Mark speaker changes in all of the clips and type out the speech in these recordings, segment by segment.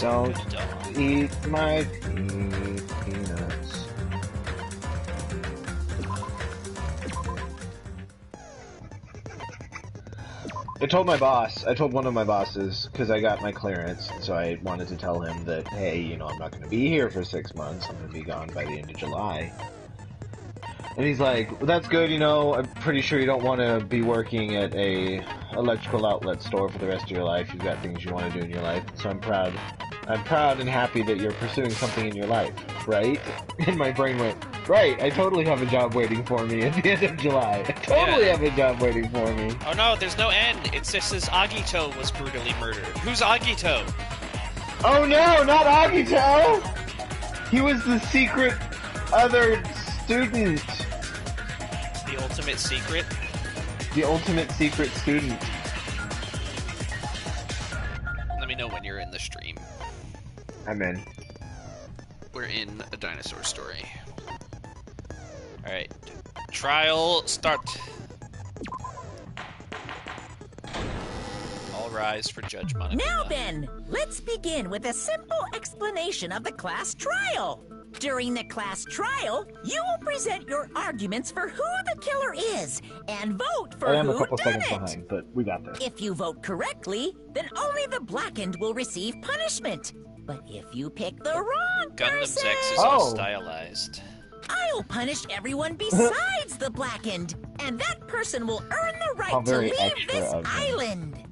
Speaker 1: Don't eat my peanuts. I told my boss, I told one of my bosses, because I got my clearance, so I wanted to tell him that, hey, you know, I'm not going to be here for 6 months, I'm going to be gone by the end of July. And he's like, well, that's good, you know, I'm pretty sure you don't want to be working at a electrical outlet store for the rest of your life, you've got things you want to do in your life, so I'm proud and happy that you're pursuing something in your life, right? And my brain went, right, I totally have a job waiting for me at the end of July. I totally have a job waiting for me.
Speaker 2: Oh no, there's no end. It just says Agito was brutally murdered. Who's Agito?
Speaker 1: Oh no, not Agito! He was the secret other student.
Speaker 2: The ultimate secret?
Speaker 1: The ultimate secret student.
Speaker 2: Let me know when you're in the stream.
Speaker 1: I'm in.
Speaker 2: We're in a dinosaur story. Alright. Trial start. All rise for Judge Monica.
Speaker 3: Now then, let's begin with a simple explanation of the class trial. During the class trial, you will present your arguments for who the killer is and vote for who done it.
Speaker 1: I am a couple seconds behind, but we got this.
Speaker 3: If you vote correctly, then only the blackened will receive punishment. But if you pick the wrong
Speaker 2: Gundam's
Speaker 3: person...
Speaker 2: X is all stylized.
Speaker 3: I'll punish everyone besides the blackened, and that person will earn the right to leave this island.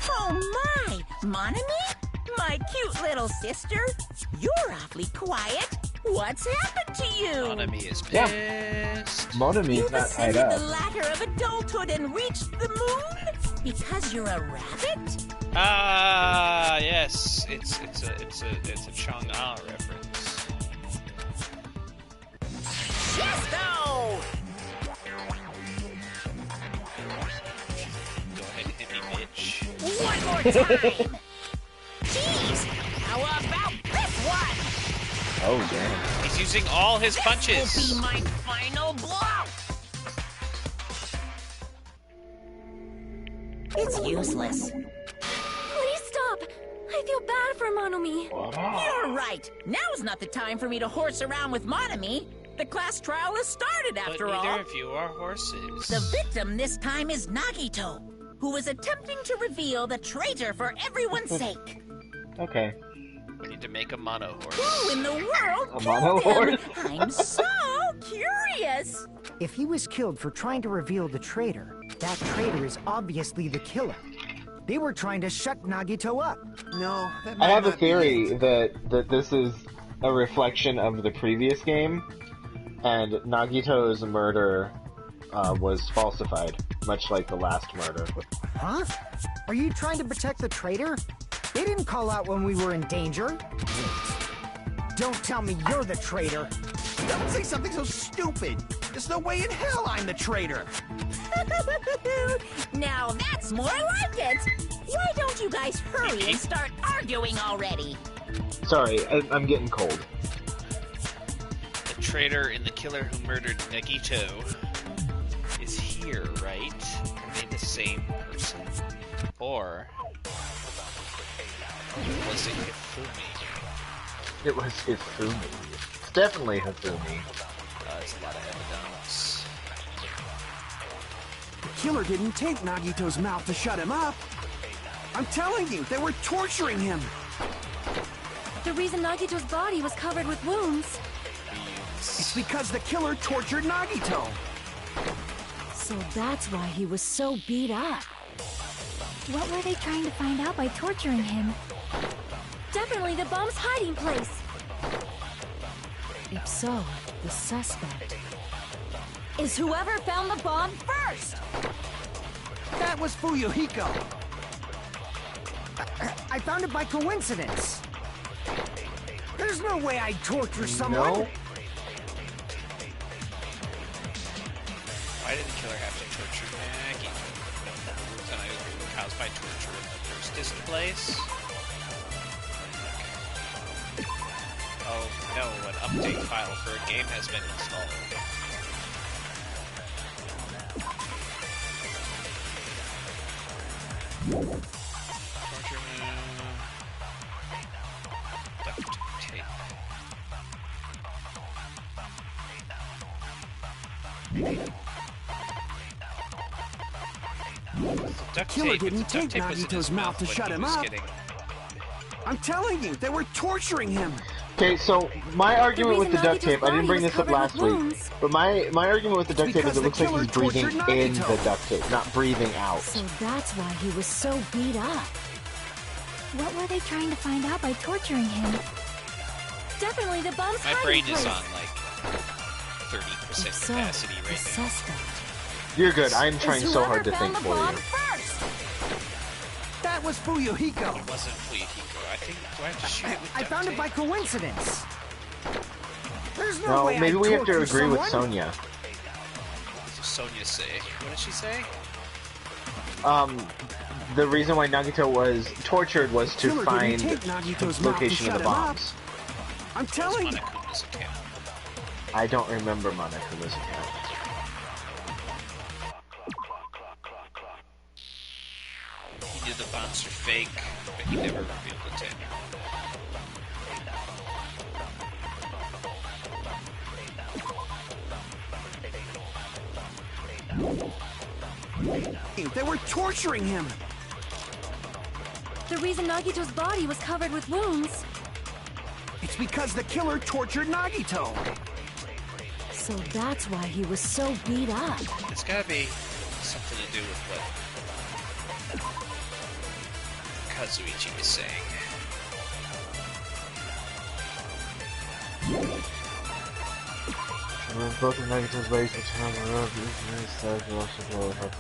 Speaker 3: Oh my, Monami? My cute little sister? You're awfully quiet. What's happened to you?
Speaker 2: Monami is pissed.
Speaker 1: Yeah. Monami's not tied up.
Speaker 3: You've ascended the ladder of adulthood and reached the moon? Because you're a rabbit?
Speaker 2: Ah, yes. It's a Chang'e reference.
Speaker 3: Chesto!
Speaker 2: Go ahead and hit me, bitch.
Speaker 3: One more time! Jeez! How about this one?
Speaker 1: Oh, damn.
Speaker 2: He's using all his punches.
Speaker 3: This will be my final blow! It's useless.
Speaker 4: Please stop! I feel bad for Monomi.
Speaker 3: You're right. Now's not the time for me to horse around with Monami. The class trial has started after all.
Speaker 2: But neither of you are horses.
Speaker 3: The victim this time is Nagito, who was attempting to reveal the traitor for everyone's sake.
Speaker 1: Okay.
Speaker 2: We need to make a mono horse.
Speaker 3: Who in the world
Speaker 1: A mono
Speaker 3: killed him?
Speaker 1: horse?
Speaker 3: I'm so curious.
Speaker 5: If he was killed for trying to reveal the traitor, that traitor is obviously the killer. They were trying to shut Nagito up.
Speaker 6: No, that
Speaker 1: I
Speaker 6: might
Speaker 1: have a
Speaker 6: not be
Speaker 1: theory
Speaker 6: it.
Speaker 1: that this is a reflection of the previous game, and Nagito's murder was falsified, much like the last murder.
Speaker 5: Huh? Are you trying to protect the traitor? They didn't call out when we were in danger. Don't tell me you're the traitor.
Speaker 6: Don't say something so stupid. There's no way in hell I'm the traitor.
Speaker 3: Now that's more like it. Why don't you guys hurry and start arguing already?
Speaker 1: Sorry, I'm getting cold.
Speaker 2: The traitor and the killer who murdered Nagito is here, right? Are they the same person? Or was it Hifumi?
Speaker 1: It was Hifumi. It's definitely Hifumi.
Speaker 2: There's a lot of evidence.
Speaker 6: The killer didn't take Nagito's mouth to shut him up. I'm telling you, they were torturing him.
Speaker 4: The reason Nagito's body was covered with wounds.
Speaker 6: It's because the killer tortured Nagito.
Speaker 4: So that's why he was so beat up. What were they trying to find out by torturing him? Definitely the bomb's hiding place. If so, the suspect is whoever found the bomb first.
Speaker 6: That was Fuyuhiko.
Speaker 5: I found it by coincidence. There's no way I'd torture someone.
Speaker 1: No?
Speaker 2: Why did the killer have to torture Maggie? So I was caused by torture in the first place? Oh no, an update file for a game has been installed. Torture Duct
Speaker 6: Killer
Speaker 2: tape.
Speaker 6: didn't
Speaker 2: If the duct
Speaker 6: take
Speaker 2: tape was in his
Speaker 6: Nagito's mouth to
Speaker 2: when
Speaker 6: shut
Speaker 2: he
Speaker 6: him
Speaker 2: was
Speaker 6: up.
Speaker 2: getting-
Speaker 6: I'm telling you, they were torturing him.
Speaker 1: Okay, so my argument with the
Speaker 4: reason
Speaker 1: duct tape,
Speaker 4: Nagito's
Speaker 1: I didn't bring
Speaker 4: body was
Speaker 1: this up
Speaker 4: covered
Speaker 1: last
Speaker 4: with
Speaker 1: week,
Speaker 4: wounds.
Speaker 1: but my argument with the duct tape is
Speaker 6: because
Speaker 1: it
Speaker 6: the
Speaker 1: looks like he's
Speaker 6: killer
Speaker 1: breathing
Speaker 6: tortured
Speaker 1: in
Speaker 6: Nagito.
Speaker 1: the duct tape, not breathing out.
Speaker 4: So that's why he was so beat up. What were they trying to find out by torturing him? Definitely the bomb's
Speaker 2: My
Speaker 4: hiding
Speaker 2: brain
Speaker 4: place.
Speaker 2: is on like 30%
Speaker 4: If so,
Speaker 2: capacity
Speaker 4: the
Speaker 2: right now.
Speaker 4: suspect
Speaker 1: You're good. I'm trying
Speaker 4: is
Speaker 1: so
Speaker 4: whoever
Speaker 1: hard to
Speaker 4: found
Speaker 1: think
Speaker 4: the
Speaker 1: for
Speaker 4: bomb
Speaker 1: you.
Speaker 4: first.
Speaker 6: That was Fuyuhiko.
Speaker 2: It wasn't Fuyuhiko. I think. Do I have to shoot it with
Speaker 5: I
Speaker 2: duct
Speaker 5: found it
Speaker 2: tape?
Speaker 5: by coincidence. There's no
Speaker 1: No,
Speaker 5: way
Speaker 1: maybe
Speaker 5: I'd
Speaker 1: we have to
Speaker 5: torture
Speaker 1: agree with
Speaker 5: someone.
Speaker 1: Sonia.
Speaker 2: What did Sonia say? What did she say?
Speaker 1: The reason why Nagito was tortured was to
Speaker 6: Killer
Speaker 1: find
Speaker 6: didn't take
Speaker 1: the
Speaker 6: Nagito's mouth to
Speaker 1: location of
Speaker 6: shut
Speaker 1: the
Speaker 6: him up.
Speaker 1: bombs.
Speaker 6: I'm telling you.
Speaker 2: Monokuma's account.
Speaker 1: I don't remember Monokuma's account.
Speaker 2: He knew the bombs were fake, but he never revealed it to him.
Speaker 6: They were torturing him.
Speaker 4: The reason Nagito's body was covered with wounds.
Speaker 6: It's because the killer tortured Nagito.
Speaker 4: So that's why he was so beat up.
Speaker 2: It's gotta be something to do with what Kazuichi is saying.
Speaker 1: Both of Nagito's bodies which have a rope will also go with help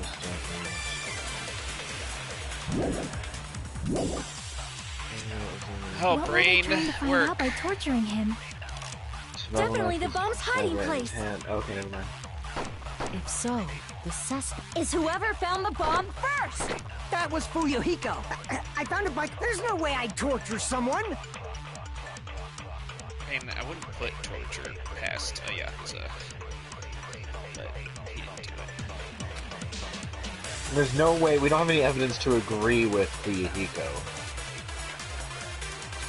Speaker 2: Oh,
Speaker 4: What
Speaker 2: brain
Speaker 4: were they trying to find
Speaker 2: work.
Speaker 4: out by torturing him? Definitely the bomb's hiding place.
Speaker 1: Okay, never mind.
Speaker 4: If so, the suspect is whoever found the bomb first.
Speaker 5: That was Fuyuhiko. I found it by. There's no way I'd torture someone.
Speaker 2: I mean, I wouldn't put torture past a Yakuza, but he didn't do it.
Speaker 1: There's no way, we don't have any evidence to agree with Fuyuhiko.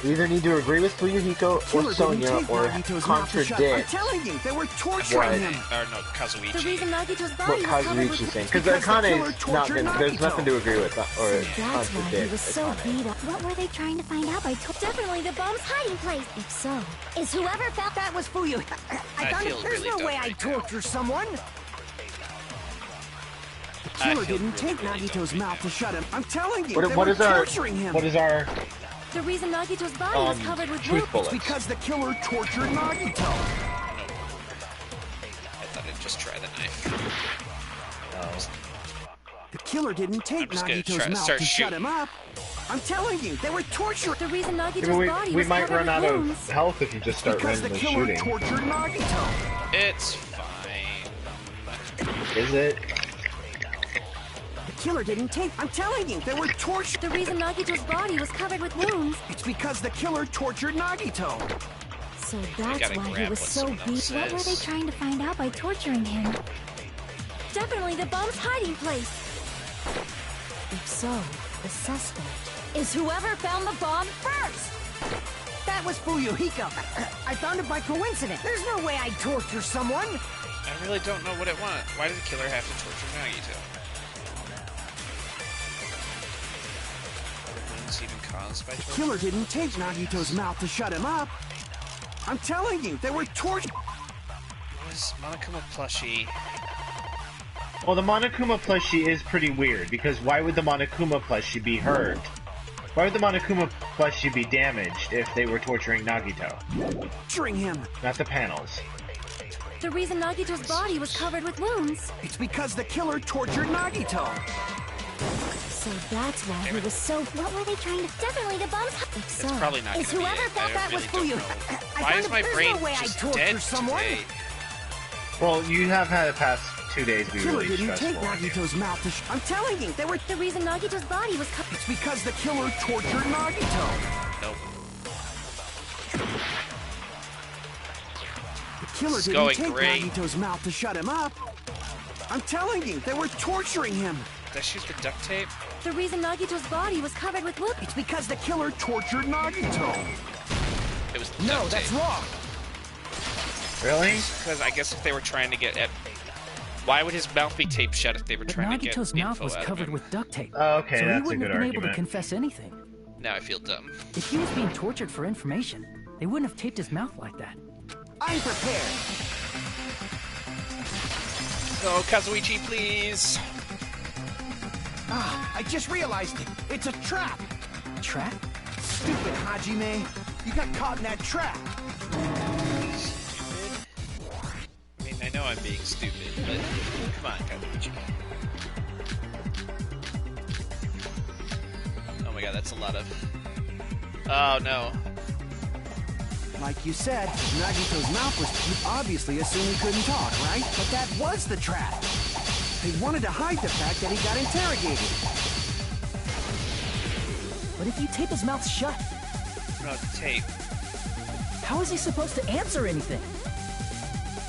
Speaker 1: We either need to agree with Fuyuhiko
Speaker 6: Killer
Speaker 1: or Sonia
Speaker 6: didn't take
Speaker 1: or
Speaker 6: Nagito's mouth to shut. I'm
Speaker 1: contradict
Speaker 6: telling you, they were torturing
Speaker 1: What?
Speaker 6: him.
Speaker 2: Or no,
Speaker 4: The
Speaker 2: Kazuichi.
Speaker 4: reason Nagito's
Speaker 1: what
Speaker 4: body was covered
Speaker 1: Kazuichi's
Speaker 4: with
Speaker 1: saying.
Speaker 6: Because
Speaker 1: Because
Speaker 6: the killer
Speaker 1: Akane's not
Speaker 6: tortured
Speaker 1: gonna, there's
Speaker 6: Nagito.
Speaker 1: nothing to agree with or
Speaker 4: So that's why he
Speaker 1: contradict
Speaker 4: was so
Speaker 1: Akane.
Speaker 4: beat up. What were they trying to find out by Definitely the bomb's hiding place. If so, is whoever found
Speaker 5: That was Fuyuhiko. I
Speaker 2: I
Speaker 5: found
Speaker 2: feel
Speaker 5: it. There's
Speaker 2: really
Speaker 5: no
Speaker 2: dumb
Speaker 5: way
Speaker 2: right
Speaker 5: I'd
Speaker 2: now.
Speaker 5: torture someone.
Speaker 6: The
Speaker 2: I
Speaker 6: killer
Speaker 2: feel
Speaker 6: didn't
Speaker 2: really,
Speaker 6: take
Speaker 2: really
Speaker 6: Nagito's
Speaker 2: dumb right
Speaker 6: mouth
Speaker 2: now.
Speaker 6: to shut him. I'm telling you,
Speaker 1: What,
Speaker 6: they
Speaker 1: what
Speaker 6: were
Speaker 1: is our,
Speaker 6: torturing him.
Speaker 1: what is our,
Speaker 4: the reason Nagito's body was covered with
Speaker 1: truth
Speaker 4: wounds.
Speaker 1: bullet?
Speaker 6: Because the killer tortured Nagito.
Speaker 2: Nope. I thought I'd just try the knife.
Speaker 6: The killer didn't take
Speaker 2: I'm just gonna
Speaker 6: Nagito's
Speaker 2: try to
Speaker 6: mouth
Speaker 2: start
Speaker 6: to shut
Speaker 2: shooting.
Speaker 6: him up. I'm telling you, they were torturing.
Speaker 4: The reason Nagito's
Speaker 1: Yeah,
Speaker 4: body
Speaker 1: we
Speaker 4: was
Speaker 1: might
Speaker 4: covered
Speaker 1: run out
Speaker 4: with
Speaker 1: of
Speaker 4: wounds.
Speaker 1: health if you just start
Speaker 6: Because the
Speaker 1: randomly
Speaker 6: killer
Speaker 1: shooting.
Speaker 6: tortured Nagito.
Speaker 2: It's fine.
Speaker 1: Is it?
Speaker 6: The killer didn't take. I'm telling you, they were tortured.
Speaker 4: The reason Nagito's body was covered with wounds.
Speaker 6: It's because the killer tortured Nagito.
Speaker 4: So that's
Speaker 2: gotta
Speaker 4: why he
Speaker 2: grab
Speaker 4: was
Speaker 2: what
Speaker 4: so
Speaker 2: someone
Speaker 4: beat.
Speaker 2: else
Speaker 4: What were they
Speaker 2: says.
Speaker 4: trying to find out by torturing him? Definitely the bomb's hiding place. If so, the suspect is whoever found the bomb first.
Speaker 5: That was Fuyuhiko. I found it by coincidence. There's no way I'd torture someone.
Speaker 2: I really don't know what it wants. Why did the killer have to torture Nagito? Were the wounds even caused by
Speaker 6: The
Speaker 2: torture?
Speaker 6: killer didn't take Nagito's mouth to shut him up. I'm telling you, they were tortured.
Speaker 2: Was Monokuma plushie?
Speaker 1: Well, the Monokuma plushie is pretty weird, because why would the Monokuma plushie be hurt? Why would the Monokuma plushie be damaged if they were torturing Nagito?
Speaker 6: Torturing him.
Speaker 1: Not the panels.
Speaker 4: The reason Nagito's body was covered with wounds.
Speaker 6: It's because the killer tortured Nagito.
Speaker 4: So that's why he was so. What were they trying to? Definitely the bomb's. If so,
Speaker 2: It's probably not
Speaker 5: is
Speaker 2: gonna be
Speaker 5: whoever
Speaker 2: it.
Speaker 5: thought
Speaker 2: I
Speaker 5: that
Speaker 2: really
Speaker 5: was
Speaker 2: don't
Speaker 5: Fuyu.
Speaker 2: know.
Speaker 5: I
Speaker 2: Why
Speaker 5: found
Speaker 2: is
Speaker 5: it-
Speaker 2: my
Speaker 5: there's
Speaker 2: brain
Speaker 5: no way I'd
Speaker 2: just
Speaker 5: torture
Speaker 2: dead
Speaker 5: someone.
Speaker 2: today?
Speaker 1: Well, you have had the past 2 days be
Speaker 6: Killer
Speaker 1: really
Speaker 6: didn't take
Speaker 1: stressful.
Speaker 6: Nagito's mouth to I'm telling you, they were.
Speaker 4: the reason Nagito's body was covered.
Speaker 6: It's because the killer tortured Nagito.
Speaker 2: Nope.
Speaker 6: The killer
Speaker 2: It's
Speaker 6: didn't
Speaker 2: going
Speaker 6: take
Speaker 2: great.
Speaker 6: Nagito's mouth to shut him up. I'm telling you, they were torturing him.
Speaker 2: Did I shoot the duct tape?
Speaker 4: The reason Nagito's body was covered with wounds.
Speaker 6: It's because the killer tortured Nagito.
Speaker 2: It was the
Speaker 5: No,
Speaker 2: duct
Speaker 5: that's
Speaker 2: tape.
Speaker 5: wrong.
Speaker 1: Really?
Speaker 2: Because I guess if they were trying to get at Why would his mouth be taped shut if they were
Speaker 7: But
Speaker 2: trying to get
Speaker 7: Nagito's
Speaker 2: info
Speaker 7: mouth was
Speaker 2: out of
Speaker 7: covered
Speaker 2: him?
Speaker 7: with duct tape.
Speaker 1: Oh, okay,
Speaker 7: so he
Speaker 1: that's a
Speaker 7: wouldn't
Speaker 1: good
Speaker 7: have been able to
Speaker 1: argument.
Speaker 7: confess anything.
Speaker 2: Now I feel dumb.
Speaker 7: If he was being tortured for information, they wouldn't have taped his mouth like that.
Speaker 6: I'm prepared.
Speaker 2: Oh, Kazuichi, please.
Speaker 6: Ah, I just realized it. It's a trap.
Speaker 7: Trap?
Speaker 6: Stupid Hajime. You got caught in that trap.
Speaker 2: Stupid? I mean, I know I'm being stupid, but come on, Kazuichi. Oh my god, that's a lot of... Oh no.
Speaker 6: Like you said, Nagito's mouth was... You obviously assumed he couldn't talk, right? But that was the trap. They wanted to hide the fact that he got interrogated.
Speaker 7: But if you tape his mouth shut,
Speaker 2: No, tape.
Speaker 7: how is he supposed to answer anything?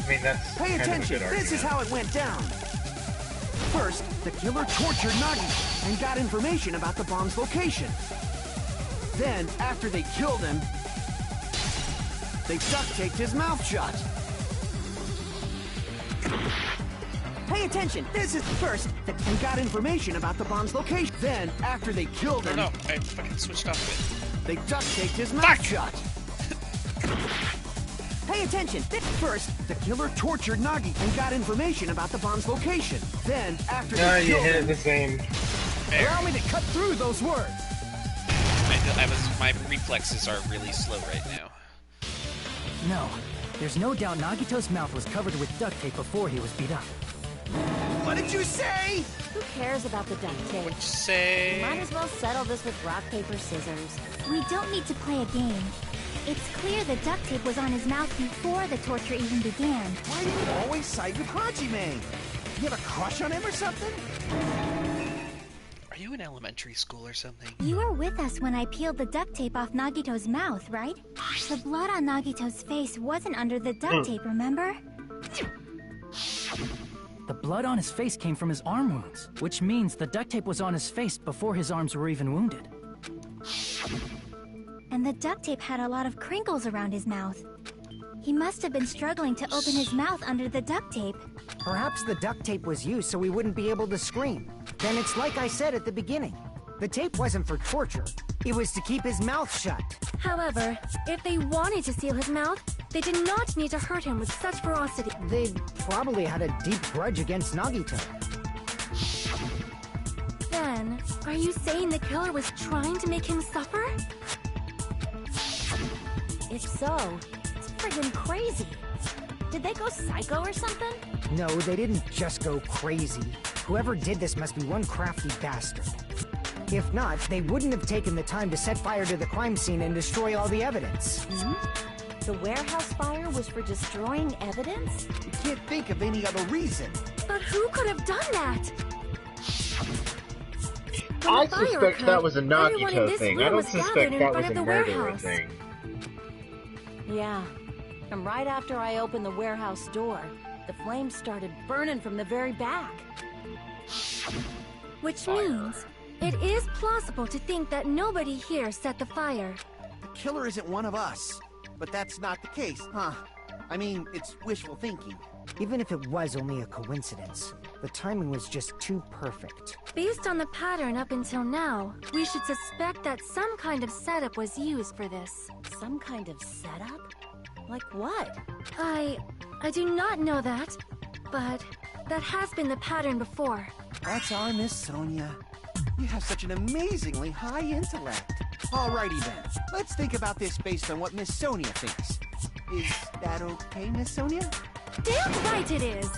Speaker 1: I mean, that's
Speaker 6: Pay
Speaker 1: kind
Speaker 6: attention.
Speaker 1: of a good
Speaker 6: This is
Speaker 1: argument.
Speaker 6: how it went down. First, the killer tortured Nagi and got information about the bomb's location. Then, after they killed him, they duct-taped his mouth shut. Pay attention. This is first, and got information about the bomb's location. Then, after they killed him,
Speaker 2: No, I fucking switched off of
Speaker 6: they duct-taped his mouth
Speaker 2: Fuck!
Speaker 6: shut. Pay attention. First, the killer tortured Nagi and got information about the bomb's location. Then, after
Speaker 1: No,
Speaker 6: they
Speaker 1: you
Speaker 6: killed
Speaker 1: hit it
Speaker 6: him,
Speaker 1: the same.
Speaker 6: allow me to cut through those words.
Speaker 2: My reflexes are really slow right now.
Speaker 7: No. There's no doubt Nagito's mouth was covered with duct tape before he was beat up.
Speaker 6: What did you say?
Speaker 4: Who cares about the duct tape?
Speaker 2: What'd you say?
Speaker 4: Might as well settle this with rock, paper, scissors.
Speaker 8: We don't need to play a game. It's clear the duct tape was on his mouth before the torture even began.
Speaker 6: Why do you always side with Hajime? You have a crush on him or something?
Speaker 2: Are you in elementary school or something?
Speaker 8: You were with us when I peeled the duct tape off Nagito's mouth, right? The blood on Nagito's face wasn't under the duct tape, remember?
Speaker 7: The blood on his face came from his arm wounds, which means the duct tape was on his face before his arms were even wounded.
Speaker 8: And the duct tape had a lot of crinkles around his mouth. He must have been struggling to open his mouth under the duct tape.
Speaker 5: Perhaps the duct tape was used so he wouldn't be able to scream. Then it's like I said at the beginning. The tape wasn't for torture. It was to keep his mouth shut.
Speaker 4: However, if they wanted to seal his mouth, they did not need to hurt him with such ferocity.
Speaker 5: They probably had a deep grudge against Nagito.
Speaker 4: Then, are you saying the killer was trying to make him suffer? If so, it's friggin' crazy. Did they go psycho or something?
Speaker 5: No, they didn't just go crazy. Whoever did this must be one crafty bastard. If not, they wouldn't have taken the time to set fire to the crime scene and destroy all the evidence.
Speaker 4: The warehouse fire was for destroying evidence?
Speaker 6: You can't think of any other reason.
Speaker 4: But who could have done that?
Speaker 1: I suspect that was a
Speaker 4: Everyone in
Speaker 1: Nagito
Speaker 4: this
Speaker 1: thing.
Speaker 4: room
Speaker 1: I don't
Speaker 4: was gathered
Speaker 1: suspect
Speaker 4: in
Speaker 1: that
Speaker 4: front
Speaker 1: was
Speaker 4: of
Speaker 1: a
Speaker 4: the
Speaker 1: murderer
Speaker 4: warehouse.
Speaker 1: thing.
Speaker 9: Yeah. And right after I opened the warehouse door, the flames started burning from the very back.
Speaker 4: Which means it is plausible to think that nobody here set the fire.
Speaker 6: The killer isn't one of us. But that's not the case, huh? I mean, it's wishful thinking.
Speaker 5: Even if it was only a coincidence, the timing was just too perfect.
Speaker 4: Based on the pattern up until now, we should suspect that some kind of setup was used for this.
Speaker 9: Some kind of setup? Like what?
Speaker 4: I do not know that, but that has been the pattern before.
Speaker 6: That's our Miss Sonia. You have such an amazingly high intellect. Alrighty then, let's think about this based on what Miss Sonia thinks. Is that okay, Miss Sonia?
Speaker 4: Damn right it is!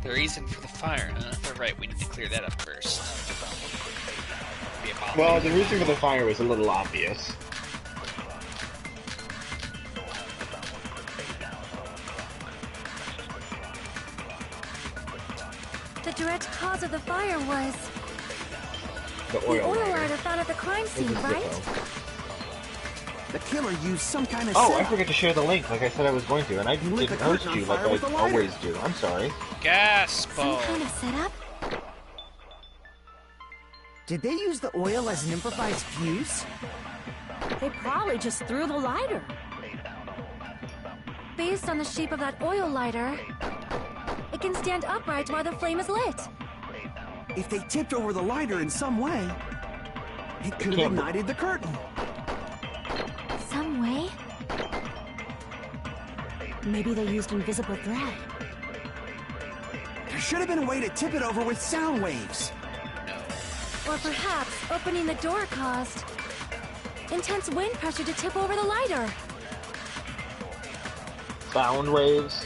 Speaker 2: The reason for the fire, huh? They're right, we need to clear that up first. Be a bomb.
Speaker 1: Well, the reason for the fire was a little obvious.
Speaker 4: The direct cause of the fire was
Speaker 1: The
Speaker 4: the
Speaker 1: oil
Speaker 4: oil
Speaker 1: lighter.
Speaker 4: lighter found at the crime
Speaker 1: It
Speaker 4: scene,
Speaker 1: was
Speaker 4: right?
Speaker 1: Zippo.
Speaker 6: The killer used some kind of
Speaker 1: Oh, I
Speaker 6: setup.
Speaker 1: forgot to share the link like I said I was going to, and I
Speaker 6: lit
Speaker 1: didn't
Speaker 6: the
Speaker 1: host
Speaker 6: curtain
Speaker 1: you
Speaker 6: on
Speaker 1: like
Speaker 6: fire with
Speaker 1: I
Speaker 6: a lighter.
Speaker 1: always do. I'm sorry.
Speaker 2: Gas
Speaker 8: Some
Speaker 2: ball.
Speaker 8: kind of setup?
Speaker 5: Did they use the oil as an improvised fuse?
Speaker 9: They probably just threw the lighter.
Speaker 4: Based on the shape of that oil lighter, it can stand upright while the flame is lit.
Speaker 6: If they tipped over the lighter in some way, it could have ignited the curtain.
Speaker 4: Some way? Maybe they used invisible thread.
Speaker 6: There should have been a way to tip it over with sound waves.
Speaker 4: Or perhaps opening the door caused intense wind pressure to tip over the lighter.
Speaker 1: Sound waves.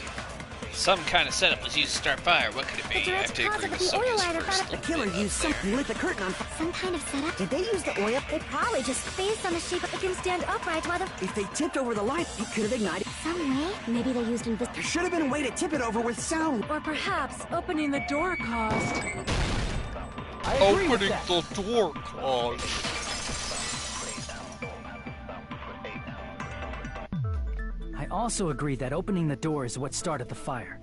Speaker 2: Some kind of setup was used to start fire. What could it be? I have to agree with Sonia's first
Speaker 6: The killer used something lit the curtain on fire.
Speaker 8: Some kind of setup?
Speaker 5: Did they use the oil?
Speaker 8: They probably just
Speaker 4: Based on the shape, it can stand upright while the...
Speaker 6: If they tipped over the light, it could have ignited.
Speaker 8: some way?
Speaker 4: Maybe they used
Speaker 6: There should have been a way to tip it over with sound.
Speaker 9: Or perhaps opening the door caused...
Speaker 2: Opening the door caused.
Speaker 7: I also agree that opening the door is what started the fire.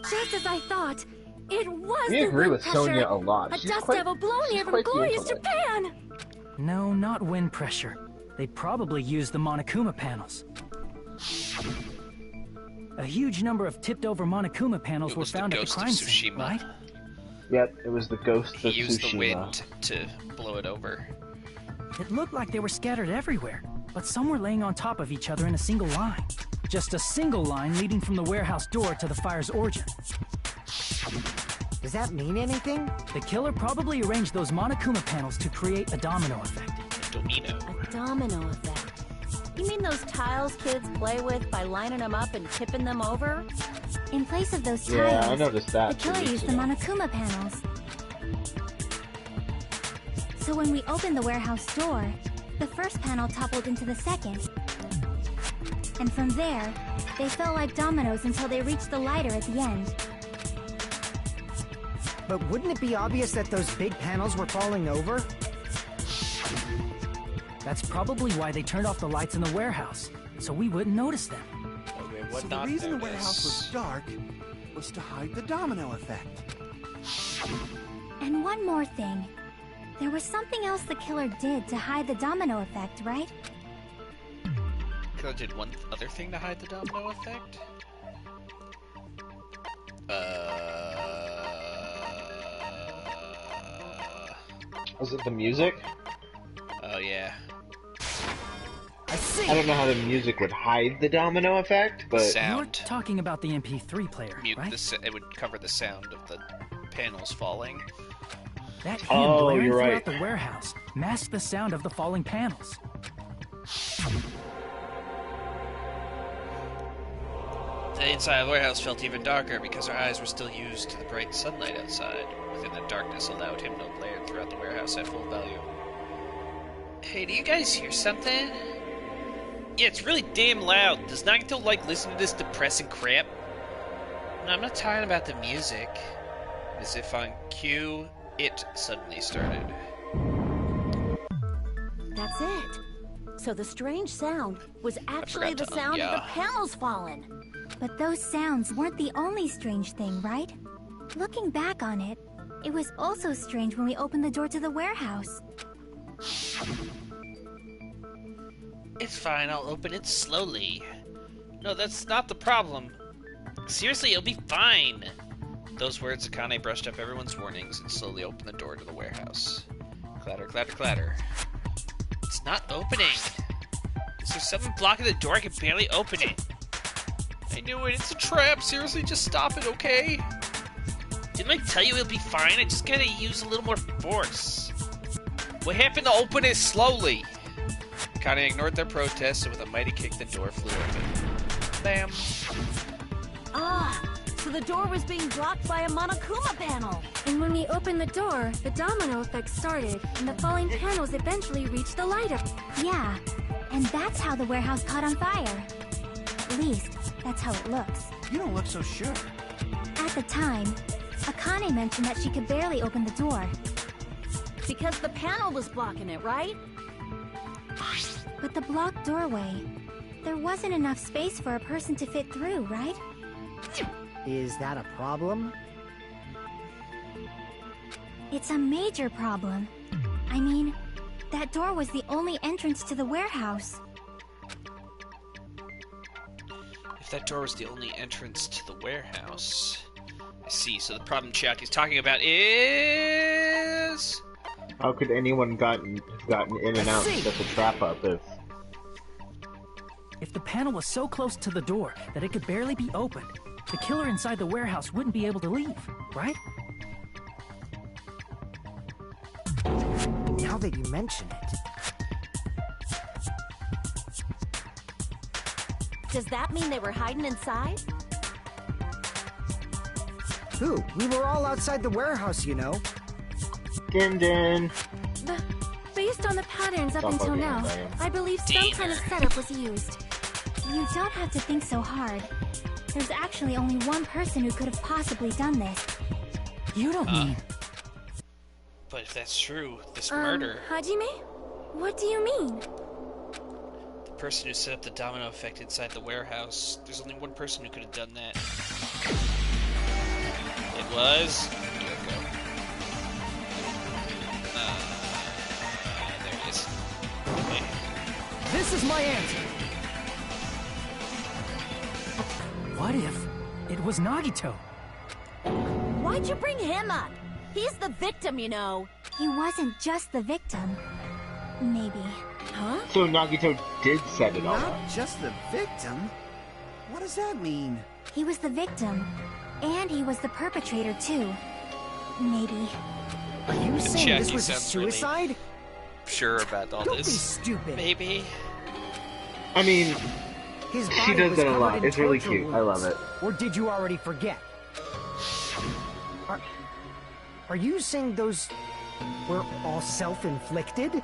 Speaker 4: Just as I thought, it was
Speaker 1: We
Speaker 4: the
Speaker 1: agree
Speaker 4: wind
Speaker 1: with
Speaker 4: pressure.
Speaker 1: Sonia a lot.
Speaker 4: A
Speaker 1: She's
Speaker 4: dust
Speaker 1: quite-
Speaker 4: devil blown
Speaker 1: she's
Speaker 4: here from
Speaker 1: quite the
Speaker 4: glorious
Speaker 1: intellect.
Speaker 4: Japan.
Speaker 7: No, not wind pressure. They probably used the Monokuma panels. A huge number of tipped-over Monokuma panels
Speaker 2: It
Speaker 7: were
Speaker 2: was the
Speaker 7: found at the
Speaker 2: ghost of
Speaker 7: crime scene,
Speaker 2: Tsushima.
Speaker 7: right?
Speaker 1: Yep, it was the ghost
Speaker 2: He
Speaker 1: of
Speaker 2: used
Speaker 1: Tsushima.
Speaker 2: the wind to blow it over.
Speaker 7: It looked like they were scattered everywhere, but some were laying on top of each other in a single line. Just a single line leading from the warehouse door to the fire's origin.
Speaker 5: Does that mean anything?
Speaker 7: The killer probably arranged those Monokuma panels to create a domino effect.
Speaker 2: Domino.
Speaker 9: A domino effect. You mean those tiles kids play with by lining them up and tipping them over?
Speaker 8: In place of those tiles,
Speaker 1: Yeah, I noticed that.
Speaker 8: the killer
Speaker 1: 2 weeks
Speaker 8: used the
Speaker 1: ago.
Speaker 8: Monokuma panels. So when we opened the warehouse door, the first panel toppled into the second. And from there, they fell like dominoes until they reached the lighter at the end.
Speaker 5: But wouldn't it be obvious that those big panels were falling over?
Speaker 7: That's probably why they turned off the lights in the warehouse, so we wouldn't notice them.
Speaker 2: Okay, what
Speaker 6: So the
Speaker 2: not
Speaker 6: reason the
Speaker 2: notice?
Speaker 6: warehouse was dark was to hide the domino effect.
Speaker 8: And one more thing. There was something else the killer did to hide the domino effect, right?
Speaker 2: Killer did one other thing to hide the domino effect?
Speaker 1: Was it the music?
Speaker 2: Oh yeah.
Speaker 5: I see.
Speaker 1: I don't know how the music would hide the domino effect, but
Speaker 7: You're
Speaker 2: Sound.
Speaker 7: talking about the MP3 player,
Speaker 2: Mute
Speaker 7: right?
Speaker 2: it would cover the sound of the panels falling.
Speaker 7: That hymn
Speaker 1: Oh,
Speaker 7: blaring
Speaker 1: you're
Speaker 7: throughout
Speaker 1: right.
Speaker 7: the warehouse masked the sound of the falling panels.
Speaker 2: The inside of the warehouse felt even darker because our eyes were still used to the bright sunlight outside. Within the darkness allowed him no glare throughout the warehouse at full value. Hey, do you guys hear something? Yeah, it's really damn loud. Does Nagito like listen to this depressing crap? No, I'm not talking about the music. As if on cue, it suddenly started.
Speaker 9: That's it. So the strange sound was actually the
Speaker 2: to
Speaker 9: sound of the
Speaker 2: yeah.
Speaker 9: panels falling.
Speaker 8: But those sounds weren't the only strange thing, right? Looking back on it, it was also strange when we opened the door to the warehouse.
Speaker 2: It's fine, I'll open it slowly. No, that's not the problem. Seriously, it'll be fine. Those words, Akane brushed up everyone's warnings and slowly opened the door to the warehouse. Clatter, clatter, clatter. It's not opening. Is there something blocking the door? I can barely open it. I knew it. It's a trap. Seriously, just stop it, okay? Didn't I tell you it'll be fine? I just gotta use a little more force. What happened to open it slowly? Akane ignored their protests, and with a mighty kick, the door flew open. Bam.
Speaker 9: Ah, so the door was being blocked by a Monokuma panel.
Speaker 4: And when we opened the door, the domino effect started, and the falling panels eventually reached the lighter.
Speaker 8: Yeah, and that's how the warehouse caught on fire. At least, that's how it looks.
Speaker 6: You don't look so sure.
Speaker 8: At the time, Akane mentioned that she could barely open the door.
Speaker 9: Because the panel was blocking it, right?
Speaker 8: But the blocked doorway, there wasn't enough space for a person to fit through, right?
Speaker 5: Is that a problem?
Speaker 8: It's a major problem. I mean, that door was the only entrance to the warehouse.
Speaker 2: If that door was the only entrance to the warehouse, I See, so the problem Chiaki's talking about is...
Speaker 1: How could anyone gotten in and out and set the trap up
Speaker 7: If the panel was so close to the door that it could barely be opened, the killer inside the warehouse wouldn't be able to leave, right?
Speaker 5: Now that you mention it.
Speaker 9: Does that mean they were hiding inside?
Speaker 5: Who? We were all outside the warehouse, you know.
Speaker 1: Din din.
Speaker 8: Based on the patterns up until now, I believe some kind of setup was used. You don't have to think so hard. There's actually only one person who could have possibly done this.
Speaker 7: You don't mean...
Speaker 2: But if that's true, this murder...
Speaker 8: Hajime? What do you mean?
Speaker 2: The person who set up the domino effect inside the warehouse, there's only one person who could have done that. It was... Yoko. There it is. Okay.
Speaker 7: This is my answer! What if it was Nagito?
Speaker 9: Why'd you bring him up? He's the victim, you know.
Speaker 8: He wasn't just the victim. Maybe.
Speaker 9: Huh?
Speaker 1: So Nagito did set it all up.
Speaker 6: Not just the victim? What does that mean?
Speaker 8: He was the victim. And he was the perpetrator, too. Maybe.
Speaker 5: Are you saying this
Speaker 2: Chiaki
Speaker 5: was a
Speaker 2: sounds really
Speaker 5: suicide?
Speaker 2: sure about all
Speaker 5: Don't be
Speaker 2: this.
Speaker 5: stupid.
Speaker 2: Maybe.
Speaker 1: I mean,
Speaker 5: His
Speaker 1: she
Speaker 5: body
Speaker 1: does
Speaker 5: was
Speaker 1: that a
Speaker 5: covered
Speaker 1: lot.
Speaker 5: in
Speaker 1: It's really
Speaker 5: torture
Speaker 1: cute. I love
Speaker 5: wounds.
Speaker 1: it.
Speaker 5: Or did you already forget? Are you saying those were all self-inflicted?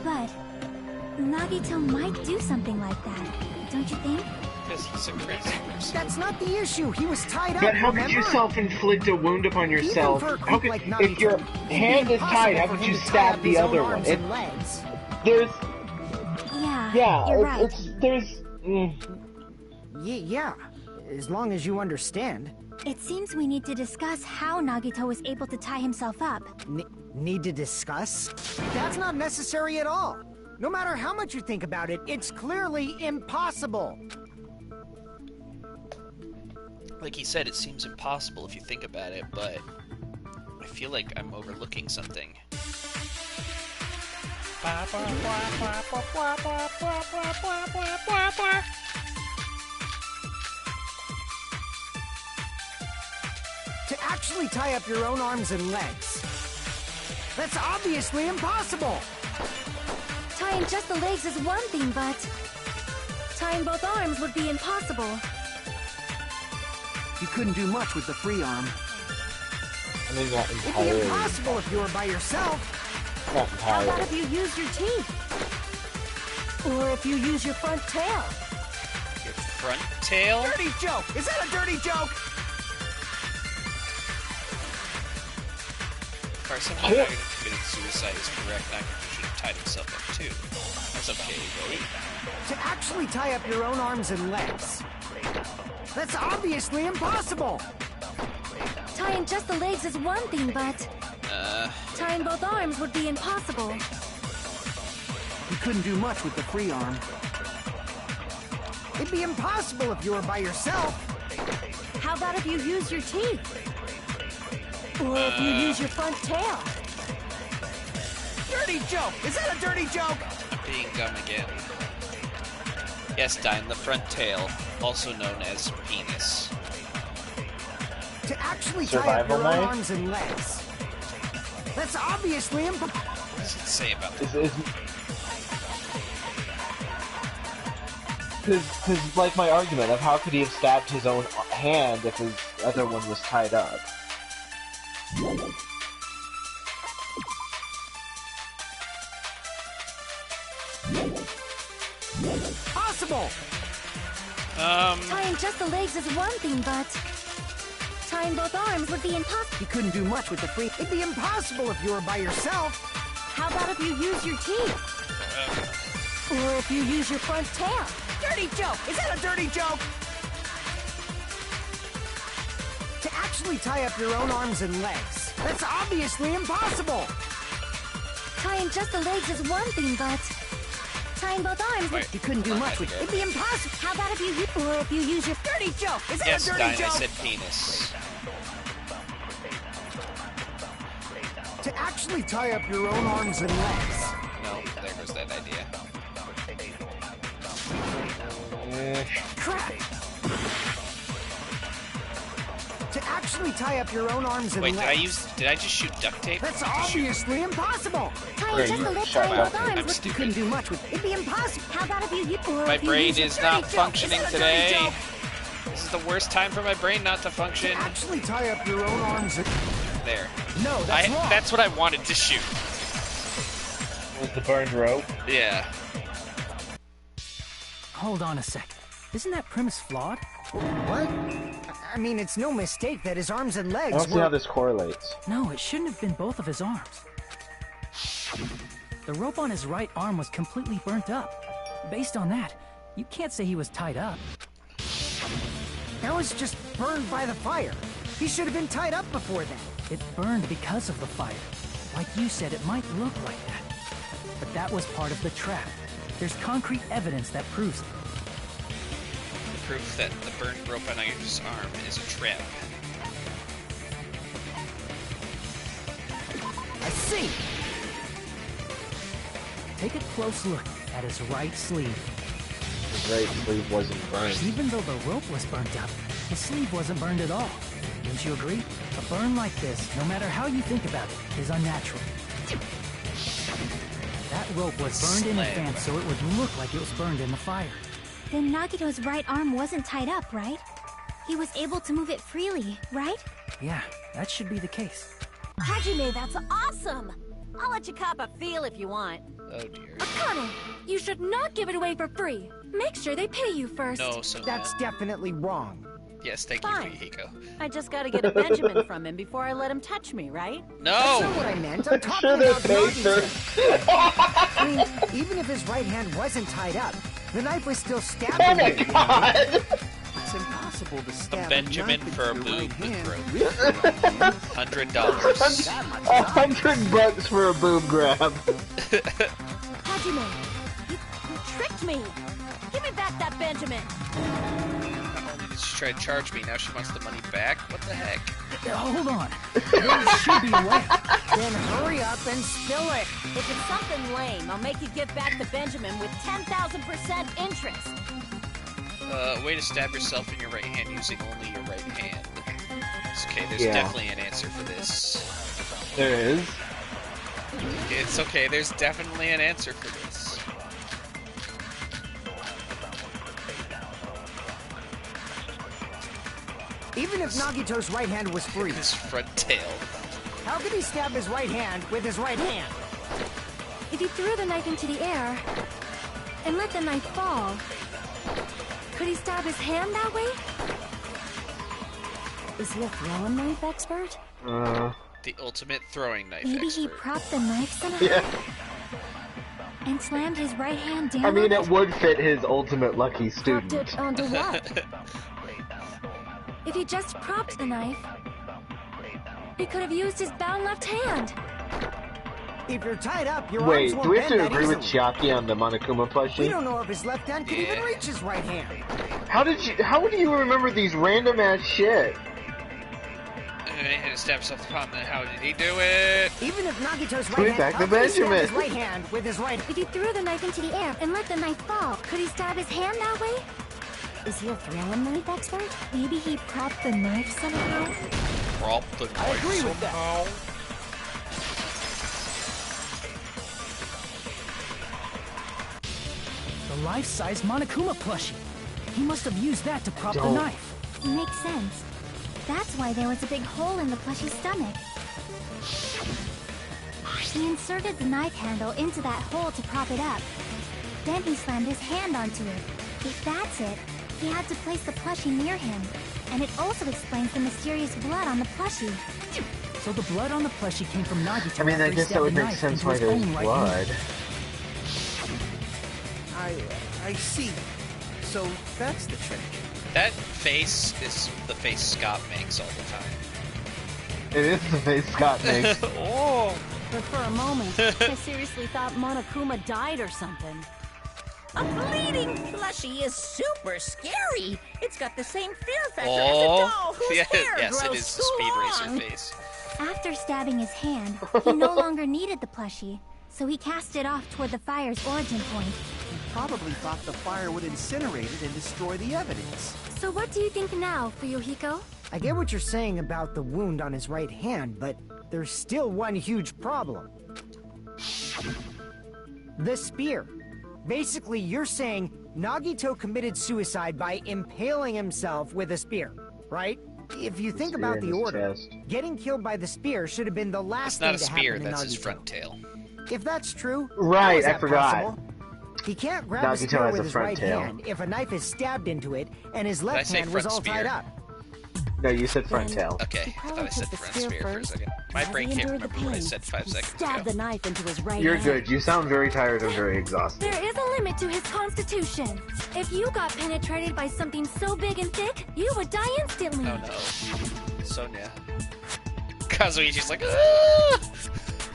Speaker 8: But Nagito might do something like that, don't you think?
Speaker 2: Because he's a crazy person.
Speaker 5: That's not the issue. He was tied up.
Speaker 1: But how could
Speaker 5: remember?
Speaker 1: you self-inflict a wound upon yourself?
Speaker 5: Even for a
Speaker 1: How
Speaker 5: creep
Speaker 1: could,
Speaker 5: like
Speaker 1: if
Speaker 5: Nagito,
Speaker 1: your
Speaker 5: it'd
Speaker 1: hand
Speaker 5: be
Speaker 1: is tied, how
Speaker 5: impossible
Speaker 1: could
Speaker 5: for
Speaker 1: you
Speaker 5: him to tie
Speaker 1: stab
Speaker 5: up
Speaker 1: the
Speaker 5: his own
Speaker 1: other one?
Speaker 5: arms and legs.
Speaker 1: There's,
Speaker 8: Yeah, you're right.
Speaker 5: Yeah, as long as you understand.
Speaker 8: It seems we need to discuss how Nagito was able to tie himself up.
Speaker 5: Need to discuss? That's not necessary at all. No matter how much you think about it, it's clearly impossible.
Speaker 2: Like he said, it seems impossible if you think about it, but I feel like I'm overlooking something.
Speaker 5: To actually tie up your own arms and legs. That's obviously impossible.
Speaker 8: Tying just the legs is one thing, but tying both arms would be impossible.
Speaker 6: You couldn't do much with the free arm.
Speaker 1: I mean, not
Speaker 5: It'd be
Speaker 1: entirely.
Speaker 5: impossible if you were by yourself.
Speaker 1: Not
Speaker 9: How about
Speaker 1: entirely.
Speaker 9: if you use your teeth? Or if you use your front tail?
Speaker 2: Your front tail?
Speaker 5: Dirty joke! Is that a dirty joke?
Speaker 2: Carson, Nagito committed suicide is correct. Nagito should have tied himself up too. That's okay, right?
Speaker 5: To actually tie up your own arms and legs. That's obviously impossible.
Speaker 8: Tying just the legs is one thing, but tying both arms would be impossible.
Speaker 6: You couldn't do much with the free arm.
Speaker 5: It'd be impossible if you were by yourself.
Speaker 9: How about if you use your teeth? Or if you use your front tail?
Speaker 5: Dirty joke! Is that a dirty joke?
Speaker 2: I'm being dumb again. Yes, Dine, the front tail, also known as penis.
Speaker 5: To actually tie up
Speaker 1: Survival
Speaker 5: your own
Speaker 1: knife?
Speaker 5: arms and legs. That's obviously impossible.
Speaker 2: What does it say about that?
Speaker 1: Because, like my argument of how could he have stabbed his own hand if his other one was tied up?
Speaker 5: Possible!
Speaker 8: Tying just the legs is one thing, but tying both arms would be impossible.
Speaker 5: You couldn't do much with the free. It'd be impossible if you were by yourself.
Speaker 9: How about if you use your teeth? Or if you use your front tail?
Speaker 5: Dirty joke! Is that a dirty joke? To actually tie up your own arms and legs. That's obviously impossible.
Speaker 8: Tying just the legs is one thing, but tying both arms would...
Speaker 2: Wait,
Speaker 5: You couldn't do much with it. It'd be impossible.
Speaker 8: How about if you or if you use your...
Speaker 5: Dirty joke! Is that
Speaker 2: yes,
Speaker 5: a dirty
Speaker 2: Dine, I
Speaker 5: joke?
Speaker 2: said penis.
Speaker 5: To actually tie up your own arms and legs.
Speaker 2: No, there goes that idea.
Speaker 5: Crap! To actually tie up your own arms and
Speaker 2: Wait,
Speaker 5: legs.
Speaker 2: did I just shoot duct tape?
Speaker 5: That's obviously impossible!
Speaker 8: Tying just a lip tie both
Speaker 2: I'm
Speaker 8: arms.
Speaker 2: stupid.
Speaker 5: You couldn't do much with it. It'd be impossible.
Speaker 8: How about if you
Speaker 2: My brain is not functioning today. This is the worst time for my brain not to function.
Speaker 5: To actually tie up your own arms and...
Speaker 2: There.
Speaker 5: No, that's wrong.
Speaker 2: That's what I wanted to shoot.
Speaker 1: Was the burned rope?
Speaker 2: Yeah.
Speaker 7: Hold on a sec. Isn't that premise flawed?
Speaker 5: What? I mean, it's no mistake that his arms and
Speaker 1: I
Speaker 5: legs
Speaker 1: don't see how this correlates.
Speaker 7: No, it shouldn't have been both of his arms. The rope on his right arm was completely burnt up. Based on that, you can't say he was tied up.
Speaker 5: That was just burned by the fire. He should have been tied up before then.
Speaker 7: It burned because of the fire. Like you said, it might look like that. But that was part of the trap. There's concrete evidence that proves it.
Speaker 2: Proof that the burned rope on his arm is a trap.
Speaker 5: I see.
Speaker 7: Take a close look at his right sleeve.
Speaker 1: His right sleeve wasn't burned.
Speaker 7: Even though the rope was burnt up, the sleeve wasn't burned at all. Don't you agree? A burn like this, no matter how you think about it, is unnatural. That rope was burned in advance so it would look like it was burned in the fire.
Speaker 8: Then Nagito's right arm wasn't tied up, right? He was able to move it freely, right?
Speaker 7: Yeah, that should be the case.
Speaker 9: Hajime, that's awesome! I'll let you cop a feel if you want.
Speaker 2: Oh dear.
Speaker 4: Akane, you should not give it away for free. Make sure they pay you first.
Speaker 2: No, so
Speaker 5: That's definitely wrong.
Speaker 2: yes, thank
Speaker 9: Fine.
Speaker 2: you, Hiko.
Speaker 9: I just gotta get a Benjamin from him before I let him touch me, right?
Speaker 5: That's
Speaker 2: No!
Speaker 5: not what I meant. I'm talking
Speaker 1: Sure, they
Speaker 5: about
Speaker 1: paid
Speaker 5: Nagito.
Speaker 1: first.
Speaker 5: I mean, even if his right hand wasn't tied up, the knife was still stabbed
Speaker 1: Oh
Speaker 5: him
Speaker 1: my
Speaker 5: with it.
Speaker 1: god!
Speaker 6: It's impossible to stab
Speaker 2: Benjamin
Speaker 6: a knife
Speaker 2: for a
Speaker 6: into your
Speaker 2: boob
Speaker 6: right
Speaker 2: with
Speaker 6: hand
Speaker 2: rope.
Speaker 6: with your right hand.
Speaker 2: $100.
Speaker 1: $100 for a boob grab.
Speaker 9: Hajime, you tricked me! Give me back that Benjamin!
Speaker 2: Not only did she try to charge me, now she wants the money back? What the heck?
Speaker 7: Hold on. There should be a way.
Speaker 5: Then hurry up and spill it.
Speaker 9: If it's something lame, I'll make you give back the Benjamin with 10,000% interest.
Speaker 2: Way to stab yourself in your right hand using only your right hand. It's okay, there's
Speaker 1: Yeah.
Speaker 2: definitely an answer for this.
Speaker 1: There is.
Speaker 2: It's okay, there's definitely an answer for this.
Speaker 5: Even if Nagito's right hand was free,
Speaker 2: His front tail.
Speaker 5: how could he stab his right hand with his right hand?
Speaker 4: If you threw the knife into the air and let the knife fall, could he stab his hand that way?
Speaker 9: Is he a throwing knife expert?
Speaker 2: The ultimate throwing knife
Speaker 4: Maybe
Speaker 2: expert.
Speaker 4: he propped the knife somehow
Speaker 1: Yeah.
Speaker 4: and slammed his right hand down.
Speaker 1: I mean,
Speaker 4: on
Speaker 1: it would fit his ultimate lucky
Speaker 4: Propped
Speaker 1: student.
Speaker 4: it onto what? If he just propped the knife, he could have used his bound left hand.
Speaker 5: If you're tied up, your
Speaker 1: Wait,
Speaker 5: arms won't
Speaker 1: do we have
Speaker 5: bend
Speaker 1: to
Speaker 5: that
Speaker 1: agree with
Speaker 5: easily.
Speaker 1: Chiaki on the Monokuma
Speaker 5: We
Speaker 1: plushie?
Speaker 5: don't know if his left hand could even
Speaker 2: Yeah.
Speaker 5: reach his right hand.
Speaker 1: How do you remember these random ass shit?
Speaker 2: He had to stab himself in the palm. How did he do it?
Speaker 5: Even if Nagito's
Speaker 1: Put it
Speaker 5: right
Speaker 1: back
Speaker 5: hand,
Speaker 1: to
Speaker 5: how could he stab
Speaker 1: Benjamin.
Speaker 5: his right hand with his right.
Speaker 4: If you threw the knife into the air and let the knife fall, could he stab his hand that way?
Speaker 8: Is he a throwing knife expert?
Speaker 4: Maybe he propped the knife somehow?
Speaker 2: Prop the
Speaker 5: I agree
Speaker 2: knife
Speaker 5: with that.
Speaker 2: somehow.
Speaker 7: The life-size Monokuma plushie. He must have used that to prop the
Speaker 1: Don't.
Speaker 7: knife.
Speaker 8: Makes sense. That's why there was a big hole in the plushie's stomach. He inserted the knife handle into that hole to prop it up. Then he slammed his hand onto it. If that's it, he had to place the plushie near him. And it also explains the mysterious blood on the plushie.
Speaker 7: So the blood on the plushie came from Nagito.
Speaker 1: I mean,
Speaker 7: after
Speaker 1: I
Speaker 7: he
Speaker 1: guess
Speaker 7: stabbed
Speaker 1: that would
Speaker 7: the
Speaker 1: make
Speaker 7: knife
Speaker 1: sense
Speaker 7: into
Speaker 1: why
Speaker 7: his
Speaker 1: there's
Speaker 7: own right
Speaker 1: blood.
Speaker 7: hand.
Speaker 6: I see. So that's the trick.
Speaker 2: That face is the face Scott makes all the time.
Speaker 1: It is the face Scott makes.
Speaker 2: Oh!
Speaker 9: But for a moment, I seriously thought Monokuma died or something.
Speaker 3: A bleeding plushie is super scary. It's got the same fear factor as a
Speaker 2: Oh,
Speaker 3: doll whose
Speaker 2: yeah,
Speaker 3: hair
Speaker 2: yes,
Speaker 3: grows
Speaker 2: it is the
Speaker 3: too
Speaker 2: Speed
Speaker 3: long.
Speaker 2: Racer face.
Speaker 8: After stabbing his hand, he no longer needed the plushie, so he cast it off toward the fire's origin point.
Speaker 6: He probably thought the fire would incinerate it and destroy the evidence.
Speaker 8: So what do you think now, Fuyuhiko?
Speaker 5: I get what you're saying about the wound on his right hand, but there's still one huge problem. The spear. Basically, you're saying Nagito committed suicide by impaling himself with a spear, right? If you think about the order, getting killed by the spear should have been the last thing to happen to Nagito.
Speaker 2: That's not a spear, that's his front tail.
Speaker 5: If that's true,
Speaker 1: right,
Speaker 5: I
Speaker 1: forgot.
Speaker 5: Possible? He can't grab a spear with his right hand if a knife is stabbed into it and his left hand was all tied up.
Speaker 1: No, you said front tail.
Speaker 2: Okay, I thought I said front spear for a second. My brain can't remember what I said 5 seconds ago.
Speaker 9: Stabbed the knife into his right
Speaker 1: You're
Speaker 9: hand.
Speaker 1: good. You sound very tired and very exhausted.
Speaker 8: There is a limit to his constitution. If you got penetrated by something so big and thick, you would die instantly.
Speaker 2: Oh no. Sonia. Kazuichi's like, ah!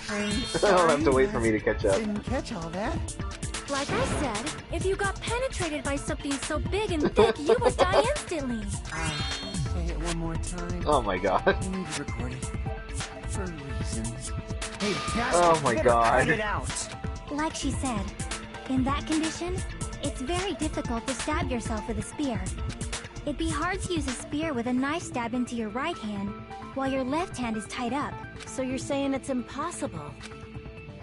Speaker 1: I'll have to wait for me to catch up.
Speaker 6: Didn't catch all that.
Speaker 8: Like I said, if you got penetrated by something so big and thick, you would die instantly.
Speaker 6: Say it one more time.
Speaker 1: Oh my god.
Speaker 6: I need to record it. For reasons.
Speaker 5: Hey,
Speaker 1: oh my god.
Speaker 5: Cut it out.
Speaker 8: Like she said, in that condition, it's very difficult to stab yourself with a spear. It'd be hard to use a spear with a knife stab into your right hand, while your left hand is tied up.
Speaker 9: So you're saying it's impossible?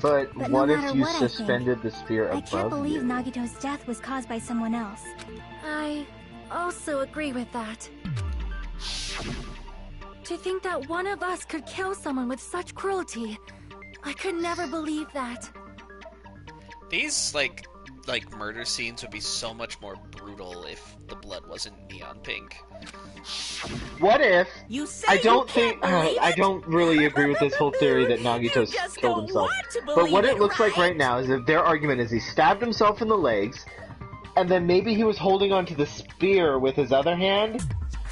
Speaker 1: But
Speaker 8: no
Speaker 1: what if
Speaker 8: matter
Speaker 1: you
Speaker 8: what
Speaker 1: suspended the spear above
Speaker 8: I can't believe
Speaker 1: you?
Speaker 8: Nagito's death was caused by someone else. I also agree with that. To think that one of us could kill someone with such cruelty, I could never believe that.
Speaker 2: These, like murder scenes would be so much more brutal if the blood wasn't neon pink.
Speaker 1: What if
Speaker 3: You say
Speaker 1: I don't
Speaker 3: you
Speaker 1: think
Speaker 3: can't believe
Speaker 1: I
Speaker 3: it?
Speaker 1: don't really agree with this whole theory that Nagito
Speaker 3: just
Speaker 1: killed
Speaker 3: don't
Speaker 1: himself.
Speaker 3: want to
Speaker 1: But what
Speaker 3: believe
Speaker 1: it looks like
Speaker 3: right?
Speaker 1: right now is that their argument is he stabbed himself in the legs, and then maybe he was holding onto the spear with his other hand,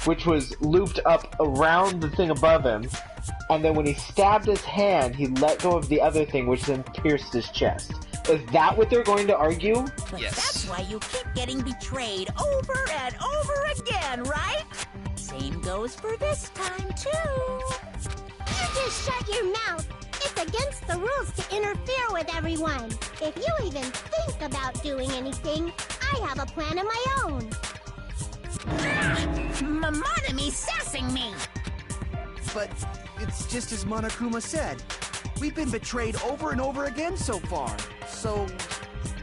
Speaker 1: which was looped up around the thing above him, and then when he stabbed his hand, he let go of the other thing, which then pierced his chest. Is that what they're going to argue?
Speaker 3: But
Speaker 2: Yes.
Speaker 3: that's why you keep getting betrayed over and over again, right? Same goes for this time, too.
Speaker 10: You just shut your mouth. It's against the rules to interfere with everyone. If you even think about doing anything, I have a plan of my own.
Speaker 3: Monome's sassing me.
Speaker 6: But it's just as Monokuma said. We've been betrayed over and over again so far. So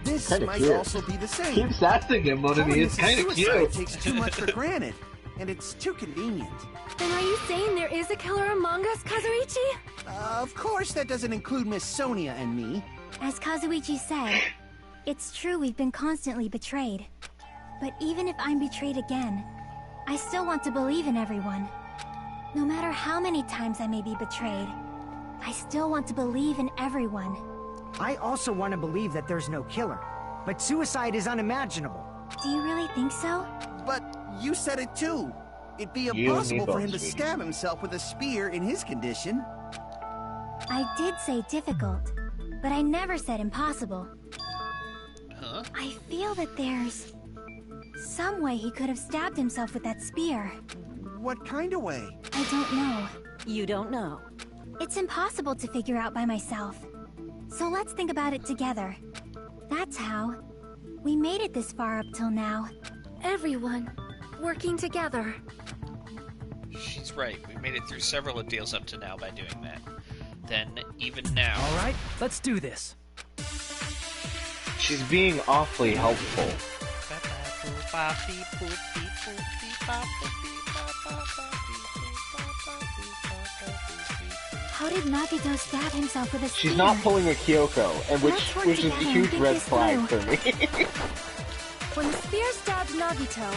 Speaker 6: this
Speaker 1: Kinda
Speaker 6: might
Speaker 1: cute.
Speaker 6: also be the same.
Speaker 1: Keep sassing him, Monami.
Speaker 6: Telling
Speaker 1: It's
Speaker 6: this is
Speaker 1: kind of
Speaker 6: suicide
Speaker 1: cute.
Speaker 6: takes too much for granted, and it's too convenient.
Speaker 8: Then are you saying there is a killer among us, Kazuichi?
Speaker 6: Of course, that doesn't include Miss Sonia and me.
Speaker 8: As Kazuichi said, it's true we've been constantly betrayed. But even if I'm betrayed again, I still want to believe in everyone. No matter how many times I may be betrayed, I still want to believe in everyone.
Speaker 5: I also want to believe that there's no killer, but suicide is unimaginable.
Speaker 8: Do you really think so?
Speaker 6: But you said it too. It'd be
Speaker 1: You and me
Speaker 6: impossible for
Speaker 1: both,
Speaker 6: him to
Speaker 1: sweetie.
Speaker 6: stab himself with a spear in his condition.
Speaker 8: I did say difficult, but I never said impossible.
Speaker 2: Huh?
Speaker 8: I feel that there's some way he could have stabbed himself with that spear.
Speaker 6: What kind of way?
Speaker 8: I don't know.
Speaker 9: You don't know.
Speaker 8: It's impossible to figure out by myself. So let's think about it together. That's how we made it this far up till now. Everyone working together.
Speaker 2: She's right. We made it through several ordeals up to now by doing that. Then, even now...
Speaker 7: Alright, let's do this.
Speaker 1: She's being awfully helpful.
Speaker 8: How did Nagito stab himself with a spear?
Speaker 1: She's not pulling a Kyoko, and
Speaker 8: Let's work
Speaker 1: which is a
Speaker 8: together and
Speaker 1: huge
Speaker 8: think
Speaker 1: red
Speaker 8: this
Speaker 1: flag
Speaker 8: through.
Speaker 1: for me.
Speaker 8: When the spear stabbed Nagito,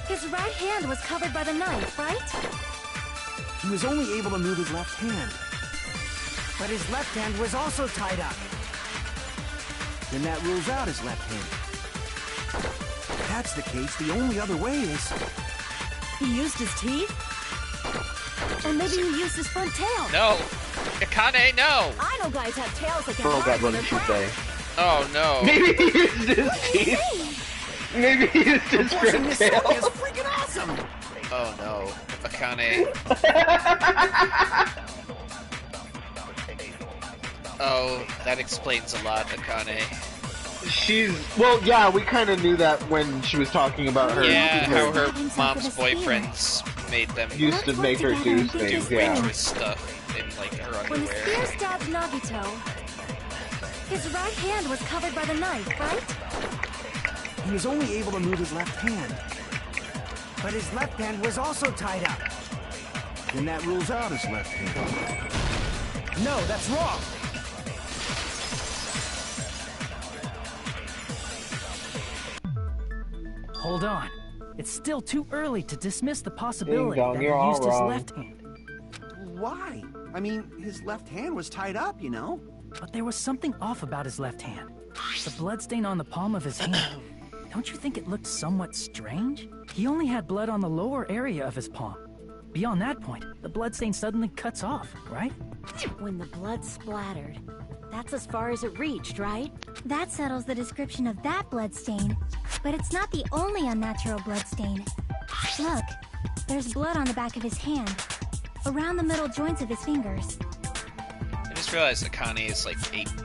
Speaker 8: his right hand was covered by the knife, right?
Speaker 6: He was only able to move his left hand.
Speaker 5: But his left hand was also tied up.
Speaker 6: Then that rules out his left hand. If that's the case, the only other way is...
Speaker 9: He used his teeth?
Speaker 8: And maybe he used his front tail.
Speaker 2: No! Akane, no!
Speaker 9: I know guys have tails that can
Speaker 1: Pearl got
Speaker 9: hide when
Speaker 1: what
Speaker 9: they're
Speaker 1: she
Speaker 9: brown.
Speaker 1: say.
Speaker 2: Oh, no.
Speaker 1: Maybe he used his teeth. Maybe he used his
Speaker 6: Watching
Speaker 1: front
Speaker 6: Miss
Speaker 1: tail.
Speaker 6: Sonia's freaking awesome!
Speaker 2: Oh, no. Akane. Oh, that explains a lot, Akane.
Speaker 1: Well, yeah, we kind of knew that when she was talking about her.
Speaker 2: Yeah, how her mom's boyfriends made them.
Speaker 1: Used to make her do things, yeah.
Speaker 2: Dangerous stuff in, like, her
Speaker 4: When the
Speaker 2: underwear.
Speaker 4: spear stabbed Nagito, his right hand was covered by the knife, right?
Speaker 6: He was only able to move his left hand.
Speaker 5: But his left hand was also tied up.
Speaker 6: Then that rules out his left hand.
Speaker 5: No, that's wrong.
Speaker 7: Hold on. It's still too early to dismiss the possibility
Speaker 1: Ding dong,
Speaker 7: that he
Speaker 1: you're all
Speaker 7: used his
Speaker 1: wrong.
Speaker 7: left hand.
Speaker 6: Why? I mean, his left hand was tied up, you know?
Speaker 7: But there was something off about his left hand. The bloodstain on the palm of his hand. Don't you think it looked somewhat strange? He only had blood on the lower area of his palm. Beyond that point, the bloodstain suddenly cuts off, right?
Speaker 9: When the blood splattered, that's as far as it reached, right?
Speaker 8: That settles the description of that bloodstain. But it's not the only unnatural bloodstain. Look, there's blood on the back of his hand, around the middle joints of his fingers.
Speaker 2: I just realized Akane is like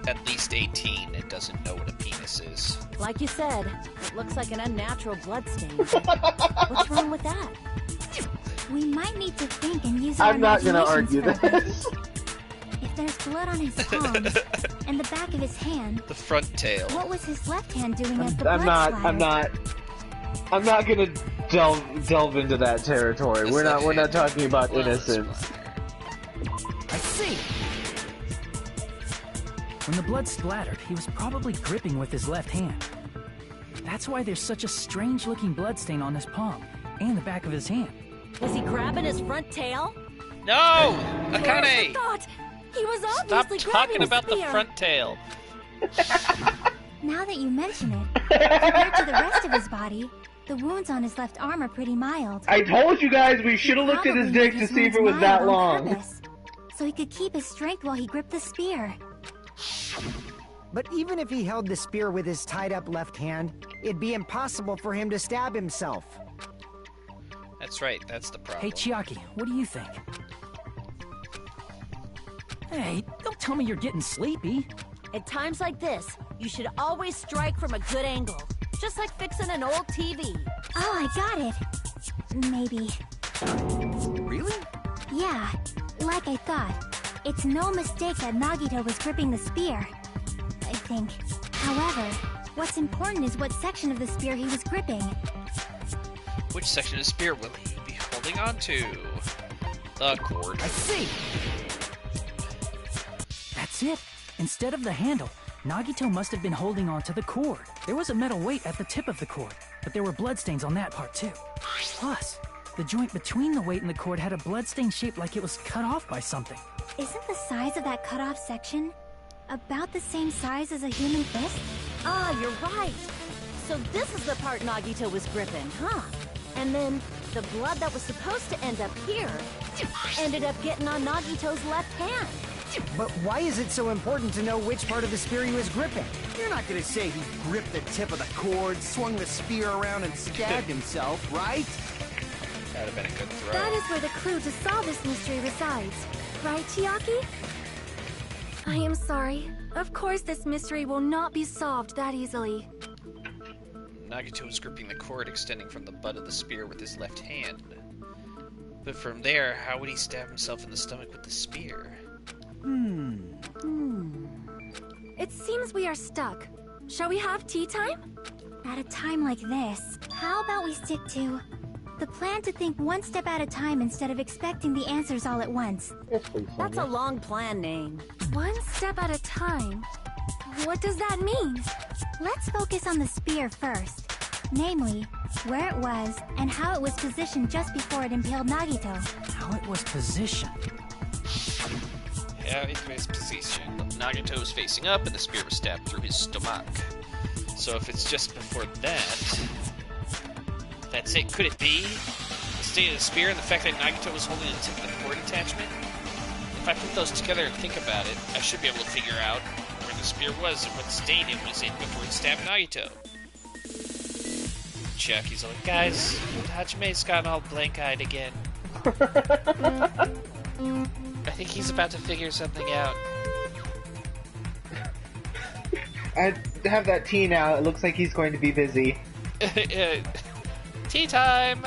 Speaker 2: at least 18 and doesn't know what a penis is.
Speaker 9: Like you said, it looks like an unnatural bloodstain. What's wrong with that?
Speaker 8: We might need to think and use our
Speaker 1: I'm not gonna
Speaker 8: imaginations
Speaker 1: argue
Speaker 8: further.
Speaker 1: this.
Speaker 8: If there's blood on his palms and the back of his hand,
Speaker 2: The front tail.
Speaker 8: what was his left hand doing as the
Speaker 1: I'm
Speaker 8: blood
Speaker 1: not gonna delve into that territory.
Speaker 2: His
Speaker 1: We're
Speaker 2: left
Speaker 1: not
Speaker 2: hand
Speaker 1: talking about
Speaker 2: blood
Speaker 1: innocence.
Speaker 7: I see! When the blood splattered, he was probably gripping with his left hand. That's why there's such a strange-looking bloodstain on his palm and the back of his hand.
Speaker 9: Was he grabbing his front tail?
Speaker 2: No!
Speaker 4: Where's the
Speaker 2: Akane!
Speaker 4: thought? He was
Speaker 2: Stop
Speaker 4: obviously
Speaker 2: talking
Speaker 4: grabbing
Speaker 2: about
Speaker 4: the
Speaker 2: the
Speaker 4: spear.
Speaker 2: front tail.
Speaker 8: Now that you mention it, compared to the rest of his body, the wounds on his left arm are pretty mild.
Speaker 1: I told you guys we should have looked at his
Speaker 8: Probably
Speaker 1: dick
Speaker 8: made
Speaker 1: to
Speaker 8: his
Speaker 1: see if it
Speaker 8: wounds
Speaker 1: was that
Speaker 8: mild on
Speaker 1: long.
Speaker 8: purpose, so he could keep his strength while he gripped the spear.
Speaker 5: But even if he held the spear with his tied-up left hand, it'd be impossible for him to stab himself.
Speaker 2: That's right, that's the problem.
Speaker 7: Hey, Chiaki, what do you think? Hey, don't tell me you're getting sleepy.
Speaker 9: At times like this, you should always strike from a good angle. Just like fixing an old TV.
Speaker 8: Oh, I got it. Maybe.
Speaker 6: Really?
Speaker 8: Yeah, like I thought. It's no mistake that Nagito was gripping the spear. I think. However, what's important is what section of the spear he was gripping.
Speaker 2: Which section of the spear will he be holding on to? The cord.
Speaker 7: I see! That's it. Instead of the handle, Nagito must have been holding on to the cord. There was a metal weight at the tip of the cord, but there were bloodstains on that part too. Plus, the joint between the weight and the cord had a bloodstain shaped like it was cut off by something.
Speaker 8: Isn't the size of that cut-off section about the same size as a human fist?
Speaker 9: Ah, you're right. So this is the part Nagito was gripping, huh? And then the blood that was supposed to end up here ended up getting on Nagito's left hand.
Speaker 5: But why is it so important to know which part of the spear he was gripping?
Speaker 6: You're not gonna say he gripped the tip of the cord, swung the spear around, and stabbed himself, right?
Speaker 2: That would have been a good throw.
Speaker 8: That is where the clue to solve this mystery resides. Right, Chiaki?
Speaker 4: I am sorry. Of course this mystery will not be solved that easily.
Speaker 2: Nagito was gripping the cord extending from the butt of the spear with his left hand. But from there, how would he stab himself in the stomach with the spear?
Speaker 4: It seems we are stuck. Shall we have tea time?
Speaker 8: At a time like this, how about we stick to the plan to think one step at a time instead of expecting the answers all at once?
Speaker 9: That's a long plan name.
Speaker 4: One step at a time? What does that mean?
Speaker 8: Let's focus on the spear first. Namely, where it was and how it was positioned just before it impaled Nagito.
Speaker 7: How it was positioned.
Speaker 2: Yeah, it was position. Nagito was facing up and the spear was stabbed through his stomach. So if it's just before that... That's it. Could it be the state of the spear and the fact that Nagito was holding the tip of the cord attachment? If I put those together and think about it, I should be able to figure out where the spear was and what state it was in before it stabbed Nagito. Chiaki's like, guys, Hajime's gotten all blank-eyed again. I think he's about to figure something out.
Speaker 1: I have that tea now. It looks like he's going to be busy.
Speaker 2: Tea time!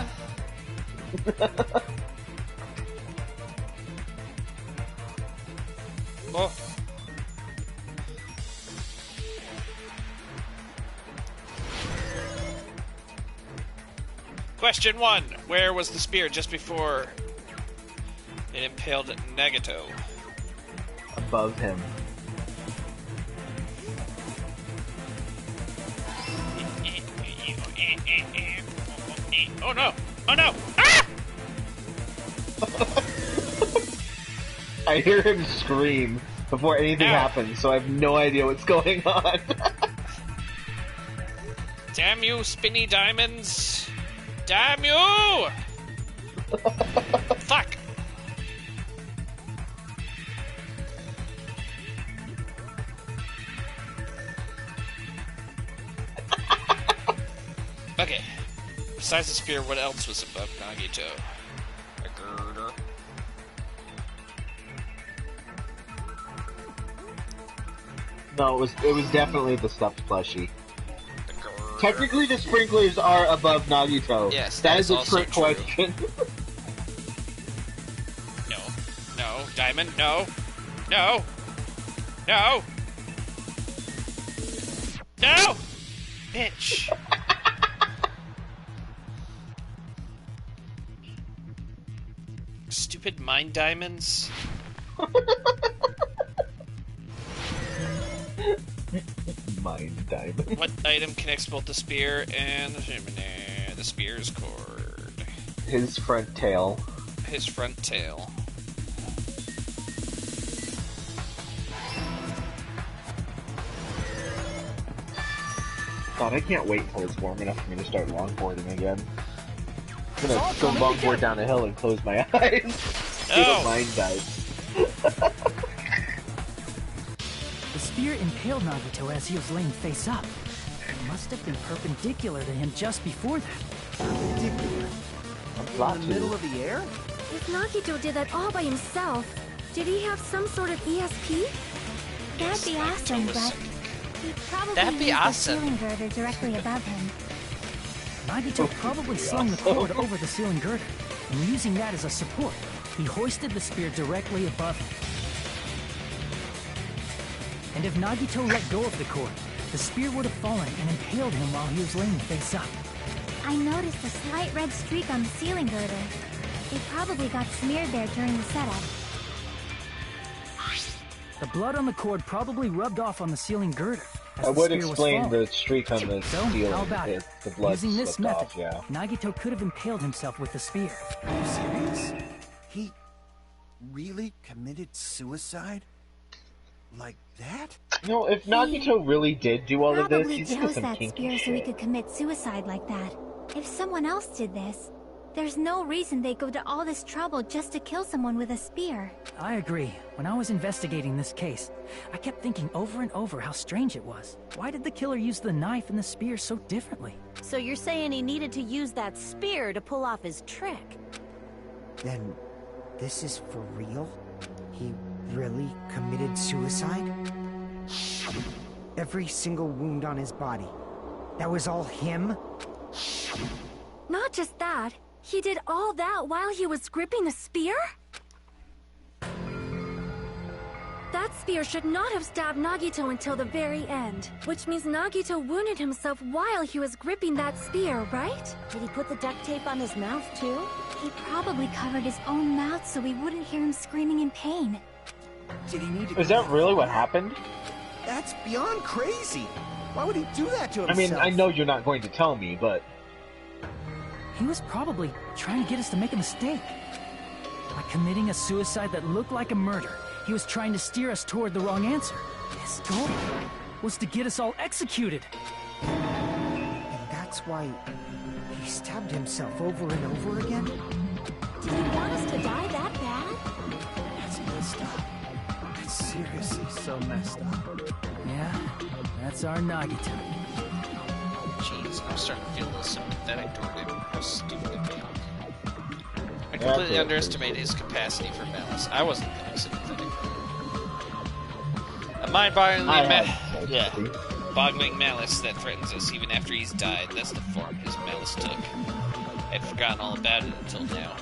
Speaker 2: Oh. Question 1. Where was the spear just before it impaled Nagato?
Speaker 1: Above him.
Speaker 2: Oh no! Oh no! Ah!
Speaker 1: I hear him scream before anything happens, so I have no idea what's going on.
Speaker 2: Damn you, spinny diamonds! Damn you! Fuck! Okay. Besides the spear, what else was above Nagito? A girder.
Speaker 1: No, it was definitely the stuffed plushie. Technically, the sprinklers are above Nagito.
Speaker 2: Yes,
Speaker 1: that is a
Speaker 2: also
Speaker 1: trick
Speaker 2: true.
Speaker 1: question.
Speaker 2: No, Diamond, no, no, no, no, bitch. Stupid mine diamonds.
Speaker 1: Mine diamond.
Speaker 2: What item connects both the spear and the spear's cord?
Speaker 1: His front tail.
Speaker 2: His front tail.
Speaker 1: God, I can't wait until it's warm enough for me to start longboarding again. I'm gonna go longboard down a hill and close my eyes.
Speaker 2: No.
Speaker 1: Mine died.
Speaker 7: The spear impaled Nagito as he was laying face up. It must have been perpendicular to him just before that.
Speaker 6: Perpendicular? In the middle of the air?
Speaker 8: If Nagito did that all by himself, did he have some sort of ESP?
Speaker 9: That'd be awesome, but he probably
Speaker 2: That'd be
Speaker 9: used
Speaker 2: awesome.
Speaker 9: the ceiling girder directly above him.
Speaker 7: Nagito probably slung the cord over the ceiling girder, and using that as a support, he hoisted the spear directly above him. And if Nagito let go of the cord, the spear would have fallen and impaled him while he was laying face up.
Speaker 8: I noticed a slight red streak on the ceiling girder. It probably got smeared there during the setup.
Speaker 7: The blood on the cord probably rubbed off on the ceiling girder. as
Speaker 1: I
Speaker 7: the
Speaker 1: would
Speaker 7: spear was
Speaker 1: explain
Speaker 7: falling.
Speaker 1: the streak on the
Speaker 7: So,
Speaker 1: ceiling.
Speaker 7: how about it?
Speaker 1: The blood
Speaker 7: Using this
Speaker 1: slipped
Speaker 7: method,
Speaker 1: off, yeah.
Speaker 7: Nagito could have impaled himself with the spear.
Speaker 6: Are you serious? He really committed suicide? Like that?
Speaker 1: No, if Nagito really did do all of this,
Speaker 8: Probably
Speaker 1: he's doing
Speaker 8: chose
Speaker 1: some
Speaker 8: that
Speaker 1: kinky
Speaker 8: spear so he
Speaker 1: shit.
Speaker 8: could commit suicide like that. If someone else did this, there's no reason they'd go to all this trouble just to kill someone with a spear.
Speaker 7: I agree. When I was investigating this case, I kept thinking over and over how strange it was. Why did the killer use the knife and the spear so differently?
Speaker 9: So you're saying he needed to use that spear to pull off his trick?
Speaker 5: Then this is for real? He really committed suicide? Every single wound on his body. That was all him?
Speaker 8: Not just that, he did all that while he was gripping the spear? That spear should not have stabbed Nagito until the very end, which means Nagito wounded himself while he was gripping that spear, right?
Speaker 9: Did he put the duct tape on his mouth too?
Speaker 8: He probably covered his own mouth so we wouldn't hear him screaming in pain.
Speaker 6: Did he need to
Speaker 1: Is that really what happened?
Speaker 6: That's beyond crazy. Why would he do that to himself?
Speaker 1: I mean, I know you're not going to tell me, but...
Speaker 7: He was probably trying to get us to make a mistake. By committing a suicide that looked like a murder, he was trying to steer us toward the wrong answer. His goal was to get us all executed.
Speaker 5: And that's why he stabbed himself over and over again?
Speaker 9: Did he want us to die that bad?
Speaker 6: That's messed up. That's seriously so messed up.
Speaker 7: Yeah, that's our Nagito.
Speaker 2: Jeez, I'm starting to feel a little sympathetic toward him. How stupid they are. completely underestimated his capacity for malice. I wasn't sympathetic for him. A boggling malice that threatens us even after he's died. That's the form his malice took. I'd forgotten all about it until now.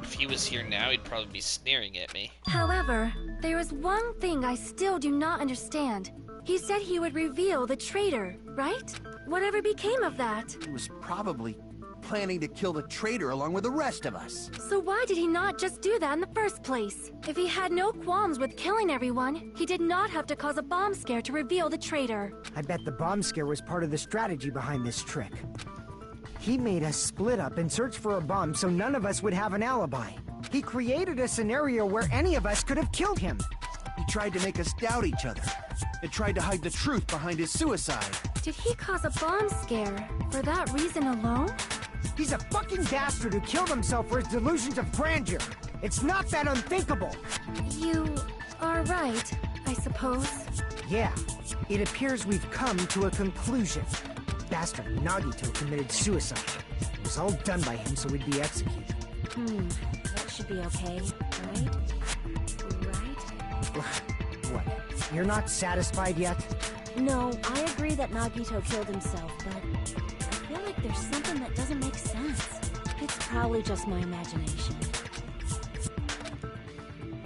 Speaker 2: If he was here now, he'd probably be sneering at me.
Speaker 8: However, there is one thing I still do not understand. He said he would reveal the traitor, right? Whatever became of that?
Speaker 6: He was probably planning to kill the traitor along with the rest of us.
Speaker 8: So why did he not just do that in the first place? If he had no qualms with killing everyone, he did not have to cause a bomb scare to reveal the traitor.
Speaker 5: I bet the bomb scare was part of the strategy behind this trick. He made us split up and search for a bomb so none of us would have an alibi. He created a scenario where any of us could have killed him.
Speaker 6: He tried to make us doubt each other and tried to hide the truth behind his suicide.
Speaker 8: Did he cause a bomb scare for that reason alone?
Speaker 5: He's a fucking bastard who killed himself for his delusions of grandeur. It's not that unthinkable.
Speaker 8: You are right, I suppose.
Speaker 5: Yeah, it appears we've come to a conclusion. Bastard Nagito committed suicide. It was all done by him so we'd be executed.
Speaker 9: That should be okay, right?
Speaker 5: What? You're not satisfied yet?
Speaker 9: No, I agree that Nagito killed himself, but I feel like there's something that doesn't make sense. It's probably just my imagination.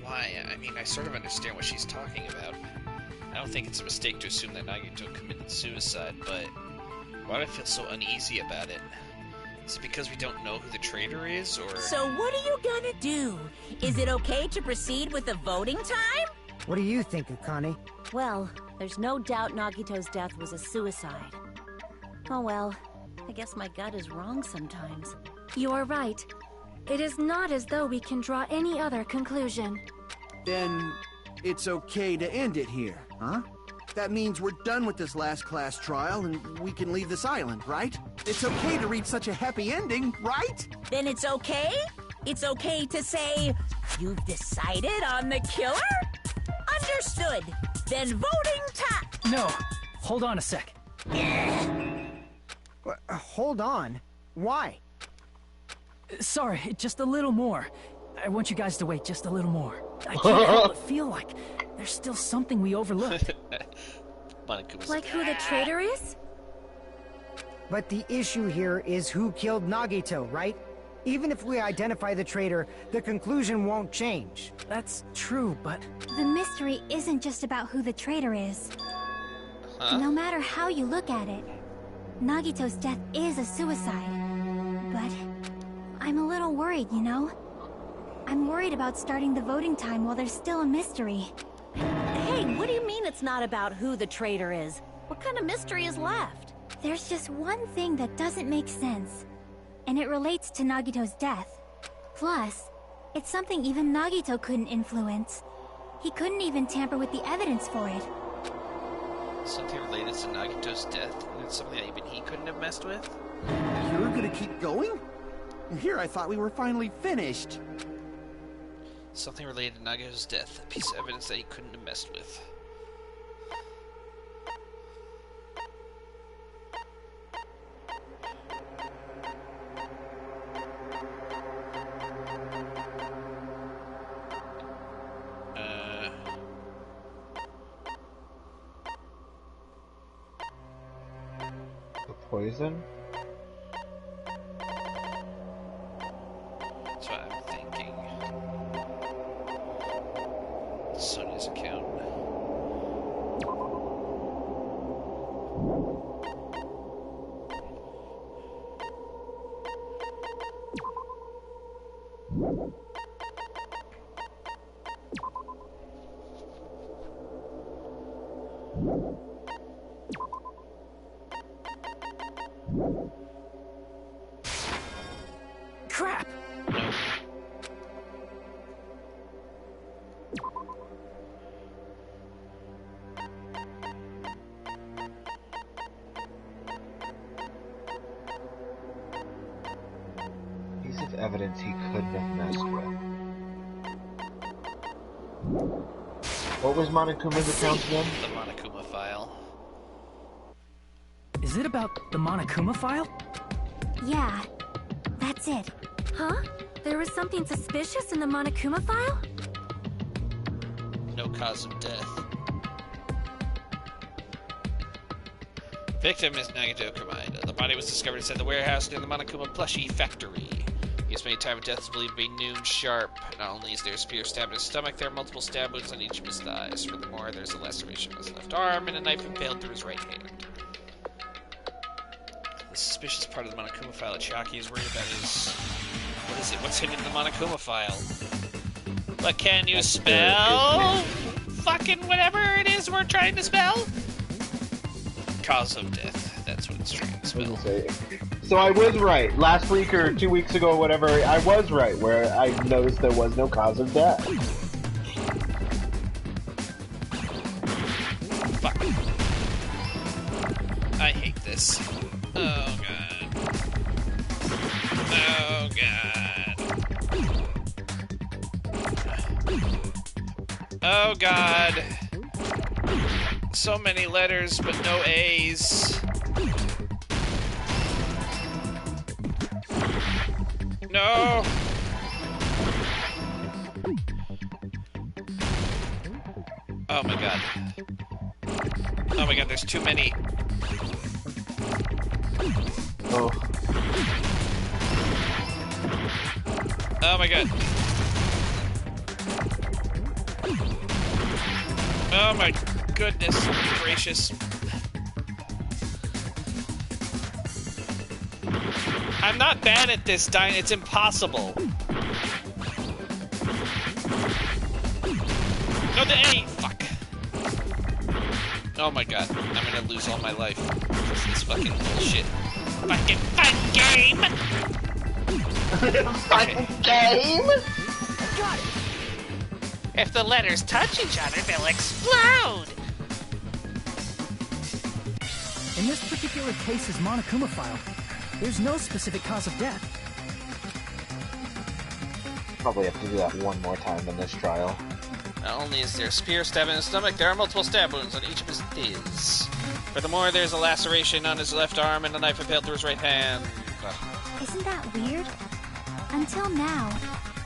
Speaker 2: Why? I mean, I sort of understand what she's talking about. I don't think it's a mistake to assume that Nagito committed suicide, but why do I feel so uneasy about it? Is it because we don't know who the traitor is, or...?
Speaker 3: So what are you gonna do? Is it okay to proceed with the voting time?
Speaker 5: What do you think, Akane?
Speaker 9: Well, there's no doubt Nagito's death was a suicide. Oh well, I guess my gut is wrong sometimes.
Speaker 8: You are right. It is not as though we can draw any other conclusion.
Speaker 6: Then it's okay to end it here, huh? That means we're done with this last class trial and we can leave this island, right? It's okay to reach such a happy ending, right?
Speaker 3: Then it's okay? It's okay to say, you've decided on the killer? Understood. Then voting time.
Speaker 7: No, hold on a sec.
Speaker 5: Hold on? Why?
Speaker 7: Sorry, just a little more. I want you guys to wait just a little more. I can't help but feel like there's still something we overlooked.
Speaker 8: Like who the traitor is?
Speaker 5: But the issue here is who killed Nagito, right? Even if we identify the traitor, the conclusion won't change.
Speaker 7: That's true, but...
Speaker 8: The mystery isn't just about who the traitor is.
Speaker 2: Huh?
Speaker 8: No matter how you look at it, Nagito's death is a suicide. But I'm a little worried, you know? I'm worried about starting the voting time while there's still a mystery.
Speaker 9: Hey, what do you mean it's not about who the traitor is? What kind of mystery is left?
Speaker 8: There's just one thing that doesn't make sense, and it relates to Nagito's death. Plus, it's something even Nagito couldn't influence. He couldn't even tamper with the evidence for it.
Speaker 2: Something related to Nagito's death, and it's something that even he couldn't have messed with?
Speaker 6: You're gonna keep going? Here I thought we were finally finished.
Speaker 2: Something related to Nagito's death, a piece of evidence that he couldn't have messed with.
Speaker 1: The poison?
Speaker 2: That's what I'm thinking. Sonia's account.
Speaker 7: Crap!
Speaker 1: Piece of evidence he couldn't have messed with. What was Monokuma's account again?
Speaker 2: The Monokuma file.
Speaker 7: Is it about the Monokuma file?
Speaker 8: Yeah, that's it. Huh?
Speaker 4: There was something suspicious in the Monokuma file?
Speaker 2: No cause of death. Victim is Nagito Kamida. The body was discovered inside the warehouse near the Monokuma plushie factory. He has made time of death is believed to be noon sharp. Not only is there a spear stabbed in his stomach, there are multiple stab wounds on each of his thighs. Furthermore, there's a laceration on his left arm and a knife impaled through his right hand. The suspicious part of the Monokuma file that Chiaki is worried about is... What is it? What's hidden in the Monokuma file? What can you spell? Fucking whatever it is we're trying to spell? Cause of death. That's what it's trying to spell.
Speaker 1: So I was right. Last week or 2 weeks ago, whatever, I was right, where I noticed there was no cause of death.
Speaker 2: Fuck. I hate this. Oh god. Oh god. Oh god. So many letters, but no A's. No! Oh my god. Oh my god, there's too many.
Speaker 1: Oh.
Speaker 2: Oh my god. Oh my goodness gracious. I'm not bad at this, Dine. It's impossible. No, the A! Fuck. Oh my god. I'm gonna lose all my life. This is fucking bullshit. Fucking fun game!
Speaker 1: Fucking game?
Speaker 2: Got it! If the letters touch each other, they'll explode!
Speaker 7: In this particular case's Monokuma file, there's no specific cause of death.
Speaker 1: Probably have to do that one more time in this trial.
Speaker 2: Not only is there a spear stab in his stomach, there are multiple stab wounds on each of his thighs. Furthermore, there's a laceration on his left arm and a knife impaled through his right hand.
Speaker 8: Isn't that weird? Until now,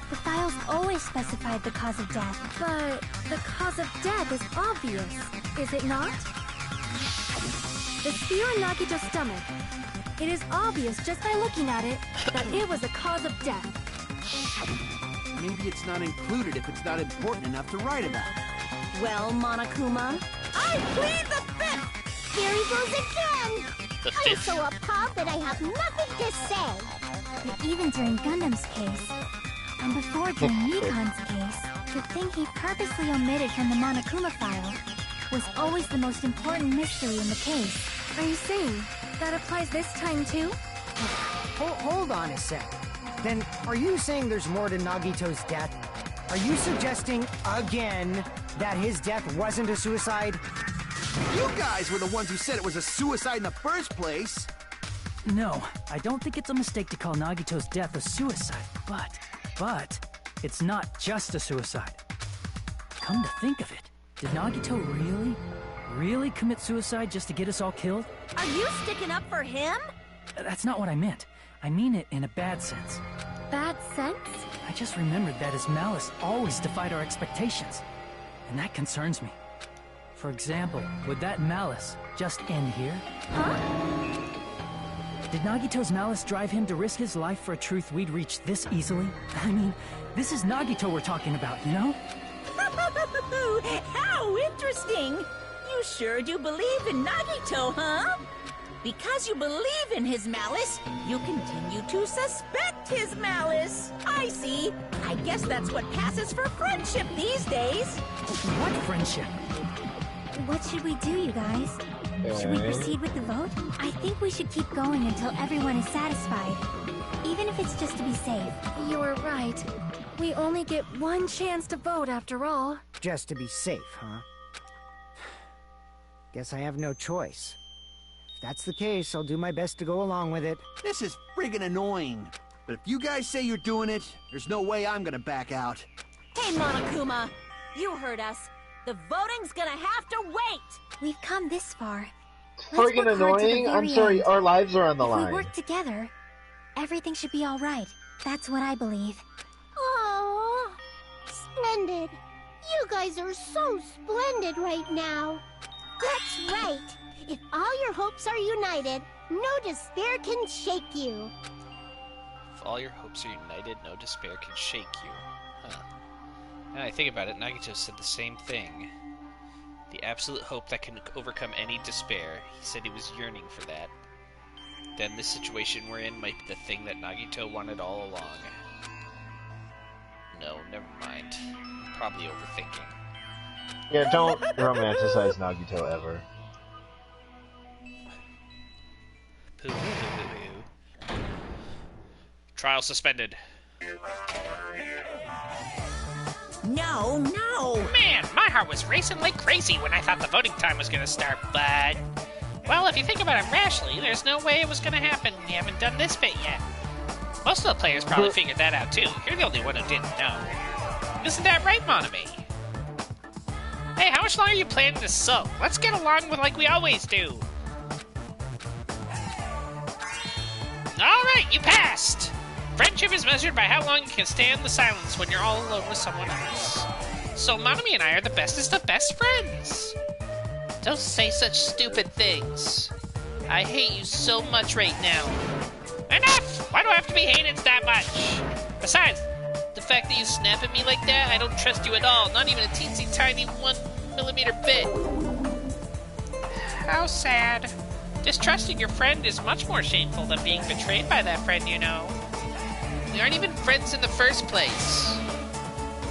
Speaker 8: the files always specified the cause of death.
Speaker 4: But the cause of death is obvious, is it not? The spear in Nagito's stomach. It is obvious just by looking at it that it was the cause of death.
Speaker 6: Maybe it's not included if it's not important enough to write about.
Speaker 9: Well, Monokuma,
Speaker 10: I plead the fifth! Here he goes again!
Speaker 2: The
Speaker 10: I'm
Speaker 2: fifth?
Speaker 10: so appalled that I have nothing to say.
Speaker 8: But even during Gundam's case, and before during Nikon's case, the thing he purposely omitted from the Monokuma file was always the most important mystery in the case.
Speaker 4: Are you saying that applies this time too?
Speaker 5: Hold on a sec. Then, are you saying there's more to Nagito's death? Are you suggesting, again, that his death wasn't a suicide?
Speaker 6: You guys were the ones who said it was a suicide in the first place!
Speaker 7: No, I don't think it's a mistake to call Nagito's death a suicide, but it's not just a suicide. Come to think of it, did Nagito really commit suicide just to get us all killed?
Speaker 9: are you sticking up for him?
Speaker 7: That's not what I meant. I mean it in a bad sense.
Speaker 4: Bad sense?
Speaker 7: I just remembered that his malice always defied our expectations, and that concerns me. For example, would that malice just end here?
Speaker 4: Huh?
Speaker 7: Did Nagito's malice drive him to risk his life for a truth we'd reach this easily? I mean, this is Nagito we're talking about, you know?
Speaker 3: How interesting! You sure do believe in Nagito, huh? Because you believe in his malice, you continue to suspect his malice. I see. I guess that's what passes for friendship these days.
Speaker 7: What friendship?
Speaker 8: What should we do, you guys? Should we proceed with the vote? I think we should keep going until everyone is satisfied. Even if it's just to be safe.
Speaker 4: You're right. We only get one chance to vote after all.
Speaker 5: Just to be safe, huh? Guess I have no choice. If that's the case, I'll do my best to go along with it.
Speaker 6: This is friggin' annoying. But if you guys say you're doing it, there's no way I'm gonna back out.
Speaker 9: Hey, Monokuma, you heard us. The voting's gonna have to wait!
Speaker 8: We've come this far.
Speaker 1: Friggin'
Speaker 8: Let's work hard to the
Speaker 1: annoying? I'm
Speaker 8: very
Speaker 1: sorry,
Speaker 8: end.
Speaker 1: our lives are on the
Speaker 8: If we
Speaker 1: line.
Speaker 8: work together, everything should be all right. That's what I believe.
Speaker 10: Oh, splendid. You guys are so splendid right now. That's right. If all your hopes are united, no despair can shake you.
Speaker 2: If all your hopes are united, no despair can shake you. Huh. Now I think about it, Nagito said the same thing. The absolute hope that can overcome any despair. He said he was yearning for that. Then this situation we're in might be the thing that Nagito wanted all along. No, never mind. I'm probably overthinking.
Speaker 1: Yeah, don't romanticize Nagito ever.
Speaker 2: Poo, poo, poo, poo. Trial suspended.
Speaker 3: No, no!
Speaker 11: Man, my heart was racing like crazy when I thought the voting time was gonna start, but... Well, if you think about it rationally, there's no way it was gonna happen. We haven't done this bit yet. Most of the players probably figured that out too. You're the only one who didn't know. Isn't that right, Monami? Hey, how much longer are you planning to sulk? Let's get along with like we always do. Alright, you passed! Friendship is measured by how long you can stand the silence when you're all alone with someone else. So Monami and I are the bestest of best friends. Don't say such stupid things. I hate you so much right now. Enough! Why do I have to be hated that much? Besides, the fact that you snap at me like that, I don't trust you at all. Not even a teensy tiny 1mm bit. How sad. Distrusting your friend is much more shameful than being betrayed by that friend, you know. We aren't even friends in the first place.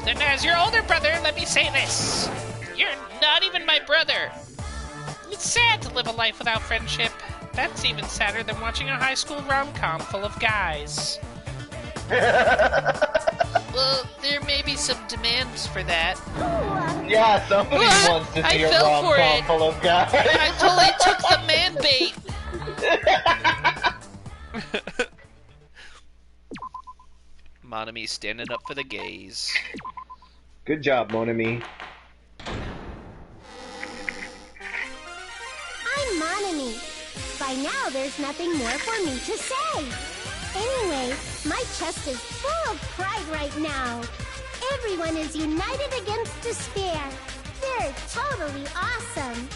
Speaker 11: Then as your older brother, let me say this. You're not even my brother. It's sad to live a life without friendship. That's even sadder than watching a high school rom-com full of guys. Well, there may be some demands for that.
Speaker 1: Yeah, somebody wants to see a rom-com full of guys.
Speaker 2: I totally took the man bait. Monami standing up for the gays.
Speaker 1: Good job, Monami.
Speaker 10: I'm Monami. By now, there's nothing more for me to say. Anyway, my chest is full of pride right now. Everyone is united against despair. They're totally awesome.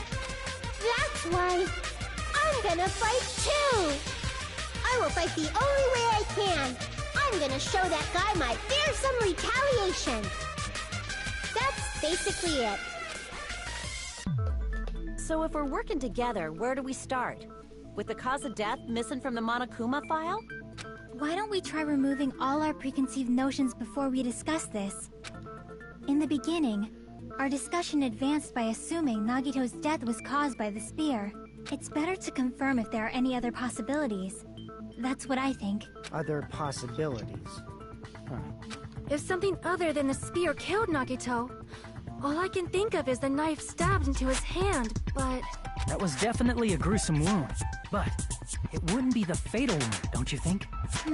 Speaker 10: That's why I'm gonna fight too. I will fight the only way I can. I'm gonna show that guy my fearsome retaliation. That's basically it.
Speaker 9: So if we're working together, where do we start? With the cause of death missing from the Monokuma file?
Speaker 8: Why don't we try removing all our preconceived notions before we discuss this? In the beginning, our discussion advanced by assuming Nagito's death was caused by the spear. It's better to confirm if there are any other possibilities. That's what I think.
Speaker 5: Other possibilities. Huh.
Speaker 4: If something other than the spear killed Nagito, all I can think of is the knife stabbed into his hand, but...
Speaker 7: That was definitely a gruesome wound, but it wouldn't be the fatal wound, don't you think?
Speaker 6: If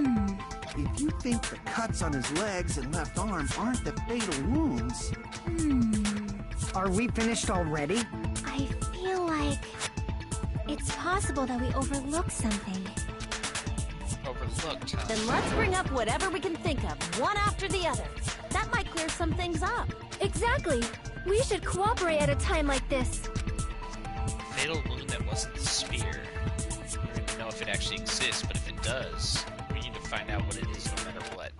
Speaker 6: you think the cuts on his legs and left arm aren't the fatal wounds...
Speaker 5: Are we finished already?
Speaker 8: I feel like... it's possible that we overlooked something.
Speaker 2: Overlooked, huh?
Speaker 9: Then let's bring up whatever we can think of, one after the other. That might clear some things up.
Speaker 4: Exactly. We should cooperate at a time like this.
Speaker 2: Fatal wound that wasn't the spear. I don't even know if it actually exists, but if it does, we need to find out what it is no matter what.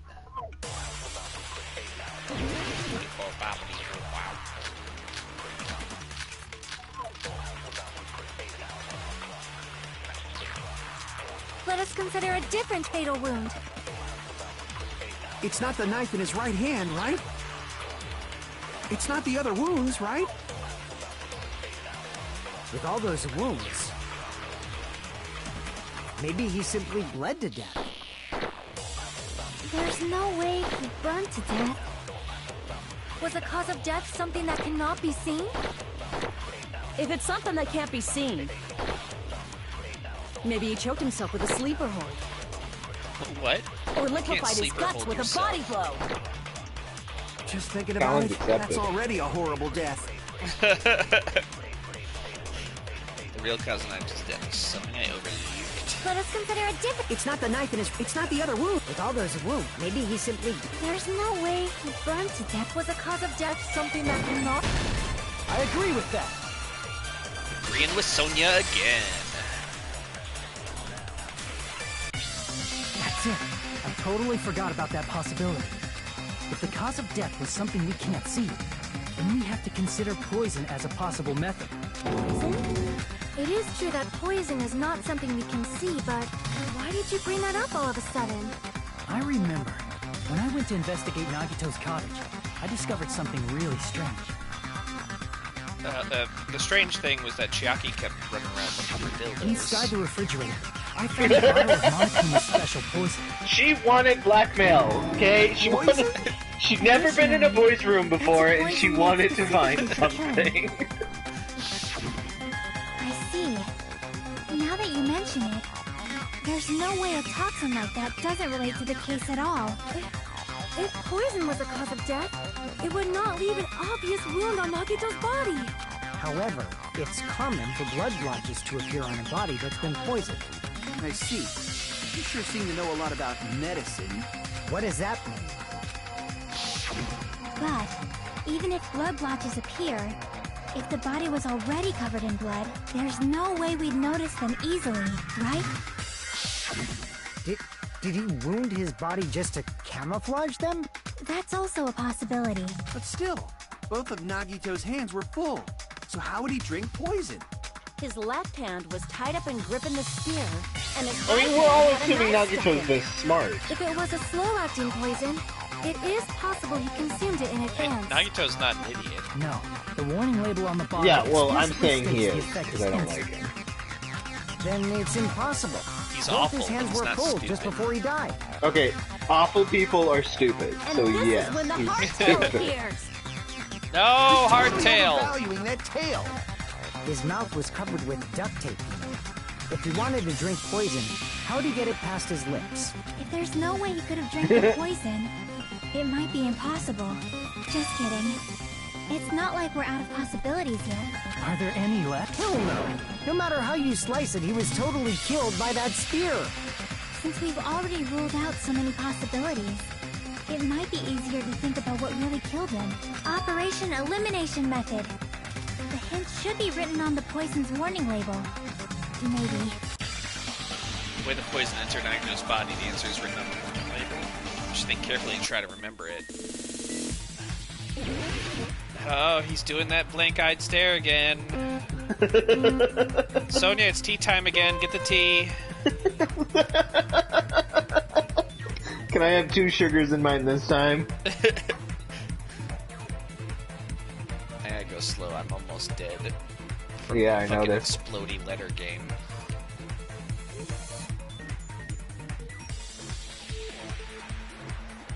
Speaker 4: Let us consider a different fatal wound.
Speaker 6: It's not the knife in his right hand, right? It's not the other wounds, right?
Speaker 5: With all those wounds, maybe he simply bled to death.
Speaker 8: There's no way he burned to death.
Speaker 4: Was the cause of death something that cannot be seen?
Speaker 9: If it's something that can't be seen, maybe he choked himself with a sleeper hold.
Speaker 2: What?
Speaker 9: Or liquefied his guts with a body blow.
Speaker 6: Just thinking about it, that's already a horrible death.
Speaker 2: The real cause of Nagito's death is something I overlooked.
Speaker 8: Let us consider a different...
Speaker 5: It's not the knife in his... It's not the other wound. With all those wounds, maybe he simply...
Speaker 8: There's no way he burned to death. Was a cause of death something that cannot...
Speaker 6: I agree with that.
Speaker 2: Agreeing with Sonia again.
Speaker 7: That's it. I totally forgot about that possibility. If the cause of death was something we can't see, then we have to consider poison as a possible method.
Speaker 8: Poison? It is true that poison is not something we can see, but why did you bring that up all of a sudden?
Speaker 7: I remember. When I went to investigate Nagito's cottage, I discovered something really strange.
Speaker 2: The strange thing was that Chiaki kept running around looking for dildos.
Speaker 7: Inside the refrigerator, I found a bottle of Monokuma's special poison.
Speaker 1: She wanted blackmail, okay? She'd never been in a boys' room before, and she wanted to find something.
Speaker 8: I see. Now that you mention it, there's no way a toxin like that doesn't relate to the case at all.
Speaker 4: If poison was a cause of death, it would not leave an obvious wound on Nagito's body.
Speaker 5: However, it's common for blood blotches to appear on a body that's been poisoned.
Speaker 6: I see. You sure seem to know a lot about medicine.
Speaker 5: What does that mean?
Speaker 8: But even if blood blotches appear, if the body was already covered in blood, there's no way we'd notice them easily, right?
Speaker 5: Did he wound his body just to camouflage them?
Speaker 8: That's also a possibility.
Speaker 6: But still, both of Nagito's hands were full. So how would he drink poison?
Speaker 9: His left hand was tied up and gripping the spear, and his
Speaker 1: I
Speaker 9: right
Speaker 1: mean, we're all
Speaker 9: hand had a
Speaker 1: assuming
Speaker 9: knife
Speaker 1: Nagito's
Speaker 9: stuck
Speaker 1: this smart.
Speaker 4: If it was a slow-acting poison, it is possible he consumed it in
Speaker 2: Hey,
Speaker 4: advance.
Speaker 2: Nagito's not an idiot.
Speaker 7: No, the warning label on the bottle...
Speaker 1: Yeah, well, I'm
Speaker 7: explicitly
Speaker 1: saying he
Speaker 7: states the
Speaker 1: is,
Speaker 7: effect
Speaker 1: because I don't
Speaker 7: instant.
Speaker 1: like him.
Speaker 5: Then it's impossible.
Speaker 2: He's
Speaker 5: Both
Speaker 2: awful,
Speaker 5: his
Speaker 2: but
Speaker 5: hands
Speaker 2: he's
Speaker 5: were
Speaker 2: not
Speaker 5: full
Speaker 2: stupid.
Speaker 5: just before he died.
Speaker 1: Okay, awful people are stupid,
Speaker 9: And
Speaker 1: so
Speaker 9: this
Speaker 1: yes,
Speaker 9: is when the
Speaker 1: he's
Speaker 9: hardtail
Speaker 1: stupid.
Speaker 9: appears.
Speaker 2: No,
Speaker 6: Totally
Speaker 2: hardtail!
Speaker 6: overvaluing that tail.
Speaker 5: His mouth was covered with duct tape. If he wanted to drink poison, how'd he get it past his lips?
Speaker 8: If there's no way he could have drank the poison, it might be impossible. Just kidding. It's not like we're out of possibilities yet.
Speaker 7: Are there any left?
Speaker 5: Hell no! No matter how you slice it, he was totally killed by that spear!
Speaker 8: Since we've already ruled out so many possibilities, it might be easier to think about what really killed him. Operation Elimination Method. The hint should be written on the poison's warning label. Maybe.
Speaker 2: The way the poison entered Nagito's body, the answer is written on the warning label. Just think carefully and try to remember it. Oh, he's doing that blank-eyed stare again. Sonia, it's tea time again. Get the tea.
Speaker 1: Can I have 2 sugars in mine this time?
Speaker 2: I gotta go slow. I'm almost dead.
Speaker 1: Yeah, I
Speaker 2: Fucking
Speaker 1: noticed.
Speaker 2: explodey letter game.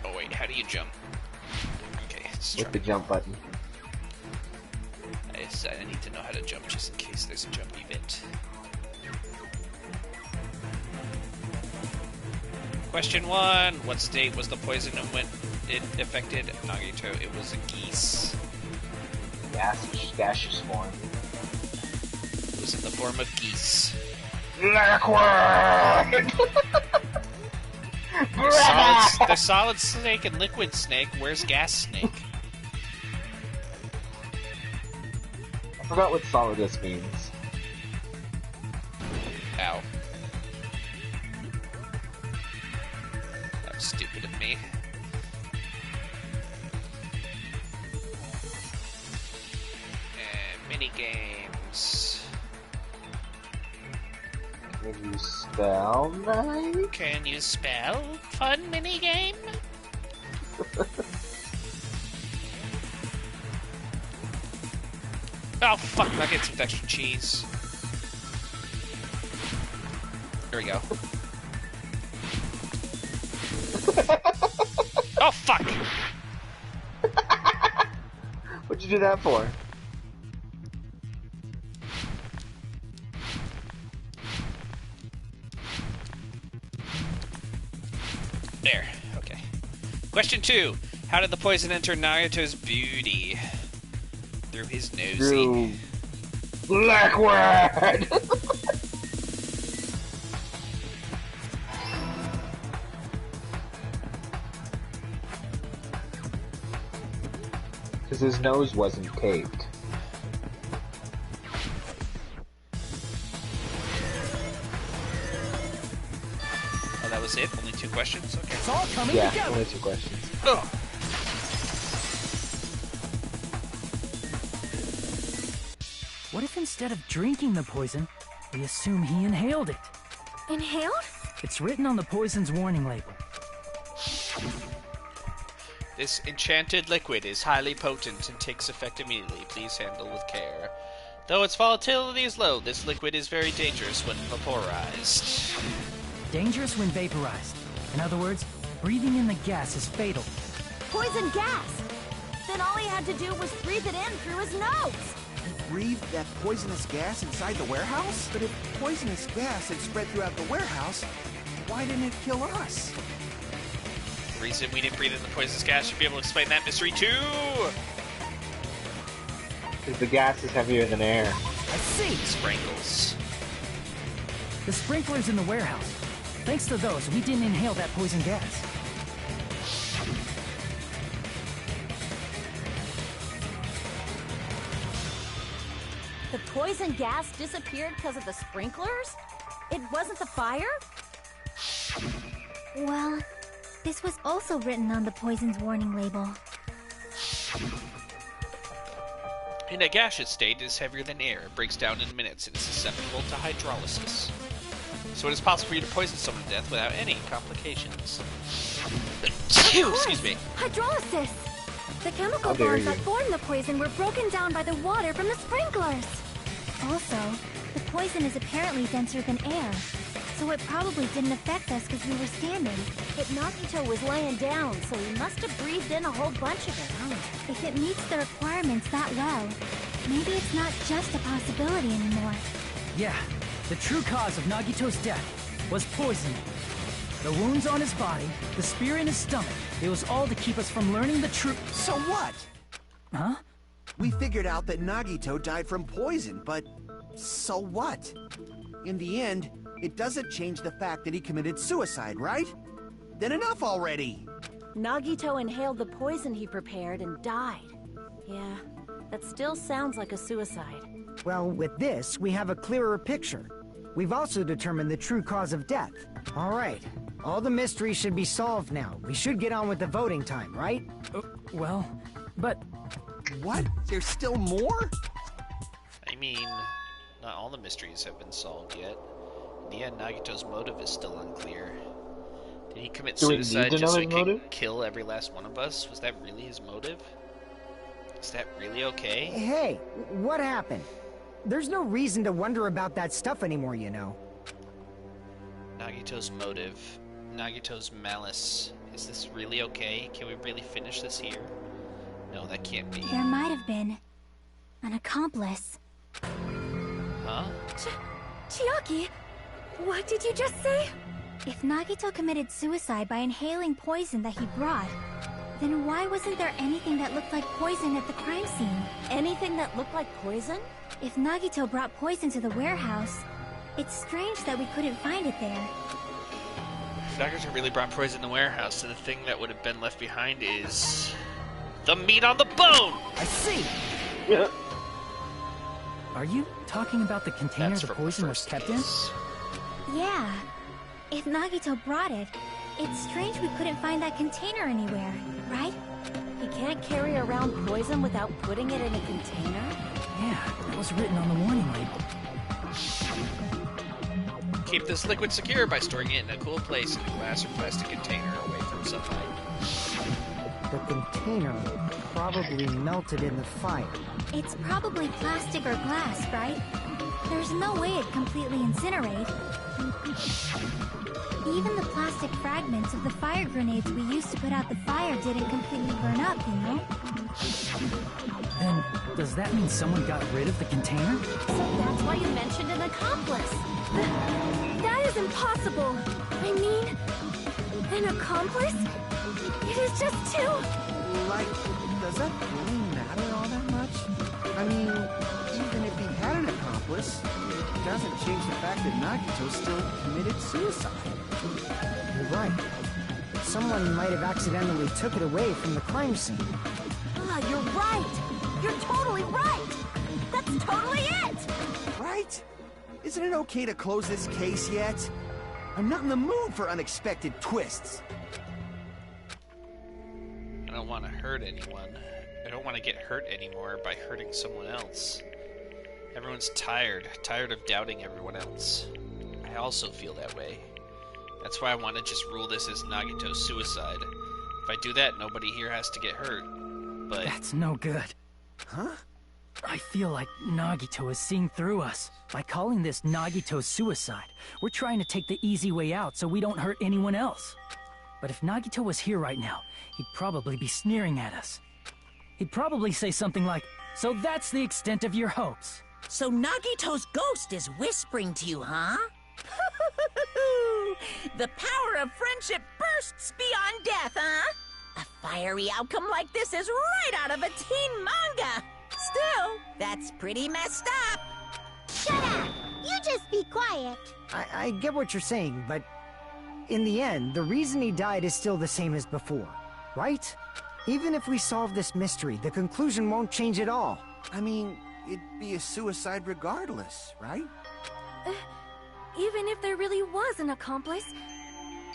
Speaker 2: Oh wait, how do you jump? Okay, let's try.
Speaker 1: With the jump button.
Speaker 2: I need to know how to jump just in case there's a jumpy bit. Question 1. What state was the poison when it affected Nagito? It was a geese.
Speaker 1: Gaseous form.
Speaker 2: It was in the form of geese.
Speaker 1: Liquid!
Speaker 2: There's solid snake and liquid snake. Where's gas snake?
Speaker 1: I forgot what solidus means.
Speaker 2: Ow. That was stupid of me. And mini games.
Speaker 1: Can you spell that?
Speaker 2: Can you spell fun mini game? Oh fuck! I get some extra cheese. There we go. Oh fuck!
Speaker 1: What'd you do that for?
Speaker 2: There. Okay. Question 2. How did the poison enter Nagito's booty? Through his nosy.
Speaker 1: Liquid! Because his nose wasn't taped.
Speaker 2: Oh, that was it? Only 2 questions? Okay.
Speaker 5: It's all coming together.
Speaker 1: Only 2 questions.
Speaker 2: Ugh.
Speaker 7: What if instead of drinking the poison, we assume he inhaled it?
Speaker 8: Inhaled?
Speaker 7: It's written on the poison's warning label.
Speaker 2: This enchanted liquid is highly potent and takes effect immediately. Please handle with care. Though its volatility is low, this liquid is very dangerous when vaporized.
Speaker 7: Dangerous when vaporized. In other words, breathing in the gas is fatal.
Speaker 9: Poison gas! Then all he had to do was breathe it in through his nose!
Speaker 6: He breathed that poisonous gas inside the warehouse? But if poisonous gas had spread throughout the warehouse, why didn't it kill us?
Speaker 2: The reason we didn't breathe in the poisonous gas should be able to explain that mystery too!
Speaker 1: Because the gas is heavier than air.
Speaker 7: I see!
Speaker 2: Sprinkles.
Speaker 7: The sprinklers in the warehouse. Thanks to those, we didn't inhale that poison gas.
Speaker 9: The poison gas disappeared because of the sprinklers? It wasn't the fire?
Speaker 8: Well, this was also written on the poison's warning label.
Speaker 2: In a gaseous state, it is heavier than air. It breaks down in minutes and is susceptible to hydrolysis. So it is possible for you to poison someone to death without any complications. Excuse me.
Speaker 8: Hydrolysis! The chemical bonds that formed the poison were broken down by the water from the sprinklers. Also, the poison is apparently denser than air, so it probably didn't affect us because we were standing.
Speaker 9: But Nagito was laying down, so he must have breathed in a whole bunch of it, huh?
Speaker 8: If it meets the requirements that well, maybe it's not just a possibility anymore.
Speaker 7: Yeah, the true cause of Nagito's death was poisoning. The wounds on his body, the spear in his stomach, it was all to keep us from learning the truth.
Speaker 6: So what?
Speaker 7: Huh?
Speaker 6: We figured out that Nagito died from poison, but so what? In the end, it doesn't change the fact that he committed suicide, right? Then enough already!
Speaker 9: Nagito inhaled the poison he prepared and died. Yeah, that still sounds like a suicide.
Speaker 5: Well, with this, we have a clearer picture. We've also determined the true cause of death. All right. All the mysteries should be solved now. We should get on with the voting time, right?
Speaker 7: Well, but...
Speaker 6: What? There's still more?
Speaker 2: I mean, not all the mysteries have been solved yet. In the end, Nagito's motive is still unclear. Did he commit suicide just so he could kill every last one of us? Was that really his motive? Is that really okay?
Speaker 5: Hey, what happened? There's no reason to wonder about that stuff anymore, you know.
Speaker 2: Nagito's motive. Nagito's malice. Is this really okay? Can we really finish this here? No, that can't be.
Speaker 8: There might have been an accomplice.
Speaker 2: Huh?
Speaker 8: Chiaki, what did you just say? If Nagito committed suicide by inhaling poison that he brought, then why wasn't there anything that looked like poison at the crime scene?
Speaker 9: Anything that looked like poison?
Speaker 8: If Nagito brought poison to the warehouse, it's strange that we couldn't find it there.
Speaker 2: If Nagito really brought poison in the warehouse, then the thing that would have been left behind is... the meat on the bone!
Speaker 5: I see!
Speaker 1: Yeah.
Speaker 7: Are you talking about the container the poison was kept in?
Speaker 8: Yeah. If Nagito brought it, it's strange we couldn't find that container anywhere, right?
Speaker 9: He can't carry around poison without putting it in a container?
Speaker 7: Yeah, that was written on the warning label.
Speaker 2: Keep this liquid secure by storing it in a cool place in a glass or plastic container away from sunlight.
Speaker 5: The container probably melted in the fire.
Speaker 8: It's probably plastic or glass, right? There's no way it'd completely incinerate. Even the plastic fragments of the fire grenades we used to put out the fire didn't completely burn up, you know?
Speaker 7: Then, does that mean someone got rid of the container?
Speaker 9: So that's why you mentioned an accomplice.
Speaker 8: That is impossible! I mean, an accomplice? It is just two!
Speaker 6: Like, does that really matter all that much? I mean, even if he had an accomplice, it doesn't change the fact that Nagito still committed suicide.
Speaker 5: You're right. Someone might have accidentally took it away from the crime scene.
Speaker 9: Ah, you're right!
Speaker 6: Isn't it okay to close this case yet? I'm not in the mood for unexpected twists.
Speaker 2: I don't want to hurt anyone. I don't want to get hurt anymore by hurting someone else. Everyone's tired of doubting everyone else. I also feel that way. That's why I want to just rule this as Nagito's suicide. If I do that, nobody here has to get hurt. But
Speaker 7: that's no good.
Speaker 6: Huh?
Speaker 7: I feel like Nagito is seeing through us. By calling this Nagito's suicide, we're trying to take the easy way out so we don't hurt anyone else. But if Nagito was here right now, he'd probably be sneering at us. He'd probably say something like, "So that's the extent of your hopes."
Speaker 3: So Nagito's ghost is whispering to you, huh? The power of friendship bursts beyond death, huh? A fiery outcome like this is right out of a teen manga. Still, that's pretty messed up.
Speaker 10: Shut up! You just be quiet.
Speaker 5: I get what you're saying, but in the end, the reason he died is still the same as before, right? Even if we solve this mystery, the conclusion won't change at all.
Speaker 6: I mean, it'd be a suicide regardless, right?
Speaker 8: Even if there really was an accomplice,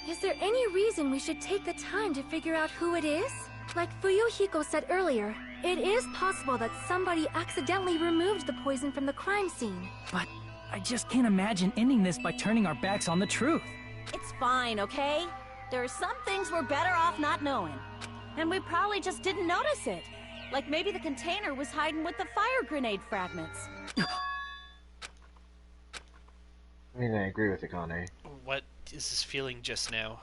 Speaker 8: is there any reason we should take the time to figure out who it is? Like Fuyuhiko said earlier, it is possible that somebody accidentally removed the poison from the crime scene.
Speaker 7: But I just can't imagine ending this by turning our backs on the truth.
Speaker 9: It's fine, okay? There are some things we're better off not knowing. And we probably just didn't notice it. Like maybe the container was hiding with the fire grenade fragments.
Speaker 1: I mean, I agree with Akane.
Speaker 2: what is this feeling just now?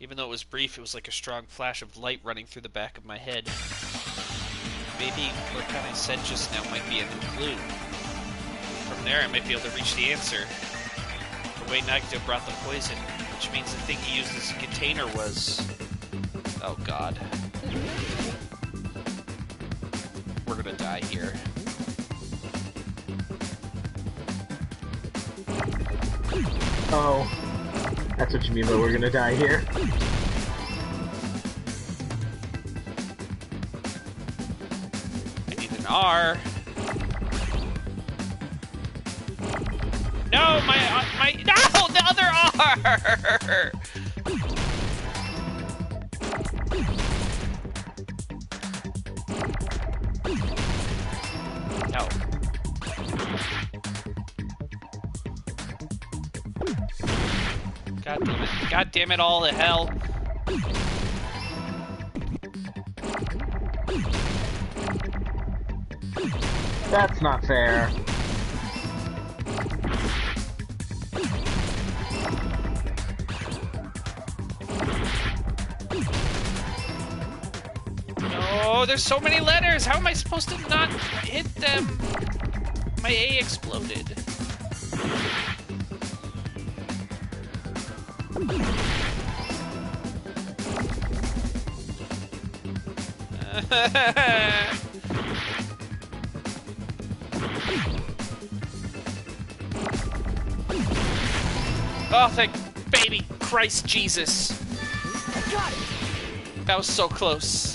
Speaker 2: Even though it was brief, it was like a strong flash of light running through the back of my head. Maybe what Akane said just now might be a new clue. From there, I might be able to reach the answer. The way Nagito brought the poison, which means the thing he used as a container was... Oh god. We're gonna die here.
Speaker 1: Oh. That's what you mean by we're gonna die here.
Speaker 2: I need an R. No, no, the other R! No. God damn it. God damn it all to hell.
Speaker 1: That's not fair.
Speaker 2: No, there's so many letters. How am I supposed to not hit them? My A exploded. Oh, thank baby Christ Jesus.
Speaker 5: I got it!
Speaker 2: That was so close.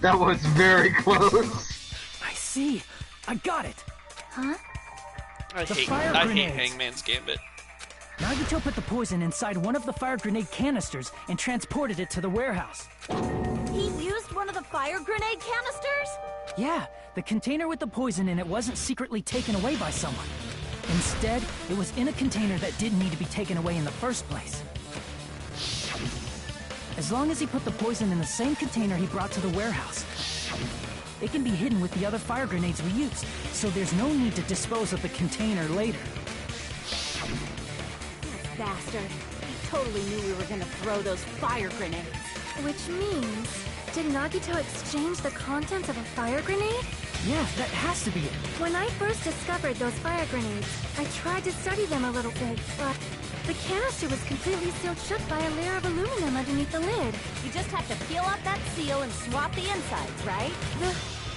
Speaker 1: That was very close.
Speaker 7: I see. I got it.
Speaker 8: Huh?
Speaker 2: I
Speaker 7: The
Speaker 2: hate
Speaker 7: fire grenades.
Speaker 2: Hangman's Gambit.
Speaker 7: Nagito put the poison inside one of the fire grenade canisters and transported it to the warehouse.
Speaker 9: He used one of the fire grenade canisters?
Speaker 7: Yeah, the container with the poison in it wasn't secretly taken away by someone. Instead, it was in a container that didn't need to be taken away in the first place. As long as he put the poison in the same container he brought to the warehouse, it can be hidden with the other fire grenades we used, so there's no need to dispose of the container later.
Speaker 9: Bastard. He totally knew we were gonna throw those fire grenades.
Speaker 8: Which means, did Nagito exchange the contents of a fire grenade?
Speaker 7: Yeah, that has to be it.
Speaker 8: When I first discovered those fire grenades, I tried to study them a little bit, but the canister was completely sealed shut by a layer of aluminum underneath the lid.
Speaker 9: You just have to peel up that seal and swap the insides, right?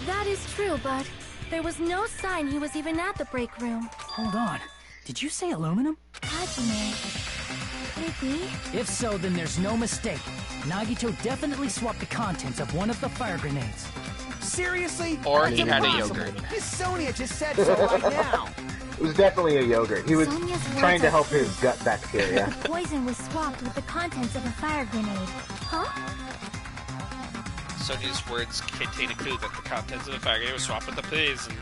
Speaker 8: That is true, but there was no sign he was even at the break room.
Speaker 7: Hold on. Did you say aluminum?
Speaker 8: Hajime. Could it be?
Speaker 7: If so, then there's no mistake. Nagito definitely swapped the contents of one of the fire grenades.
Speaker 6: Seriously?
Speaker 2: Or
Speaker 6: That's
Speaker 2: he had a
Speaker 6: impossible.
Speaker 2: yogurt.
Speaker 6: Miss Sonia just said so right now.
Speaker 1: It was definitely a yogurt. He was
Speaker 8: Sonia's
Speaker 1: trying to
Speaker 8: words
Speaker 1: help
Speaker 8: are
Speaker 1: his
Speaker 8: true.
Speaker 1: gut bacteria.
Speaker 8: The poison was swapped with the contents of a fire grenade. Huh?
Speaker 2: Sonia's words contain a clue that the contents of the fire grenade was swapped with the poison.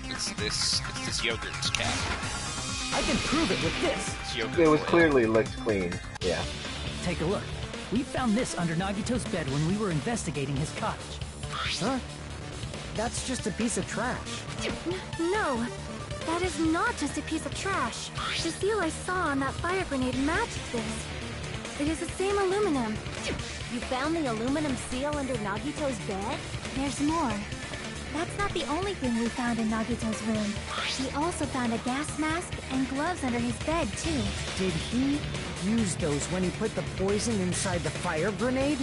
Speaker 2: It's this yogurt cap.
Speaker 7: I can prove it with this.
Speaker 2: It's yogurt
Speaker 1: It was
Speaker 2: oil.
Speaker 1: clearly licked clean. Yeah.
Speaker 7: Take a look. We found this under Nagito's bed when we were investigating his cottage.
Speaker 5: Huh? That's just a piece of trash.
Speaker 4: No, that is not just a piece of trash. The seal I saw on that fire grenade matched this. It is the same aluminum.
Speaker 9: You found the aluminum seal under Nagito's bed?
Speaker 8: There's more. That's not the only thing we found in Nagito's room. We also found a gas mask and gloves under his bed, too.
Speaker 5: Did he use those when he put the poison inside the fire grenade?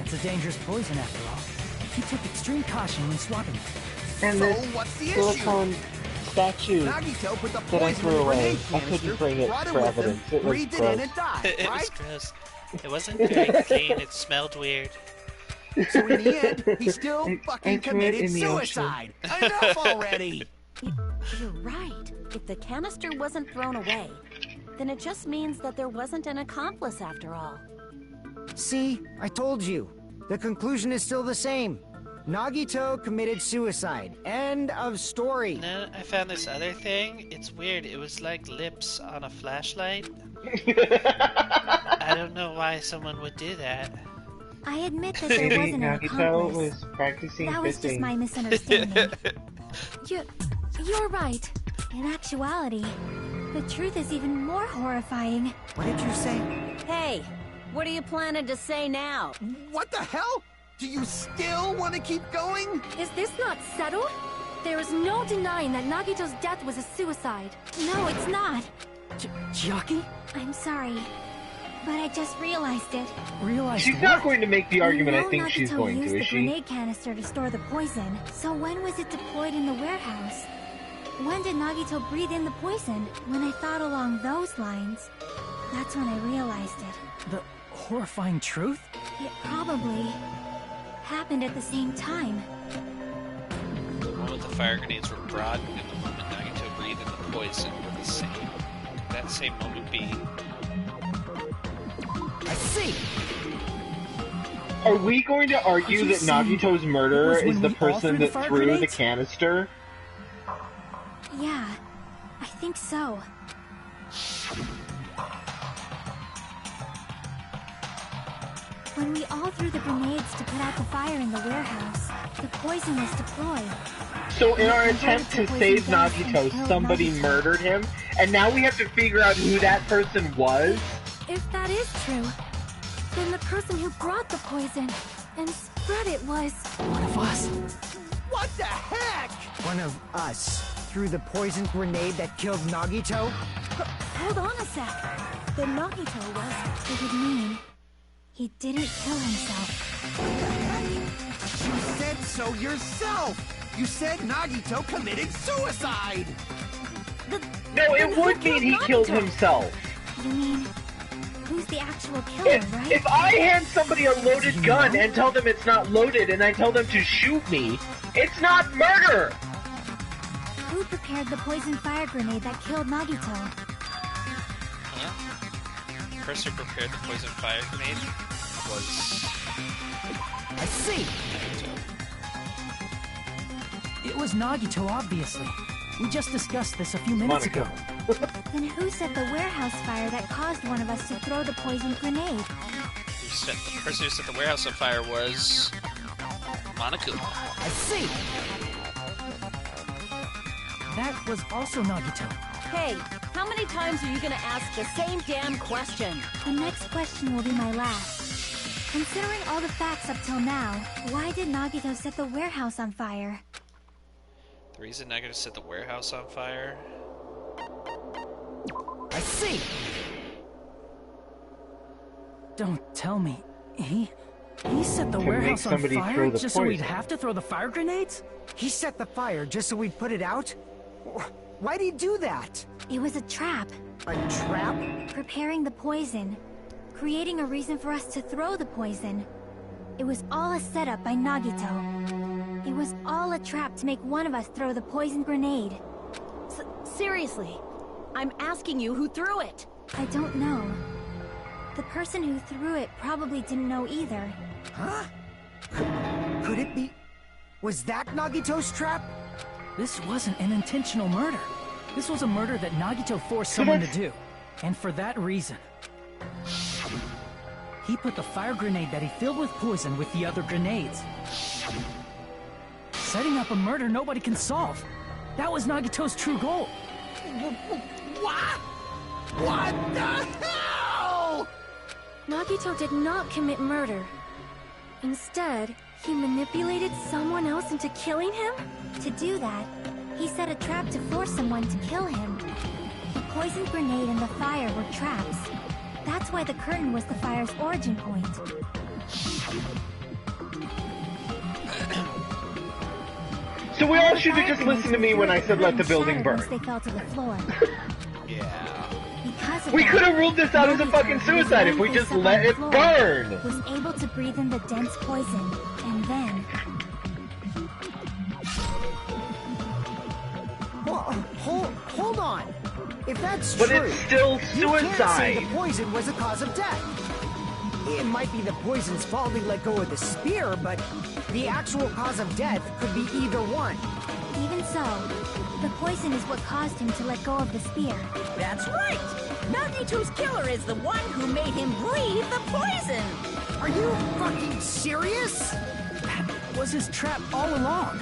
Speaker 7: It's a dangerous poison after all. He took extreme caution when swapping it.
Speaker 1: And
Speaker 6: So
Speaker 1: this
Speaker 6: what's the issue?
Speaker 1: silicone statue
Speaker 6: Nagito put the
Speaker 1: that I
Speaker 6: poison in
Speaker 1: threw
Speaker 6: the
Speaker 1: away.
Speaker 6: grenade
Speaker 1: I
Speaker 6: canister,
Speaker 1: couldn't bring it
Speaker 6: brought it
Speaker 1: for
Speaker 6: with him,
Speaker 1: evidence. It was
Speaker 6: breathed it
Speaker 1: gross.
Speaker 6: in and died,
Speaker 2: It
Speaker 6: right?
Speaker 2: was gross. It wasn't very clean. It smelled weird.
Speaker 6: So in the end, he still
Speaker 1: I
Speaker 6: fucking
Speaker 1: threw it
Speaker 6: committed
Speaker 1: in the ocean.
Speaker 6: suicide. Enough already!
Speaker 9: You're right. If the canister wasn't thrown away, then it just means that there wasn't an accomplice after all.
Speaker 5: See, I told you. The conclusion is still the same. Nagito committed suicide. End of story.
Speaker 2: No, I found this other thing. It's weird. It was like lips on a flashlight. I don't know why someone would do that.
Speaker 8: I admit that there
Speaker 1: Maybe
Speaker 8: wasn't an
Speaker 1: Nagito
Speaker 8: accomplice.
Speaker 1: was practicing
Speaker 8: That was just
Speaker 1: fisting.
Speaker 8: my misunderstanding.
Speaker 4: You're right.
Speaker 8: In actuality, the truth is even more horrifying.
Speaker 5: What did you say?
Speaker 9: Hey, what are you planning to say now?
Speaker 6: What the hell? Do you still want to keep going?
Speaker 4: Is this not settled? There is no denying that Nagito's death was a suicide.
Speaker 8: No, it's not.
Speaker 7: Chiaki?
Speaker 8: I'm sorry, but I just realized it.
Speaker 7: Realized
Speaker 1: She's
Speaker 7: what?
Speaker 1: not going to make the argument
Speaker 8: We
Speaker 1: I
Speaker 8: know
Speaker 1: think she's
Speaker 8: Nagito
Speaker 1: going
Speaker 8: used
Speaker 1: to,
Speaker 8: the
Speaker 1: is she?
Speaker 8: grenade canister to store the poison. So when was it deployed in the warehouse? When did Nagito breathe in the poison? When I thought along those lines, that's when I realized it.
Speaker 7: The horrifying truth?
Speaker 8: It probably happened at the same time.
Speaker 2: The moment the fire grenades were brought and the moment Nagito breathed in the poison were the same. That same moment being.
Speaker 5: I see.
Speaker 1: Are we going to argue that Nagito's murderer
Speaker 7: it was
Speaker 1: is
Speaker 7: when
Speaker 1: the
Speaker 7: we all
Speaker 1: person
Speaker 7: threw the
Speaker 1: that
Speaker 7: fire
Speaker 1: threw the
Speaker 7: grenades?
Speaker 1: canister?
Speaker 8: Yeah, I think so. When we all threw the grenades to put out the fire in the warehouse, the poison was deployed.
Speaker 1: So in our attempt to save Nagito, somebody murdered him, and now we have to figure out who that person was?
Speaker 4: If that is true, then the person who brought the poison and spread it was...
Speaker 7: One of us.
Speaker 6: What the heck?
Speaker 5: One of us threw the poison grenade that killed Nagito?
Speaker 9: Hold on a sec. Then Nagito was...
Speaker 8: It would mean he didn't kill himself.
Speaker 6: You said so yourself! You said Nagito committed suicide!
Speaker 1: No, it would mean he killed himself.
Speaker 8: You mean, who's the actual killer, right?
Speaker 1: If I hand somebody a loaded gun and tell them it's not loaded and I tell them to shoot me, it's not murder!
Speaker 8: Who prepared the poison fire grenade that killed Nagito?
Speaker 2: Huh? The person who prepared the poison fire grenade was
Speaker 5: I see.
Speaker 2: Nagito.
Speaker 7: It was Nagito, obviously. We just discussed this a few minutes ago.
Speaker 8: Then who set the warehouse fire that caused one of us to throw the poison grenade?
Speaker 2: The person who set the warehouse on fire was Monokuma.
Speaker 5: I see.
Speaker 7: That was also Nagito.
Speaker 9: Hey, how many times are you gonna ask the same damn question?
Speaker 8: The next question will be my last. Considering all the facts up till now, why did Nagito set the warehouse on fire?
Speaker 2: The reason Nagito set the warehouse on fire.
Speaker 5: I see.
Speaker 7: Don't tell me. He set the
Speaker 1: To
Speaker 7: warehouse
Speaker 1: make
Speaker 7: on
Speaker 1: somebody
Speaker 7: fire
Speaker 1: throw the
Speaker 7: just so we'd
Speaker 1: poison.
Speaker 7: have to throw the fire grenades?
Speaker 5: He set the fire just so we'd put it out? Why'd he do that?
Speaker 8: It was a trap,
Speaker 5: A trap?
Speaker 8: preparing the poison, creating a reason for us to throw the poison. It was all a setup by Nagito. It was all a trap to make one of us throw the poison grenade.
Speaker 9: Seriously, I'm asking you who threw it.
Speaker 8: I don't know. The person who threw it probably didn't know either.
Speaker 5: Huh? Could it be... Was that Nagito's trap?
Speaker 7: This wasn't an intentional murder. This was a murder that Nagito forced someone to do. And for that reason. He put the fire grenade that he filled with poison with the other grenades. Setting up a murder nobody can solve. That was Nagito's true goal.
Speaker 5: What? What the hell?
Speaker 8: Nagito did not commit murder. Instead, he manipulated someone else into killing him? To do that, he set a trap to force someone to kill him. The poison grenade and the fire were traps. That's why the curtain was the fire's origin point.
Speaker 1: So we all should have just listened to me when I said let the building burn.
Speaker 8: They fell to the floor.
Speaker 2: Yeah.
Speaker 1: We could have ruled this out as a fucking suicide if we just let it burn!
Speaker 8: Was able to breathe in the dense poison, and then...
Speaker 5: Hold on. If that's
Speaker 1: but
Speaker 5: true,
Speaker 1: it's still
Speaker 5: you can't say
Speaker 1: suicide!
Speaker 5: the poison was the cause of death. It might be the poison's fault he let go of the spear, but the actual cause of death could be either one.
Speaker 8: Even so, the poison is what caused him to let go of the spear.
Speaker 3: That's right! Nagito's killer is the one who made him breathe the poison!
Speaker 5: Are you fucking serious?
Speaker 7: That was his trap all along.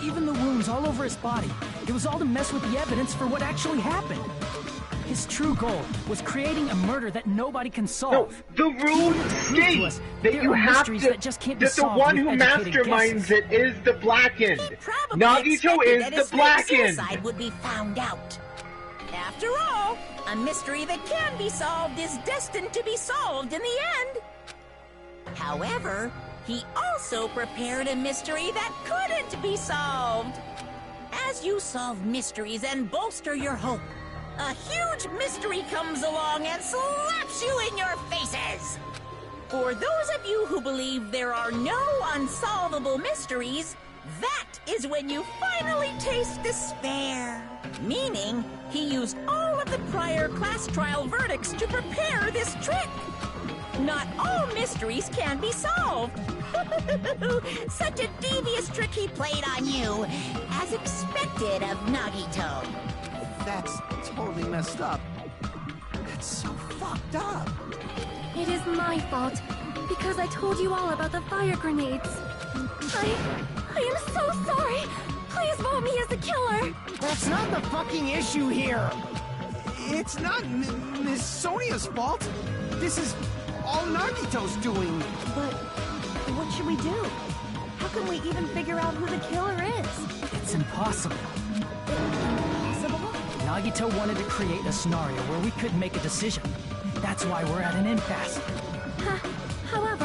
Speaker 7: Even the wounds all over his body. It was all to mess with the evidence for what actually happened. His true goal was creating a murder that nobody can solve.
Speaker 1: No, the rules state that you have to, that the one who masterminds it is the Blackened. Nagito is the Blackened.
Speaker 3: Suicide would be found out. After all, a mystery that can be solved is destined to be solved in the end. However, he also prepared a mystery that couldn't be solved. As you solve mysteries and bolster your hope, a huge mystery comes along and slaps you in your faces! For those of you who believe there are no unsolvable mysteries, that is when you finally taste despair. Meaning, he used all of the prior class trial verdicts to prepare this trick. Not all mysteries can be solved. Such a devious trick he played on you, as expected of Nagito.
Speaker 6: That's totally messed up. That's so fucked up.
Speaker 8: It is my fault, because I told you all about the fire grenades. I am so sorry. Please vote me as the killer.
Speaker 5: That's not the fucking issue here.
Speaker 6: It's not Miss Sonia's fault. This is all Nagito's doing.
Speaker 9: But what should we do? How can we even figure out who the killer is?
Speaker 7: It's impossible.
Speaker 9: Impossible?
Speaker 7: Nagito wanted to create a scenario where we couldn't make a decision. That's why we're at an impasse.
Speaker 8: However,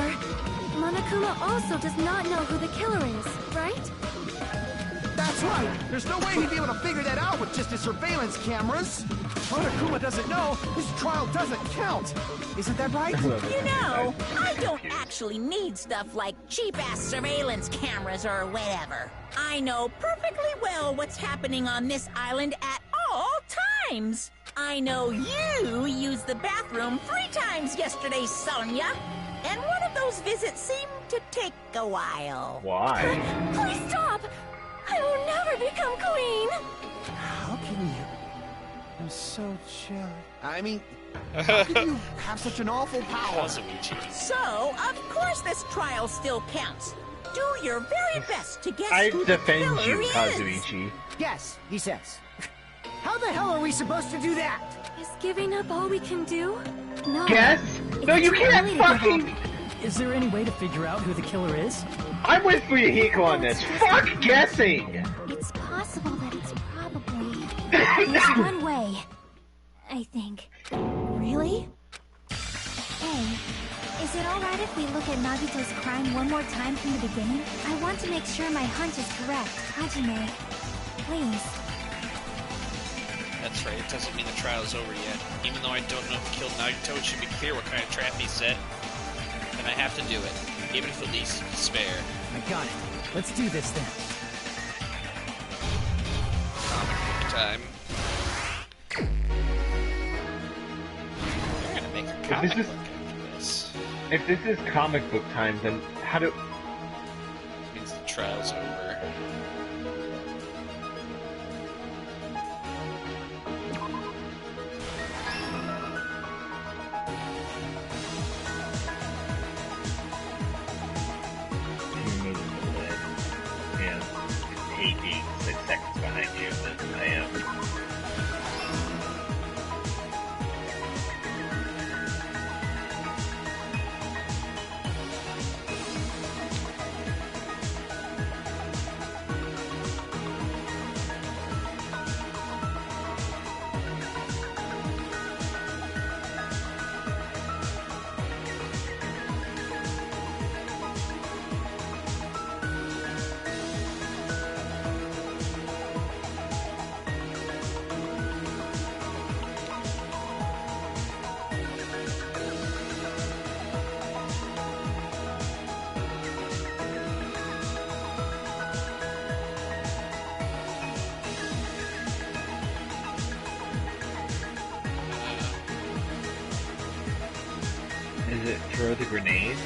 Speaker 8: Monokuma also does not know who the killer is, right?
Speaker 6: That's right. There's no way he'd be able to figure that out with just his surveillance cameras. Monokuma doesn't know. His trial doesn't count. Isn't that right?
Speaker 3: You know, I don't actually need stuff like cheap-ass surveillance cameras or whatever. I know perfectly well what's happening on this island at all times. I know you used the bathroom 3 times yesterday, Sonia. And one of those visits seemed to take a while.
Speaker 1: Why?
Speaker 8: Please stop! I will never become queen!
Speaker 6: How can you? I'm so chill. I mean, how can you have such an awful power?
Speaker 3: So, of course this trial still counts. Do your very best to guess
Speaker 1: I
Speaker 3: who the
Speaker 1: defend
Speaker 3: killer
Speaker 1: you,
Speaker 3: is.
Speaker 1: Kazuichi.
Speaker 5: Yes, he says. How the hell are we supposed to do that?
Speaker 8: Is giving up all we can do? No.
Speaker 1: Guess? No, you can't fucking...
Speaker 7: Is there any way to figure out who the killer is?
Speaker 1: I'm with Fuyuhiko on this. Fuck guessing!
Speaker 8: It's possible that it's probably... There's one way, I think.
Speaker 9: Really?
Speaker 8: Hey, is it alright if we look at Nagito's crime one more time from the beginning? I want to make sure my hunch is correct. Hajime, please.
Speaker 2: That's right, it doesn't mean the trial's over yet. Even though I don't know if he killed Nagito, it should be clear what kind of trap he set. And I have to do it. Even if it leads to despair.
Speaker 7: I got it. Let's do this then.
Speaker 2: Comic book time. You're gonna make a comic book after this.
Speaker 1: If this is comic book time, then how do...
Speaker 2: It means the trial's over.
Speaker 1: Yeah, taking 6 seconds behind you than I am. Is it throw the grenade?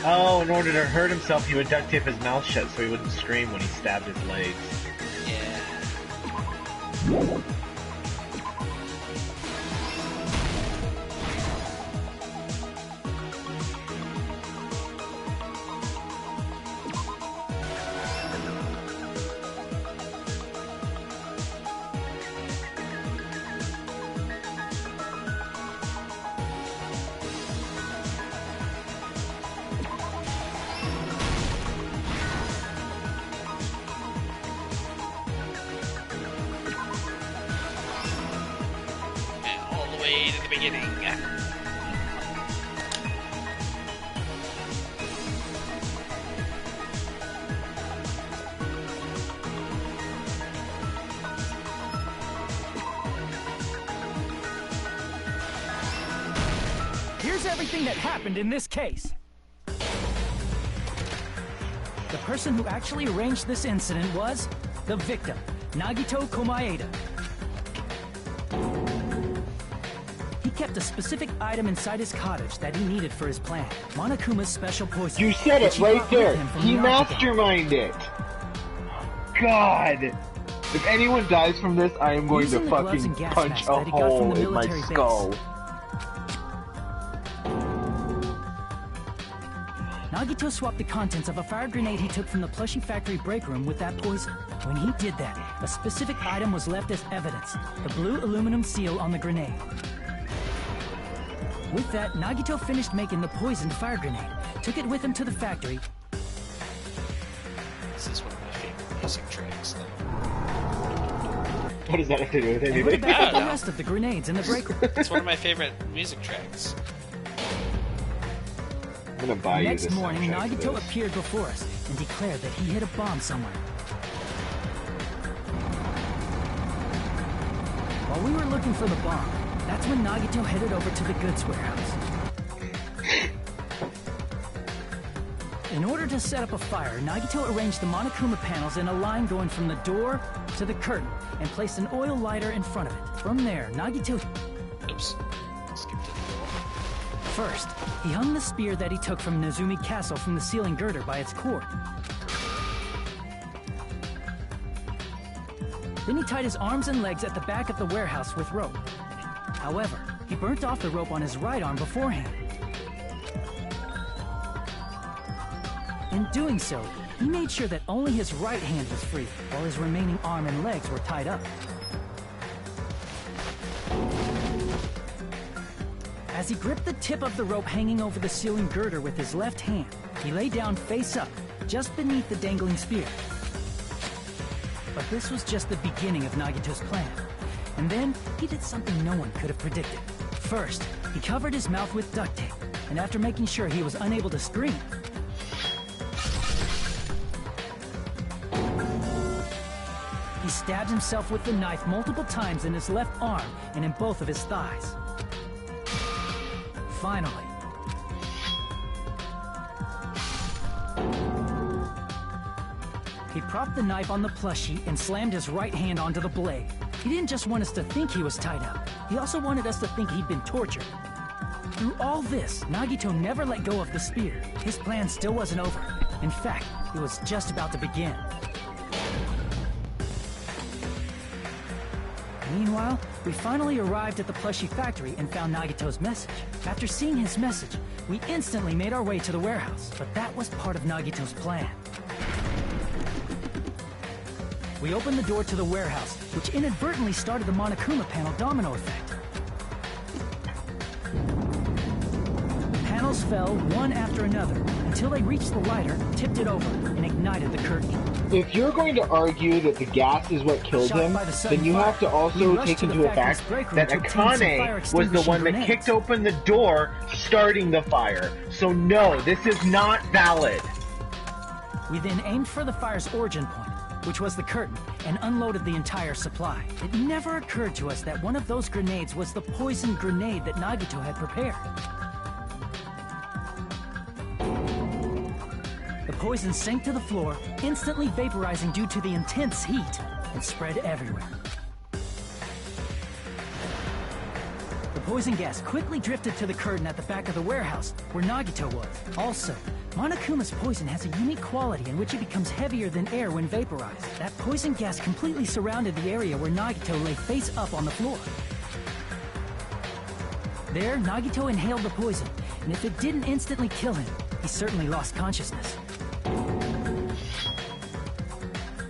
Speaker 1: Oh, in order to hurt himself, he would duct tape his mouth shut so he wouldn't scream when he stabbed his legs.
Speaker 2: Yeah. To the beginning.
Speaker 7: Here's everything that happened in this case. The person who actually arranged this incident was the victim, Nagito Komaeda. He kept a specific item inside his cottage that he needed for his plan. Monokuma's special poison.
Speaker 1: You said it right there. He masterminded it. God. If anyone dies from this, I am going to fucking punch a hole in my skull.
Speaker 7: Nagito swapped the contents of a fire grenade he took from the plushie factory break room with that poison. When he did that, a specific item was left as evidence, the blue aluminum seal on the grenade. With that, Nagito finished making the poisoned fire grenade, took it with him to the factory.
Speaker 2: This is one of my favorite music tracks, though.
Speaker 1: What does that have to do with anything?
Speaker 7: What about the rest of the grenades in the break room?
Speaker 2: It's one of my favorite music tracks.
Speaker 1: I'm gonna buy you this.
Speaker 7: Next morning, Nagito appeared before us and declared that he hid a bomb somewhere. While we were looking for the bomb, that's when Nagito headed over to the goods warehouse. In order to set up a fire, Nagito arranged the Monokuma panels in a line going from the door to the curtain and placed an oil lighter in front of it. From there, Nagito...
Speaker 2: Oops. Skipped it.
Speaker 7: First, he hung the spear that he took from Nezumi Castle from the ceiling girder by its cord. Then he tied his arms and legs at the back of the warehouse with rope. However, he burnt off the rope on his right arm beforehand. In doing so, he made sure that only his right hand was free, while his remaining arm and legs were tied up. As he gripped the tip of the rope hanging over the ceiling girder with his left hand, he lay down face up, just beneath the dangling spear. But this was just the beginning of Nagito's plan. And then, he did something no one could have predicted. First, he covered his mouth with duct tape, and after making sure he was unable to scream, he stabbed himself with the knife multiple times in his left arm and in both of his thighs. Finally, he propped the knife on the plushie and slammed his right hand onto the blade. He didn't just want us to think he was tied up. He also wanted us to think he'd been tortured. Through all this, Nagito never let go of the spear. His plan still wasn't over. In fact, it was just about to begin. Meanwhile, we finally arrived at the plushie factory and found Nagito's message. After seeing his message, we instantly made our way to the warehouse, but that was part of Nagito's plan. We opened the door to the warehouse, which inadvertently started the Monokuma panel domino effect. Panels fell one after another until they reached the lighter, tipped it over, and ignited the curtain.
Speaker 1: If you're going to argue that the gas is what killed him, then you have to also take into account that Akane was the one that kicked open the door, starting the fire. So no, this is not valid.
Speaker 7: We then aimed for the fire's origin point, which was the curtain, and unloaded the entire supply. It never occurred to us that one of those grenades was the poison grenade that Nagito had prepared. The poison sank to the floor, instantly vaporizing due to the intense heat, and spread everywhere. The poison gas quickly drifted to the curtain at the back of the warehouse, where Nagito was. Also, Monokuma's poison has a unique quality in which it becomes heavier than air when vaporized. That poison gas completely surrounded the area where Nagito lay face up on the floor. There, Nagito inhaled the poison, and if it didn't instantly kill him, he certainly lost consciousness.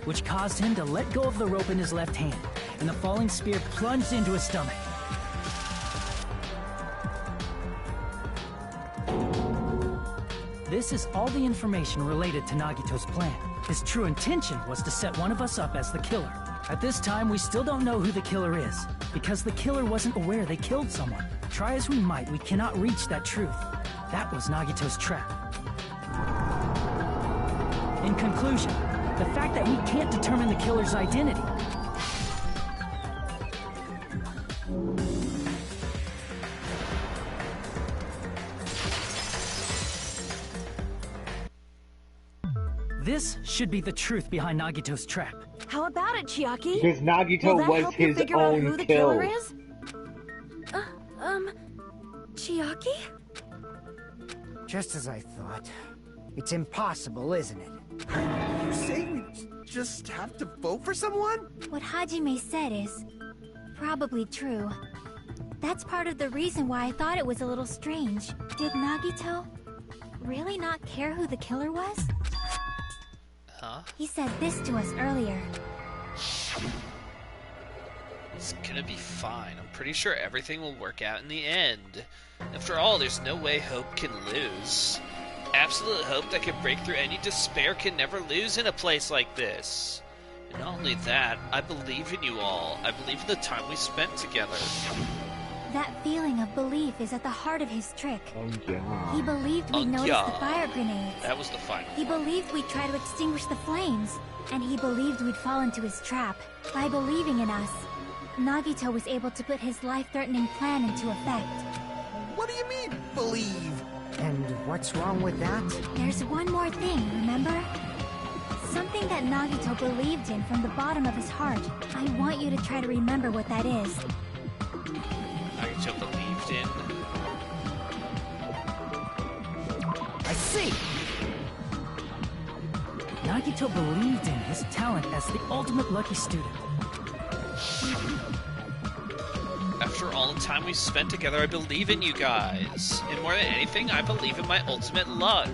Speaker 7: Which caused him to let go of the rope in his left hand, and the falling spear plunged into his stomach. This is all the information related to Nagito's plan. His true intention was to set one of us up as the killer. At this time, we still don't know who the killer is, because the killer wasn't aware they killed someone. Try as we might, we cannot reach that truth. That was Nagito's trap. In conclusion, the fact that we can't determine the killer's identity this should be the truth behind Nagito's trap.
Speaker 9: How about it, Chiaki?
Speaker 1: Because Nagito was his own kill.
Speaker 4: Chiaki?
Speaker 5: Just as I thought. It's impossible, isn't it?
Speaker 6: You say we just have to vote for someone?
Speaker 8: What Hajime said is probably true. That's part of the reason why I thought it was a little strange. Did Nagito really not care who the killer was?
Speaker 2: Huh?
Speaker 8: He said this to us earlier.
Speaker 2: It's gonna be fine. I'm pretty sure everything will work out in the end. After all, there's no way hope can lose. Absolute hope that can break through any despair can never lose in a place like this. And not only that, I believe in you all. I believe in the time we spent together.
Speaker 8: That feeling of belief is at the heart of his trick.
Speaker 1: Oh yeah.
Speaker 8: He believed we'd notice the fire grenades.
Speaker 2: That was the final.
Speaker 8: He believed we'd try to extinguish the flames. And he believed we'd fall into his trap. By believing in us, Nagito was able to put his life-threatening plan into effect.
Speaker 6: What do you mean, believe?
Speaker 5: And what's wrong with that?
Speaker 8: There's one more thing, remember? Something that Nagito believed in from the bottom of his heart. I want you to try to remember what that is.
Speaker 2: Nagito believed in...
Speaker 7: I see! Nagito believed in his talent as the ultimate lucky student.
Speaker 2: time we've spent together, I believe in you guys. And more than anything, I believe in my ultimate luck.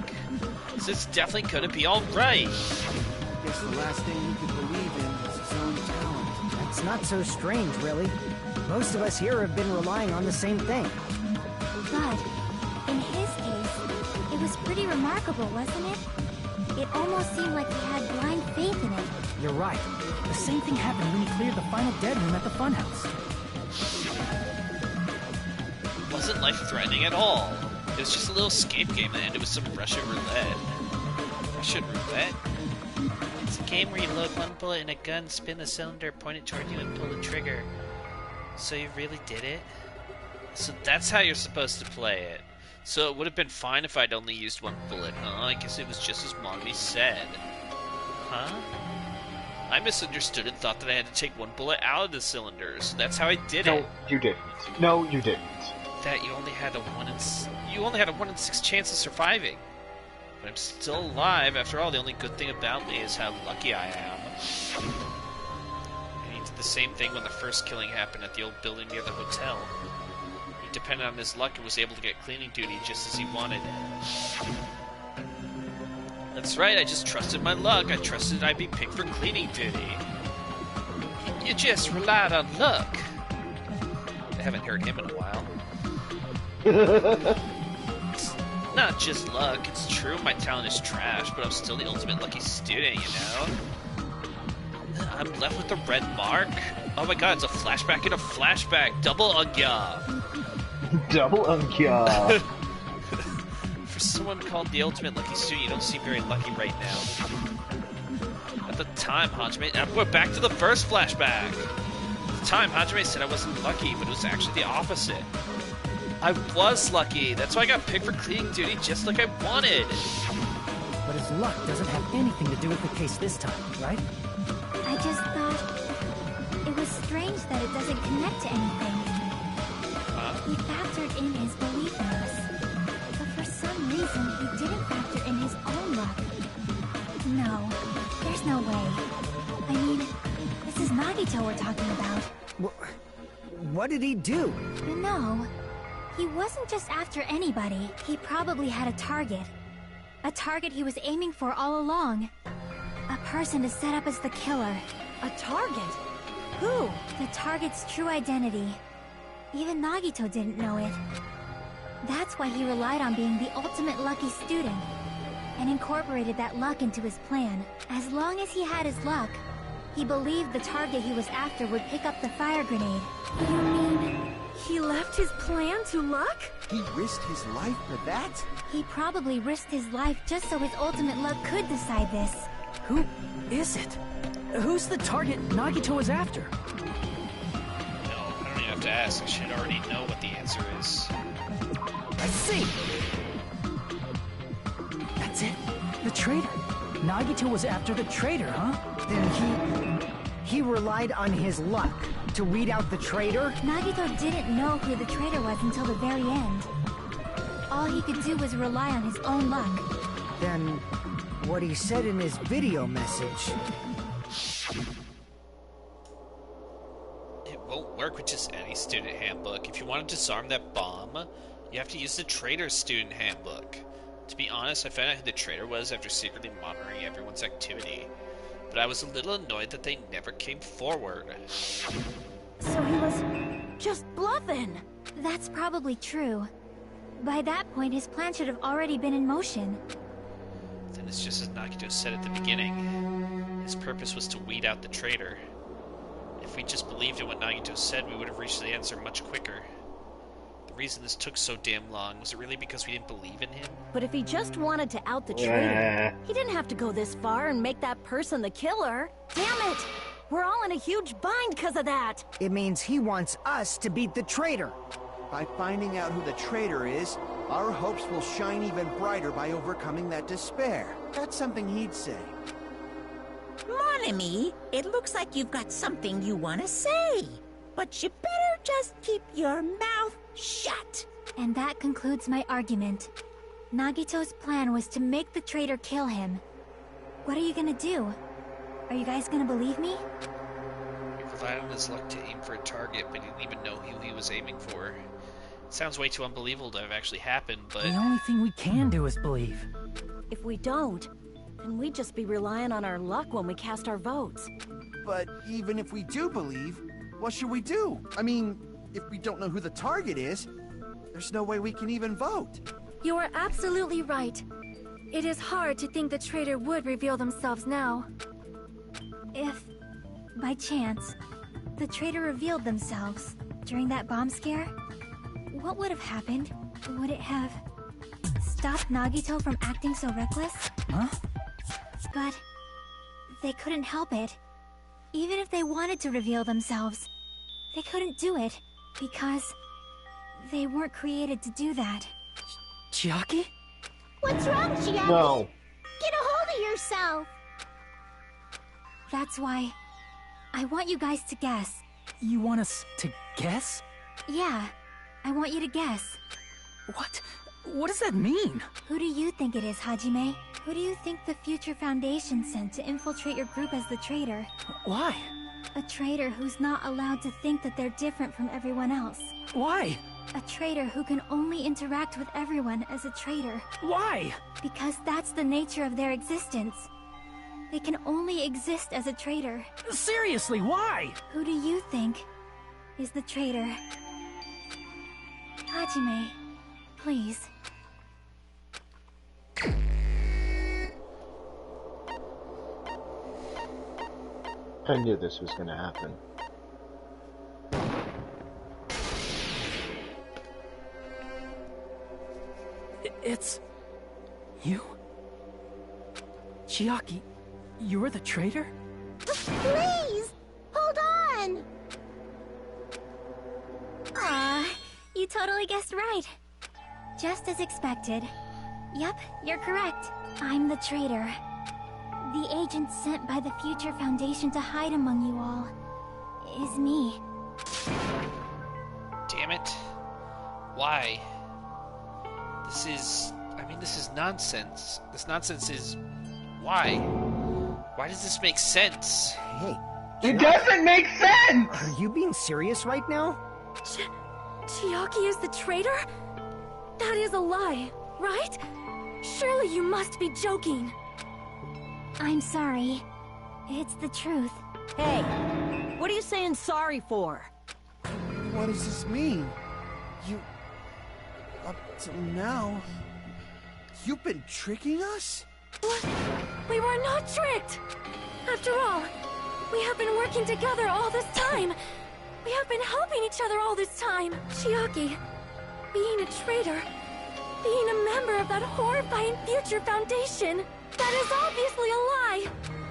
Speaker 2: So it's definitely gonna be alright.
Speaker 6: Guess the last thing he could believe in was his own talent.
Speaker 5: That's not so strange, really. Most of us here have been relying on the same thing.
Speaker 8: But, in his case, it was pretty remarkable, wasn't it? It almost seemed like he had blind faith in it.
Speaker 7: You're right. The same thing happened when he cleared the final dead room at the funhouse.
Speaker 2: It wasn't life-threatening at all. It was just a little escape game that ended with some Russian roulette. Russian roulette? It's a game where you load one bullet in a gun, spin the cylinder, point it toward you, and pull the trigger. So you really did it? So that's how you're supposed to play it. So it would have been fine if I'd only used one bullet, huh? I guess it was just as Mommy said. Huh? I misunderstood and thought that I had to take one bullet out of the cylinder, so that's how I did it.
Speaker 1: No, you didn't. No, you didn't.
Speaker 2: That you only had a 1 in 6 chance of surviving. But I'm still alive. After all, the only good thing about me is how lucky I am. And he did the same thing when the first killing happened at the old building near the hotel. He depended on his luck and was able to get cleaning duty just as he wanted. That's right, I just trusted my luck. I trusted I'd be picked for cleaning duty. You just relied on luck. I haven't heard him in a while. It's not just luck, it's true my talent is trash, but I'm still the ultimate lucky student, you know? I'm left with the red mark? Oh my god, it's a flashback in a flashback! Double ugya!
Speaker 1: Double ugya!
Speaker 2: For someone called the ultimate lucky student, you don't seem very lucky right now. At the time, Hajime... We're back to the first flashback! At the time, Hajime said I wasn't lucky, but it was actually the opposite. I was lucky. That's why I got picked for cleaning duty just like I wanted.
Speaker 7: But his luck doesn't have anything to do with the case this time, right?
Speaker 8: I just thought it was strange that it doesn't connect to anything. He factored in his belief in us. But for some reason, he didn't factor in his own luck. No, there's no way. I mean, this is Nagito we're talking about.
Speaker 5: What did he do?
Speaker 8: No. He wasn't just after anybody. He probably had a target. A target he was aiming for all along. A person to set up as the killer.
Speaker 9: A target? Who?
Speaker 8: The target's true identity. Even Nagito didn't know it. That's why he relied on being the ultimate lucky student, and incorporated that luck into his plan. As long as he had his luck, he believed the target he was after would pick up the fire grenade.
Speaker 9: You mean he left his plan to luck?
Speaker 6: He risked his life for that?
Speaker 8: He probably risked his life just so his ultimate luck could decide this.
Speaker 7: Who is it? Who's the target Nagito was after?
Speaker 2: No, I don't even have to ask. I should already know what the answer is.
Speaker 7: I see! That's it. The traitor. Nagito was after the traitor, huh?
Speaker 5: Then he relied on his luck to weed out the traitor?
Speaker 8: Nagito didn't know who the traitor was until the very end. All he could do was rely on his own luck.
Speaker 5: Then what he said in his video message...
Speaker 2: It won't work with just any student handbook. If you want to disarm that bomb, you have to use the traitor's student handbook. To be honest, I found out who the traitor was after secretly monitoring everyone's activity. But I was a little annoyed that they never came forward.
Speaker 9: So he was just bluffing.
Speaker 8: That's probably true. By that point, his plan should have already been in motion.
Speaker 2: Then it's just as Nagito said at the beginning. His purpose was to weed out the traitor. If we just believed in what Nagito said, we would have reached the answer much quicker. The reason this took so damn long, was it really because we didn't believe in him?
Speaker 9: But if he just wanted to out the traitor, he didn't have to go this far and make that person the killer. Damn it! We're all in a huge bind because of that!
Speaker 5: It means he wants us to beat the traitor.
Speaker 6: By finding out who the traitor is, our hopes will shine even brighter by overcoming that despair. That's something he'd say.
Speaker 3: Mon ami, it looks like you've got something you want to say. But you better just keep your mouth shut.
Speaker 8: And that concludes my argument. Nagito's plan was to make the traitor kill him. What are you gonna do? Are you guys gonna believe me?
Speaker 2: If we're relied on his luck to aim for a target, but he didn't even know who he was aiming for. It sounds way too unbelievable to have actually happened, but...
Speaker 7: The only thing we can do is believe.
Speaker 9: If we don't, then we'd just be relying on our luck when we cast our votes.
Speaker 6: But even if we do believe, what should we do? I mean, if we don't know who the target is, there's no way we can even vote.
Speaker 4: You are absolutely right. It is hard to think the traitor would reveal themselves now.
Speaker 8: If, by chance, the traitor revealed themselves during that bomb scare, what would have happened? Would it have stopped Nagito from acting so reckless?
Speaker 7: Huh?
Speaker 8: But they couldn't help it. Even if they wanted to reveal themselves, they couldn't do it because they weren't created to do that.
Speaker 7: Chiaki?
Speaker 10: What's wrong, Chiaki?
Speaker 1: No.
Speaker 10: Get a hold of yourself.
Speaker 8: That's why I want you guys to guess.
Speaker 7: You want us to guess?
Speaker 8: Yeah, I want you to guess.
Speaker 7: What? What does that mean?
Speaker 8: Who do you think it is, Hajime? Who do you think the Future Foundation sent to infiltrate your group as the traitor?
Speaker 7: Why?
Speaker 8: A traitor who's not allowed to think that they're different from everyone else.
Speaker 7: Why?
Speaker 8: A traitor who can only interact with everyone as a traitor.
Speaker 7: Why?
Speaker 8: Because that's the nature of their existence. They can only exist as a traitor.
Speaker 7: Seriously, why?
Speaker 8: Who do you think is the traitor? Hajime, please.
Speaker 1: I knew this was gonna happen.
Speaker 7: It's... you? Chiaki, you're the traitor?
Speaker 10: Please, hold on.
Speaker 8: Aw, you totally guessed right. Just as expected. Yep, you're correct. I'm the traitor. The agent sent by the Future Foundation to hide among you all is me.
Speaker 2: Damn it. Why? This is nonsense. This nonsense is... Why? Why does this make sense?
Speaker 5: Hey.
Speaker 1: It doesn't make sense!
Speaker 5: Are you being serious right now?
Speaker 4: Chiaki is the traitor? That is a lie, right? Surely you must be joking.
Speaker 8: I'm sorry. It's the truth.
Speaker 9: Hey, what are you saying sorry for?
Speaker 6: What does this mean? You... Up till now... You've been tricking us?
Speaker 4: What? We were not tricked! After all, we have been working together all this time. We have been helping each other all this time. Chiaki, being a traitor, being a member of that horrifying Future Foundation, that is obviously a lie!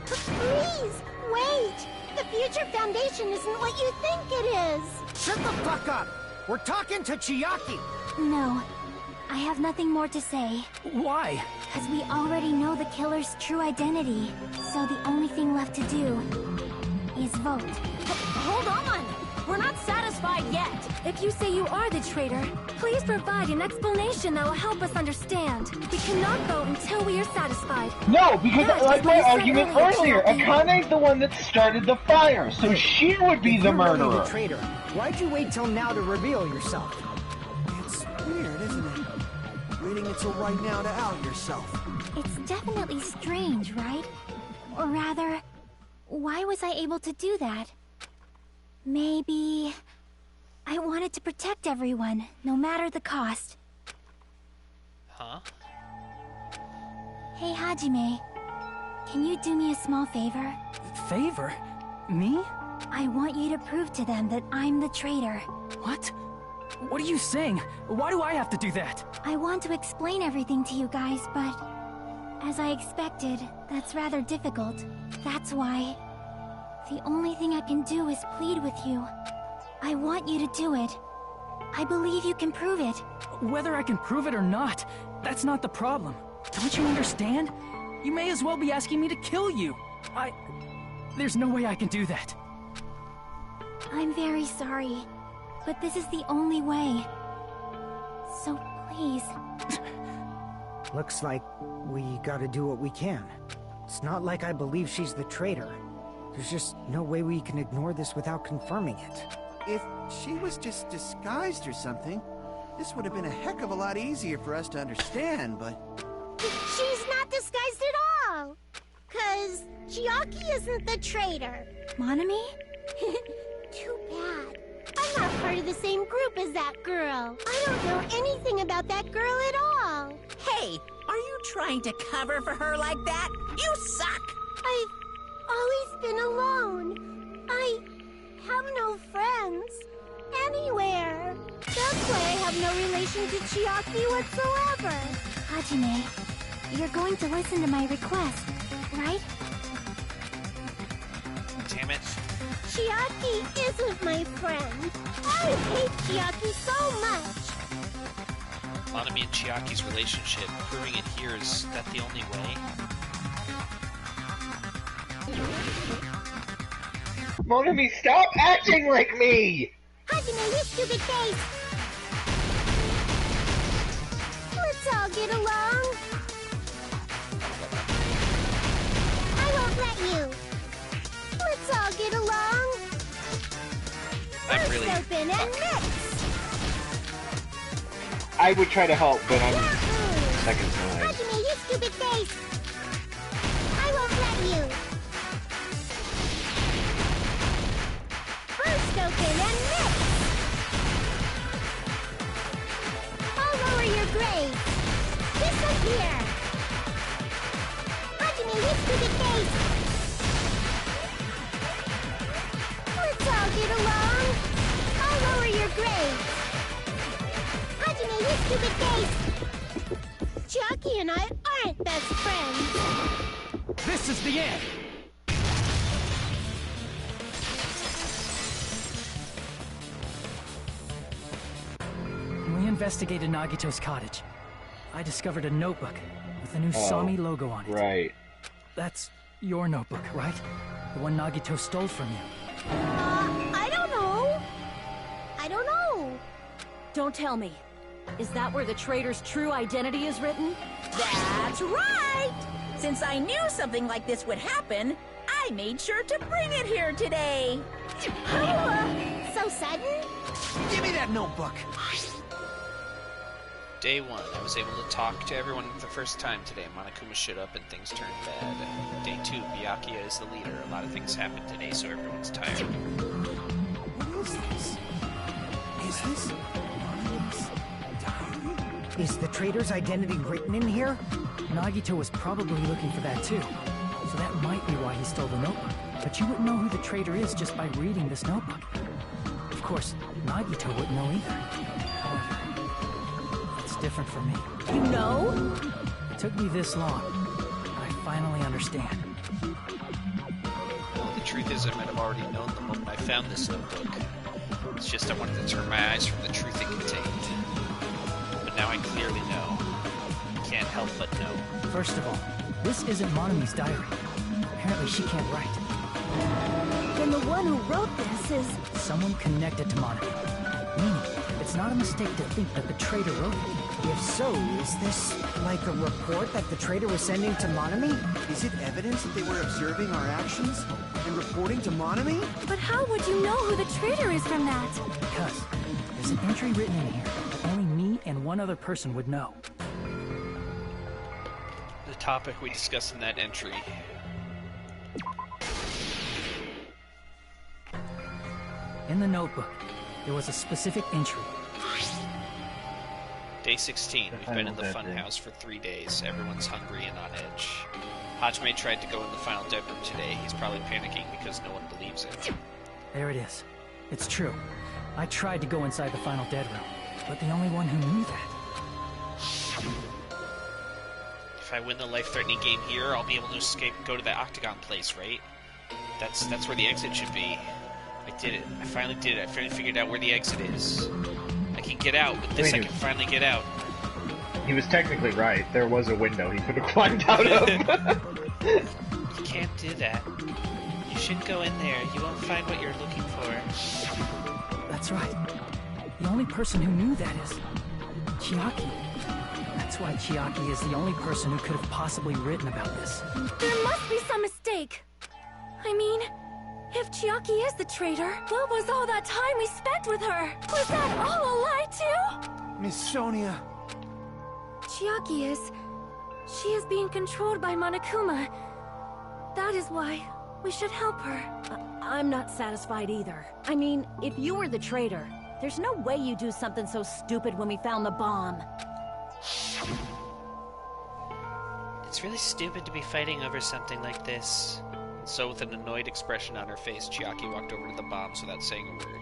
Speaker 10: Please, wait! The Future Foundation isn't what you think it is!
Speaker 5: Shut the fuck up! We're talking to Chiaki!
Speaker 8: No, I have nothing more to say.
Speaker 7: Why?
Speaker 8: Because we already know the killer's true identity. So the only thing left to do is vote.
Speaker 9: Hold on! We're not satisfied yet!
Speaker 4: If you say you are the traitor, please provide an explanation that will help us understand. We cannot vote until we are satisfied.
Speaker 1: No, because
Speaker 4: That
Speaker 1: like
Speaker 4: is
Speaker 1: my
Speaker 4: what you said
Speaker 1: argument
Speaker 4: earlier,
Speaker 1: earlier,
Speaker 4: Chiaki.
Speaker 1: Akane's the one that started the fire, so she would be
Speaker 5: If
Speaker 1: the
Speaker 5: you're really
Speaker 1: murderer.
Speaker 5: the traitor, why'd you wait till now to reveal yourself?
Speaker 6: It's weird, isn't it? Waiting until right now to out yourself.
Speaker 8: It's definitely strange, right? Or rather, why was I able to do that? Maybe... I wanted to protect everyone, no matter the cost.
Speaker 2: Huh?
Speaker 8: Hey, Hajime. Can you do me a small favor?
Speaker 7: Favor? Me?
Speaker 8: I want you to prove to them that I'm the traitor.
Speaker 7: What? What are you saying? Why do I have to do that?
Speaker 8: I want to explain everything to you guys, but... as I expected, that's rather difficult. That's why... the only thing I can do is plead with you. I want you to do it. I believe you can prove it.
Speaker 7: Whether I can prove it or not, that's not the problem. Don't you understand? You may as well be asking me to kill you. There's no way I can do that.
Speaker 8: I'm very sorry, but this is the only way. So please.
Speaker 5: Looks like we gotta do what we can. It's not like I believe she's the traitor. There's just no way we can ignore this without confirming it.
Speaker 6: If she was just disguised or something, this would have been a heck of a lot easier for us to understand, but...
Speaker 10: She's not disguised at all! 'Cause Chiaki isn't the traitor.
Speaker 8: Monami?
Speaker 10: Too bad. I'm not part of the same group as that girl. I don't know anything about that girl at all.
Speaker 3: Hey, are you trying to cover for her like that? You suck!
Speaker 10: I've always been alone. I have no friends anywhere. That's why I have no relation to Chiaki whatsoever.
Speaker 8: Hajime, you're going to listen to my request, right?
Speaker 2: Damn it.
Speaker 10: Chiaki isn't my friend. I hate Chiaki so much.
Speaker 2: Monami and Chiaki's relationship, proving it here, is that the only way?
Speaker 1: Monami, stop acting like me!
Speaker 10: Hajime, you stupid face! Let's all get along. I won't let you. Let's all get along.
Speaker 2: I'm really...
Speaker 10: Let's open and mix.
Speaker 1: I would try to help, but I'm second side.
Speaker 10: Hajime, you stupid face! I won't let you. First open and mix. I'll lower your grade. Disappear. Hajime, you stupid face! Let's all get along. I'll lower your grade. Hajime, you stupid face! Chiaki and I aren't best friends.
Speaker 7: This is the end! When we investigated Nagito's cottage, I discovered a notebook with the new Sami logo on it.
Speaker 1: Right.
Speaker 7: That's your notebook, right? The one Nagito stole from you.
Speaker 10: I don't know. I don't know.
Speaker 9: Don't tell me. Is that where the traitor's true identity is written?
Speaker 3: That's right! Since I knew something like this would happen, I made sure to bring it here today.
Speaker 10: So sudden?
Speaker 6: Give me that notebook!
Speaker 2: Day 1, I was able to talk to everyone for the first time today. Monokuma showed up and things turned bad. Day 2, Byakuya is the leader. A lot of things happened today, so everyone's tired.
Speaker 6: What is this? Is this... Monami's diary?
Speaker 5: Is the traitor's identity written in here?
Speaker 7: Nagito was probably looking for that too. So that might be why he stole the notebook. But you wouldn't know who the traitor is just by reading this notebook. Of course, Nagito wouldn't know either. However, it's different for me.
Speaker 9: You know?
Speaker 7: It took me this long. I finally understand.
Speaker 2: Well, the truth is, I might have already known the moment I found this notebook. It's just I wanted to turn my eyes from the truth it contained. But now I clearly know. Can't help but know.
Speaker 7: First of all, this isn't Monami's diary. Apparently she can't write.
Speaker 9: Then the one who wrote this is...
Speaker 7: Someone connected to Monami. Meaning, it's not a mistake to think that the traitor wrote it.
Speaker 5: If so, is this like a report that the traitor was sending to Monami?
Speaker 6: Is it evidence that they were observing our actions and reporting to Monami?
Speaker 8: But how would you know who the traitor is from that?
Speaker 7: Because there's an entry written in here that only me and one other person would know.
Speaker 2: The topic we discussed in that entry.
Speaker 7: In the notebook, there was a specific entry.
Speaker 2: Day 16. We've been in the funhouse for 3 days. Everyone's hungry and on edge. Hajime tried to go in the final dead room today. He's probably panicking because no one believes it.
Speaker 7: There it is. It's true. I tried to go inside the final dead room, but the only one who knew that.
Speaker 2: If I win the life-threatening game here, I'll be able to escape and go to the Octagon place, right? That's where the exit should be. I did it. I finally did it. I finally figured out where the exit is. I can get out. With this, I can finally get out.
Speaker 1: He was technically right. There was a window he could have climbed out of.
Speaker 2: You can't do that. You shouldn't go in there. You won't find what you're looking for.
Speaker 7: That's right. The only person who knew that is... Chiaki. That's why Chiaki is the only person who could have possibly written about this.
Speaker 8: There must be some mistake. I mean,
Speaker 4: If Chiaki is the traitor, what was all that time we spent with her? Was that all a lie too?
Speaker 6: Miss Sonia.
Speaker 4: Chiaki is... She is being controlled by Monokuma. That is why we should help her.
Speaker 9: I'm not satisfied either. I mean, if you were the traitor, there's no way you'd do something so stupid when we found the bomb.
Speaker 2: It's really stupid to be fighting over something like this. So with an annoyed expression on her face, Chiaki walked over to the bombs without saying a word.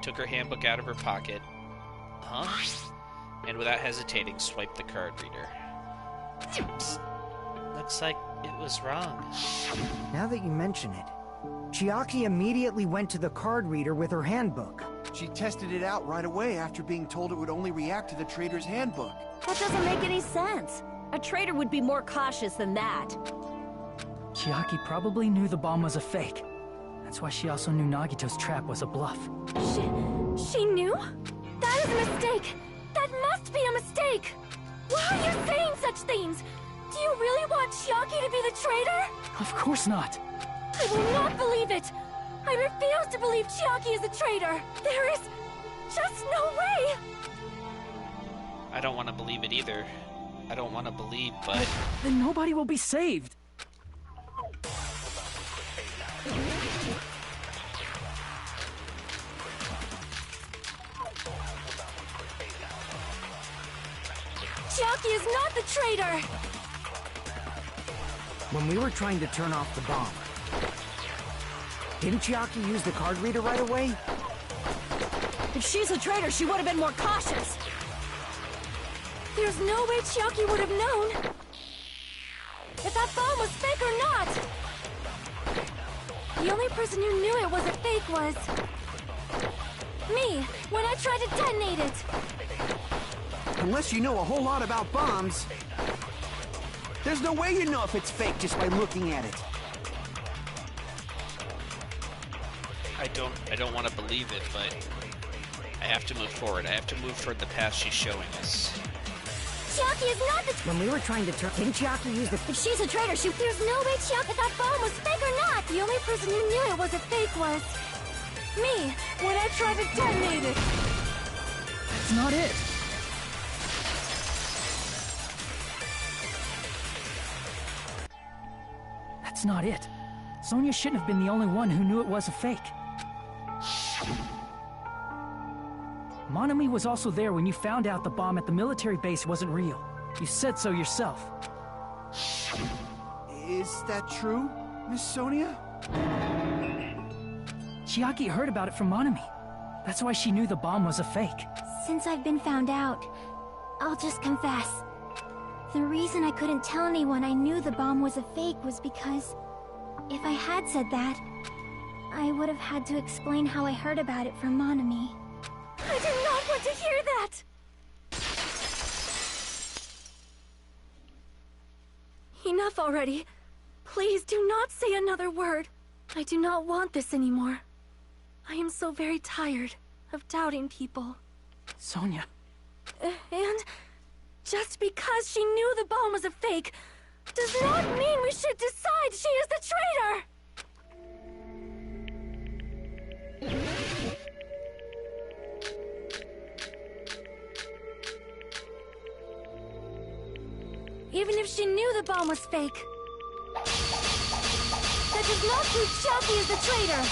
Speaker 2: Took her handbook out of her pocket. Huh? And without hesitating, swiped the card reader. Psst. Looks like it was wrong.
Speaker 5: Now that you mention it, Chiaki immediately went to the card reader with her handbook.
Speaker 6: She tested it out right away after being told it would only react to the traitor's handbook.
Speaker 9: That doesn't make any sense. A traitor would be more cautious than that.
Speaker 7: Chiaki probably knew the bomb was a fake. That's why she also knew Nagito's trap was a bluff.
Speaker 4: She knew? That is a mistake! That must be a mistake! Why are you saying such things? Do you really want Chiaki to be the traitor?
Speaker 7: Of course not.
Speaker 4: I will not believe it! I refuse to believe Chiaki is a traitor! There is just no way!
Speaker 2: I don't want to believe it either. I don't want to believe, but...
Speaker 7: Then nobody will be saved.
Speaker 4: Chiaki is not the traitor!
Speaker 5: When we were trying to turn off the bomb, didn't Chiaki use the card reader right away?
Speaker 9: If she's a traitor, she would have been more cautious.
Speaker 4: There's no way Chiaki would have known if that bomb was fake or not. The only person who knew it was a fake was me, when I tried to detonate it.
Speaker 6: Unless you know a whole lot about bombs, there's no way you know if it's fake just by looking at it.
Speaker 2: I don't want to believe it, but I have to move forward. I have to move toward the path she's showing us.
Speaker 4: Chiaki is not the...
Speaker 5: When we were trying to turn... Didn't Chiaki use the...
Speaker 4: If she's a traitor, there's no way Chiaki... If that bomb was fake or not! The only person who knew it was a fake was... me, when I tried to detonate it!
Speaker 7: That's not it. That's not it. Sonia shouldn't have been the only one who knew it was a fake. Monami was also there when you found out the bomb at the military base wasn't real. You said so yourself.
Speaker 6: Is that true, Miss Sonia?
Speaker 7: Chiaki heard about it from Monami. That's why she knew the bomb was a fake.
Speaker 8: Since I've been found out, I'll just confess. The reason I couldn't tell anyone I knew the bomb was a fake was because if I had said that, I would have had to explain how I heard about it from Monami.
Speaker 4: I do not want to hear that! Enough already. Please do not say another word. I do not want this anymore. I am so very tired of doubting people.
Speaker 7: Sonia.
Speaker 4: And just because she knew the bomb was a fake does not mean we should decide she is the traitor! Even if she knew the bomb was fake, that does not prove Chiaki is the traitor.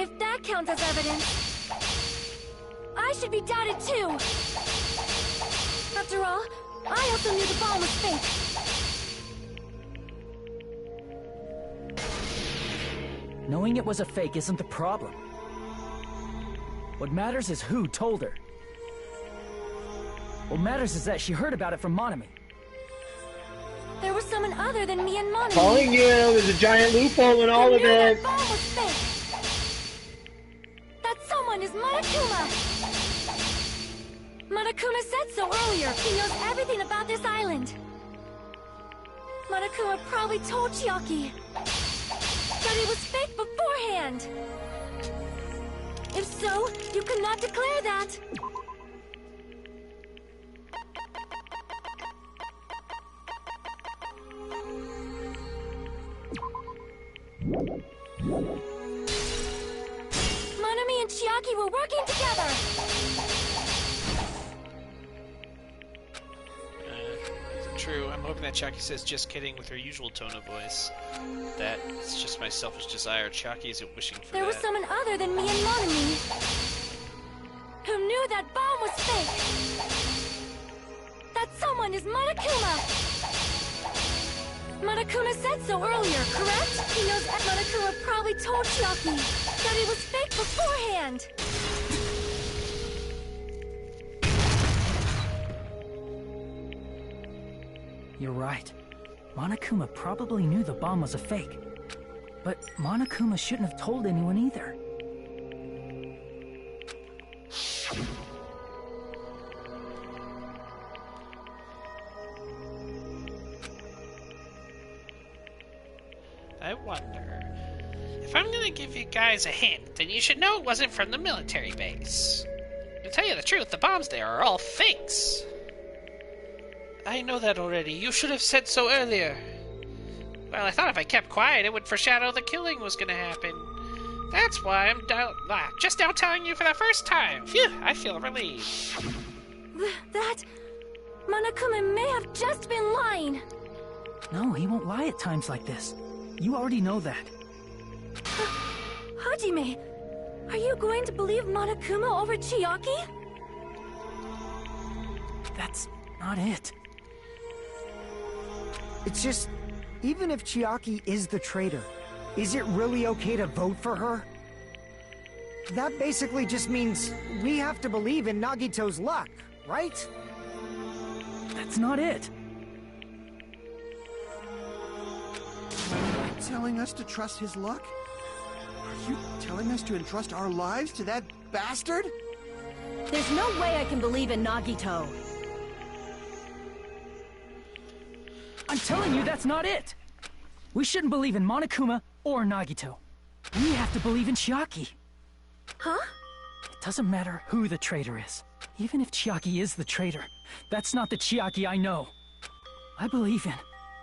Speaker 4: If that counts as evidence, I should be doubted too. After all, I also knew the bomb was fake.
Speaker 7: Knowing it was a fake isn't the problem. What matters is who told her. What matters is that she heard about it from Monami.
Speaker 4: There was someone other than me and Monami.
Speaker 1: Calling you! There's a giant loophole in all of it!
Speaker 4: That bomb was fake. That someone is Monokuma! Monokuma said so earlier. He knows everything about this island. Monokuma probably told Chiaki that it was fake beforehand. If so, you could not declare that. Monami and Chiaki were working together!
Speaker 2: True. I'm hoping that Chiaki says just kidding with her usual tone of voice. That it's just my selfish desire. Chiaki isn't wishing for
Speaker 4: There was someone other than me and Monami who knew that bomb was fake. That someone is Monokuma. Monokuma said so earlier, correct? He knows Monokuma probably told Chiaki that it was fake beforehand.
Speaker 7: You're right. Monokuma probably knew the bomb was a fake. But Monokuma shouldn't have told anyone either.
Speaker 11: I wonder... If I'm gonna give you guys a hint, then you should know it wasn't from the military base. To tell you the truth, the bombs there are all fakes.
Speaker 2: I know that already. You should have said so earlier.
Speaker 11: Well, I thought if I kept quiet, it would foreshadow the killing was gonna happen. That's why I'm just now telling you for the first time. Phew, I feel relieved.
Speaker 4: That... Monokuma may have just been lying.
Speaker 7: No, he won't lie at times like this. You already know that.
Speaker 4: Hajime, are you going to believe Monokuma over Chiaki?
Speaker 7: That's not it.
Speaker 5: It's just, even if Chiaki is the traitor, is it really okay to vote for her? That basically just means we have to believe in Nagito's luck, right?
Speaker 7: That's not it.
Speaker 6: Telling us to trust his luck? Are you telling us to entrust our lives to that bastard?
Speaker 9: There's no way I can believe in Nagito.
Speaker 7: I'm telling you, that's not it! We shouldn't believe in Monokuma or Nagito. We have to believe in Chiaki.
Speaker 4: Huh?
Speaker 7: It doesn't matter who the traitor is. Even if Chiaki is the traitor, that's not the Chiaki I know. I believe in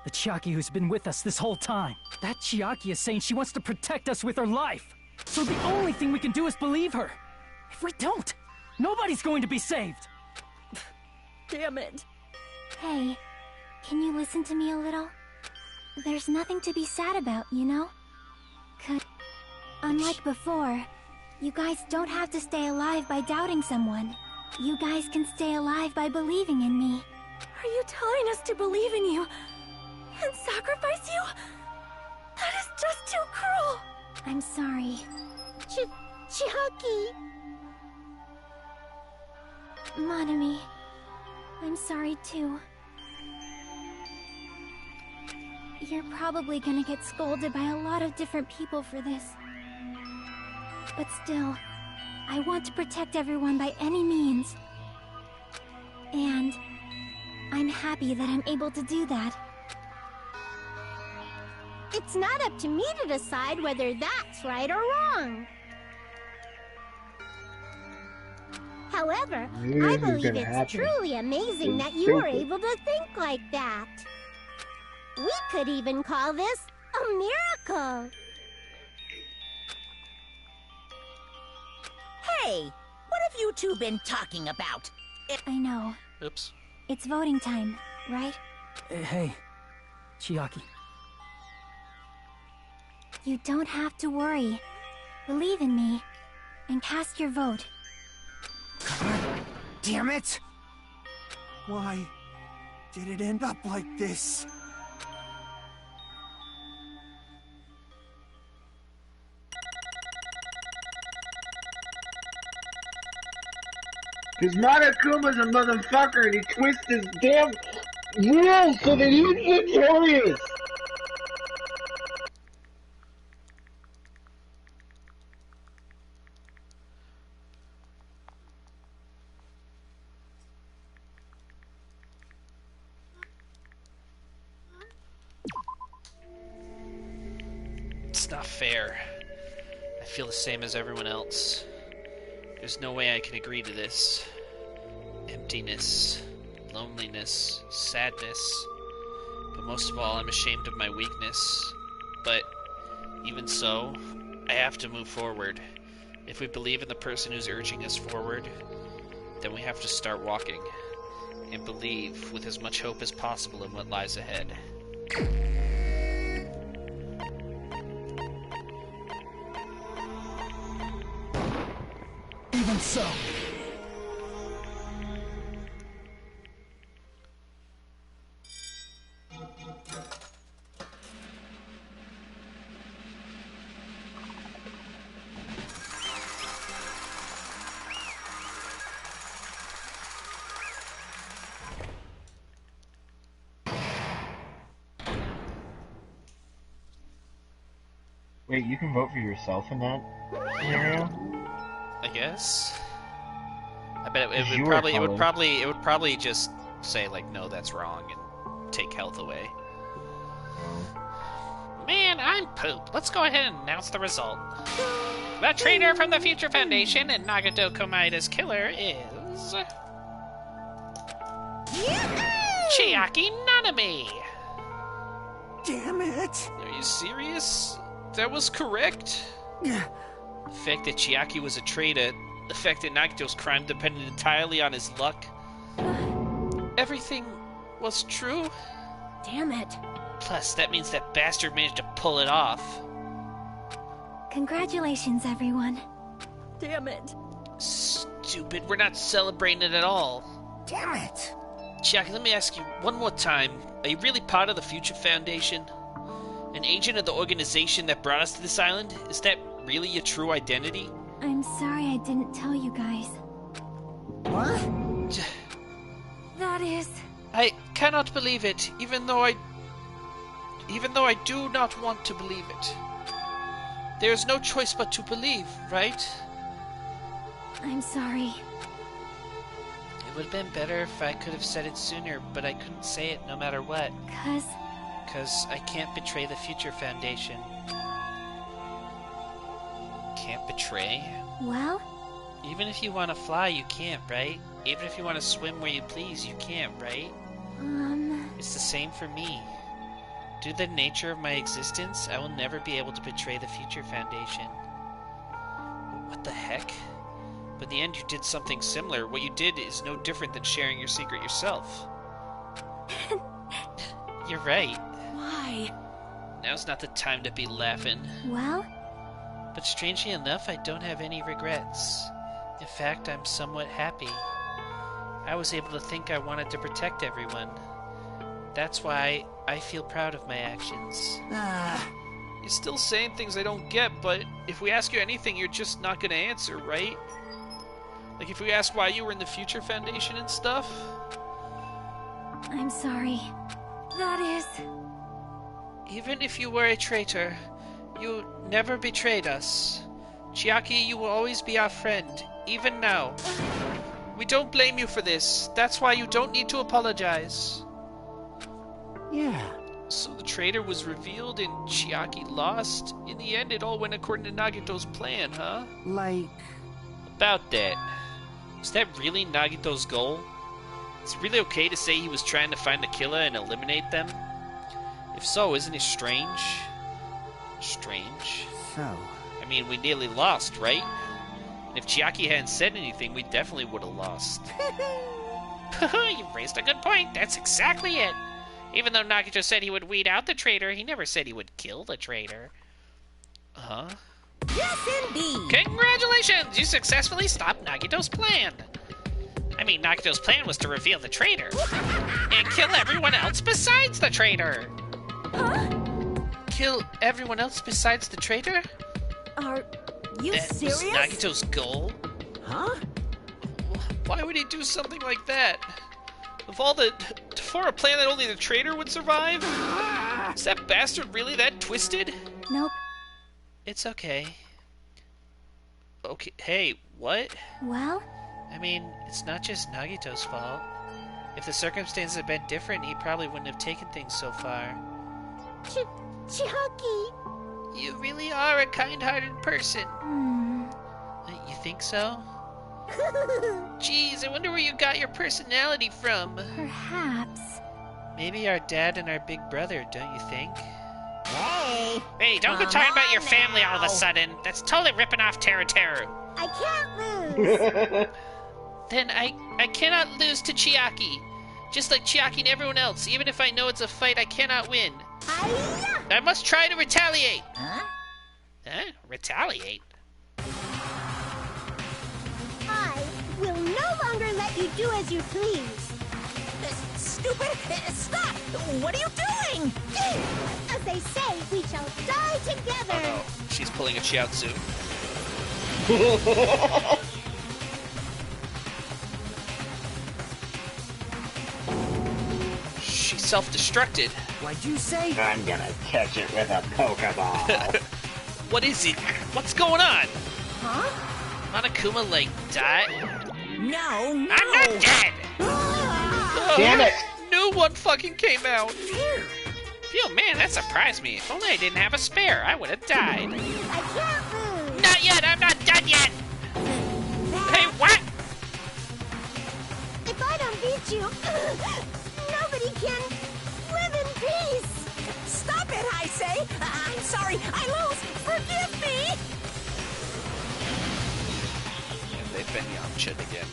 Speaker 7: the Chiaki who's been with us this whole time. That Chiaki is saying she wants to protect us with her life. So the only thing we can do is believe her. If we don't, nobody's going to be saved.
Speaker 4: Damn it.
Speaker 8: Hey, can you listen to me a little? There's nothing to be sad about, you know? Unlike before, you guys don't have to stay alive by doubting someone. You guys can stay alive by believing in me.
Speaker 4: Are you telling us to believe in you and sacrifice you? That is just too cruel.
Speaker 8: I'm sorry.
Speaker 10: Chiaki!
Speaker 8: Monami, I'm sorry too. You're probably gonna get scolded by a lot of different people for this. But still, I want to protect everyone by any means. And I'm happy that I'm able to do that.
Speaker 10: It's not up to me to decide whether that's right or wrong. However, I believe it's truly amazing that you were able to think like that. We could even call this a miracle.
Speaker 3: Hey, what have you two been talking about?
Speaker 8: I know.
Speaker 2: Oops.
Speaker 8: It's voting time, right?
Speaker 7: Hey, Chiaki.
Speaker 8: You don't have to worry. Believe in me, and cast your vote.
Speaker 5: God damn it!
Speaker 6: Why did it end up like this?
Speaker 1: Because Monokuma's a motherfucker and he twists his damn rules so that he's victorious!
Speaker 2: It's not fair. I feel the same as everyone else. There's no way I can agree to this. Emptiness, loneliness, sadness. But most of all, I'm ashamed of my weakness. But Even so, I have to move forward. If we believe in the person who's urging us forward, then we have to start walking. And believe with as much hope as possible in what lies ahead.
Speaker 7: Even so.
Speaker 1: Wait, you can vote for yourself in that scenario?
Speaker 2: I guess. I bet it would probably just say like, no, that's wrong, and take health away.
Speaker 11: Man, I'm poop. Let's go ahead and announce the result. The traitor from the Future Foundation and Nagato Komaida's killer is... Chiaki Nanami!
Speaker 6: Damn it!
Speaker 2: Are you serious? That was correct?
Speaker 6: Yeah.
Speaker 2: The fact that Chiaki was a traitor, the fact that Nagito's crime depended entirely on his luck. Everything was true?
Speaker 9: Damn it.
Speaker 2: Plus, that means that bastard managed to pull it off.
Speaker 8: Congratulations, everyone.
Speaker 9: Damn it.
Speaker 2: Stupid, we're not celebrating it at all.
Speaker 5: Damn it!
Speaker 2: Chiaki, let me ask you one more time. Are you really part of the Future Foundation? An agent of the organization that brought us to this island? Is that really your true identity?
Speaker 8: I'm sorry I didn't tell you guys.
Speaker 5: What?
Speaker 8: That is...
Speaker 2: I cannot believe it, even though I do not want to believe it. There is no choice but to believe, right?
Speaker 8: I'm sorry.
Speaker 2: It would have been better if I could have said it sooner, but I couldn't say it no matter what. 'Cause I can't betray the Future Foundation. Can't betray?
Speaker 8: Well?
Speaker 2: Even if you want to fly, you can't, right? Even if you want to swim where you please, you can't, right? It's the same for me. Due to the nature of my existence, I will never be able to betray the Future Foundation. What the heck? But in the end, you did something similar. What you did is no different than sharing your secret yourself. You're right.
Speaker 9: Why?
Speaker 2: Now's not the time to be laughing.
Speaker 8: Well?
Speaker 2: But strangely enough, I don't have any regrets. In fact, I'm somewhat happy. I was able to think I wanted to protect everyone. That's why I feel proud of my actions. You're still saying things I don't get, but if we ask you anything, you're just not gonna answer, right? Like if we ask why you were in the Future Foundation and stuff?
Speaker 8: I'm sorry. That is...
Speaker 2: Even if you were a traitor, you never betrayed us. Chiaki, you will always be our friend, even now. We don't blame you for this. That's why you don't need to apologize.
Speaker 6: Yeah.
Speaker 2: So the traitor was revealed and Chiaki lost? In the end, it all went according to Nagito's plan, huh?
Speaker 6: Like...
Speaker 2: About that. Was that really Nagito's goal? Is it really okay to say he was trying to find the killer and eliminate them? If so, isn't it strange? Strange?
Speaker 6: So...
Speaker 2: I mean, we nearly lost, right? And if Chiaki hadn't said anything, we definitely would have lost.
Speaker 11: You raised a good point. That's exactly it. Even though Nagito said he would weed out the traitor, he never said he would kill the traitor.
Speaker 2: Huh?
Speaker 3: Yes, indeed.
Speaker 11: Congratulations! You successfully stopped Nagito's plan. I mean, Nagito's plan was to reveal the traitor. And kill everyone else besides the traitor.
Speaker 8: Huh?
Speaker 2: Kill everyone else besides the traitor?
Speaker 9: Are you
Speaker 2: That
Speaker 9: serious?
Speaker 2: was Nagito's goal?
Speaker 9: Huh?
Speaker 2: Why would he do something like that? For a plan that only the traitor would survive? Is that bastard really that twisted?
Speaker 8: Nope.
Speaker 2: It's okay. Okay, hey, what?
Speaker 8: Well?
Speaker 2: I mean, it's not just Nagito's fault. If the circumstances had been different, he probably wouldn't have taken things so far.
Speaker 10: Chucky.
Speaker 2: You really are a kind-hearted person. You think so? Jeez, I wonder where you got your personality from.
Speaker 8: Perhaps.
Speaker 2: Maybe our dad and our big brother, don't you think?
Speaker 3: Hey!
Speaker 11: Hey, don't go talking about your family all of a sudden. That's totally ripping off Teru.
Speaker 10: I can't lose.
Speaker 11: Then I cannot lose to Chiaki. Just like Chiaki and everyone else. Even if I know it's a fight I cannot win.
Speaker 10: Hi-ya!
Speaker 11: I must try to retaliate.
Speaker 3: Huh?
Speaker 11: Huh? Retaliate?
Speaker 10: I will no longer let you do as you please.
Speaker 3: Stupid! Stop! What are you doing?
Speaker 10: As they say, we shall die together.
Speaker 2: Oh no, she's pulling a Chiaotzu. She self-destructed.
Speaker 5: What'd you say?
Speaker 1: I'm gonna catch it with a Pokeball.
Speaker 2: What is it? What's going on?
Speaker 10: Huh?
Speaker 2: Monokuma, like, died?
Speaker 3: No, no!
Speaker 11: I'm not dead!
Speaker 1: Damn it!
Speaker 2: New one fucking came out. Phew, man, that surprised me. If only I didn't have a spare, I would have died.
Speaker 10: I can't lose.
Speaker 11: Not yet, I'm not done yet! Hey, what?
Speaker 10: If I don't beat you, nobody can live in peace.
Speaker 3: Stop it, I say! I'm sorry, I lose! Forgive me!
Speaker 2: And they've been Yamcha'd again.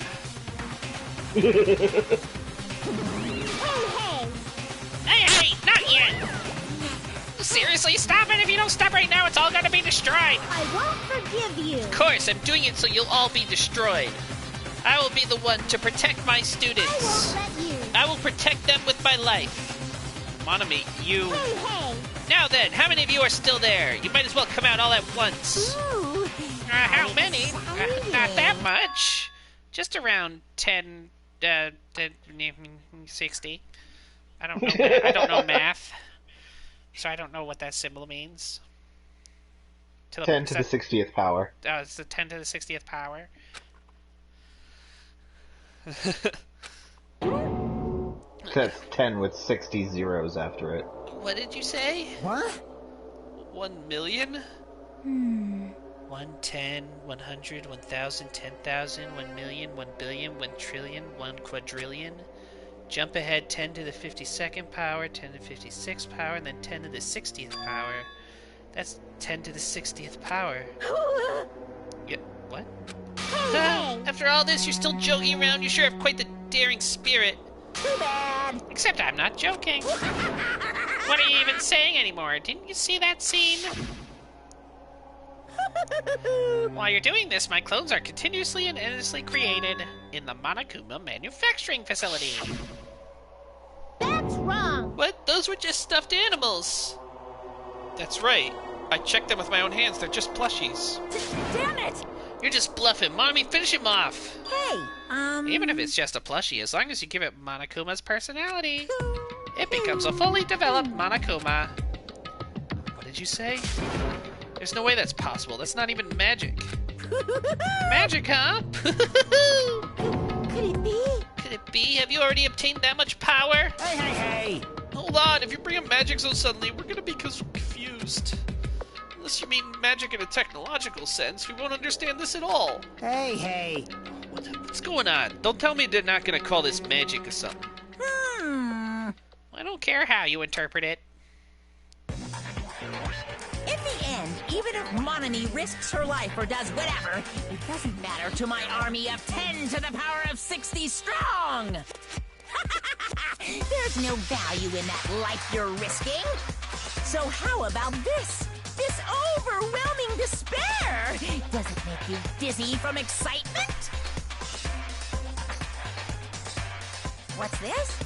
Speaker 11: Hey, not yet! Seriously, stop it! If you don't stop right now, it's all gonna be destroyed!
Speaker 10: I won't forgive you.
Speaker 11: Of course, I'm doing it so you'll all be destroyed. I will be the one to protect my
Speaker 10: I
Speaker 11: students.
Speaker 10: won't let you.
Speaker 11: I will protect them with my life.
Speaker 2: Monami, you...
Speaker 10: Hey.
Speaker 11: Now then, how many of you are still there? You might as well come out all at once.
Speaker 10: Ooh.
Speaker 11: How many?
Speaker 10: Exciting.
Speaker 11: Not that much. Just around 10, 60. I don't know math. So I don't know what that symbol means.
Speaker 1: 10 to the 60th power.
Speaker 11: Oh, it's the 10 to the 60th power.
Speaker 1: That's 10 with 60 zeros after it.
Speaker 11: What did you say?
Speaker 5: What?
Speaker 2: 1 million?
Speaker 11: 110, 100, 1000, 10,000, 1 million, 1 billion, 1 trillion, 1 quadrillion. Jump ahead 10 to the 52nd power, 10 to the 56th power, and then 10 to the 60th power. That's 10 to the 60th power. Yeah, what? After all this, you're still joking around. You sure have quite the daring spirit.
Speaker 3: Too bad!
Speaker 11: Except I'm not joking. What are you even saying anymore? Didn't you see that scene? While you're doing this, my clones are continuously and endlessly created in the Monokuma manufacturing facility.
Speaker 10: That's wrong.
Speaker 11: What? Those were just stuffed animals.
Speaker 2: That's right. I checked them with my own hands. They're just plushies.
Speaker 3: Damn it!
Speaker 11: You're just bluffing. Mommy, finish him off.
Speaker 3: Hey,
Speaker 11: Even if it's just a plushie, as long as you give it Monokuma's personality, it becomes a fully developed Monokuma. What did you say? There's no way that's possible. That's not even magic. Magic, huh?
Speaker 10: Could it be?
Speaker 11: Could it be? Have you already obtained that much power?
Speaker 5: Hey!
Speaker 2: Hold on. If you bring up magic so suddenly, we're gonna be confused. Unless you mean magic in a technological sense, we won't understand this at all.
Speaker 5: Hey!
Speaker 2: What's going on? Don't tell me they're not gonna call this magic or something.
Speaker 11: I don't care how you interpret it.
Speaker 3: in the end, even if Monami risks her life or does whatever, it doesn't matter to my army of 10 to the power of 60 strong! There's no value in that life you're risking. So how about this? This overwhelming despair! Does it make you dizzy from excitement? What's this?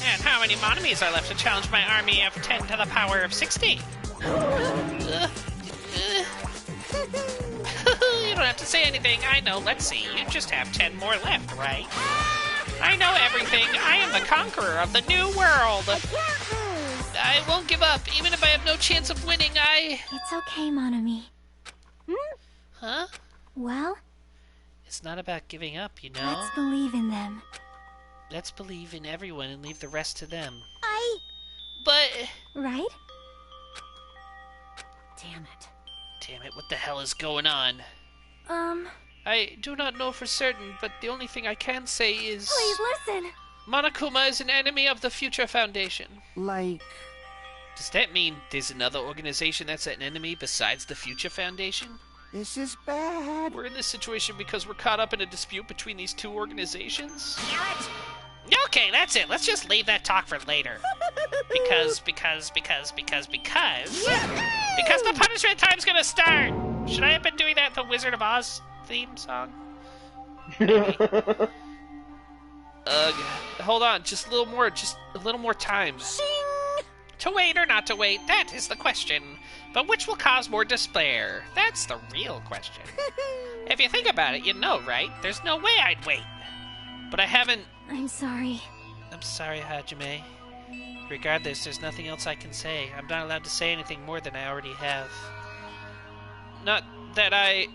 Speaker 11: And how many Monomies are left to challenge my army of 10 to the power of 60? You don't have to say anything. I know. Let's see. You just have 10 more left, right? I know everything. I am the conqueror of the new world. I won't give up, even if I have no chance of winning.
Speaker 8: It's okay, Monami.
Speaker 11: Huh?
Speaker 8: Well,
Speaker 11: It's not about giving up, you know?
Speaker 8: let's believe in them.
Speaker 11: Let's believe in everyone and leave the rest to them.
Speaker 8: Right?
Speaker 3: Damn it.
Speaker 11: Damn it, what the hell is going on?
Speaker 2: I do not know for certain, but the only thing I can say is...
Speaker 8: Please listen.
Speaker 2: Monokuma is an enemy of the Future Foundation.
Speaker 5: Like
Speaker 2: Does that mean there's another organization that's an enemy besides the Future Foundation?
Speaker 6: This is bad.
Speaker 2: We're in this situation because we're caught up in a dispute between these two organizations?
Speaker 11: Damn it! Okay, that's it. Let's just leave that talk for later. Because the punishment time's gonna start! Should I have been doing that the Wizard of Oz theme song?
Speaker 2: Hold on, just a little more time.
Speaker 11: To wait or not to wait, that is the question. But which will cause more despair? That's the real question. If you think about it, you know, right? There's no way I'd wait.
Speaker 2: But I haven't...
Speaker 8: I'm sorry.
Speaker 2: I'm sorry, Hajime. Regardless, there's nothing else I can say. I'm not allowed to say anything more than I already have. Not that I...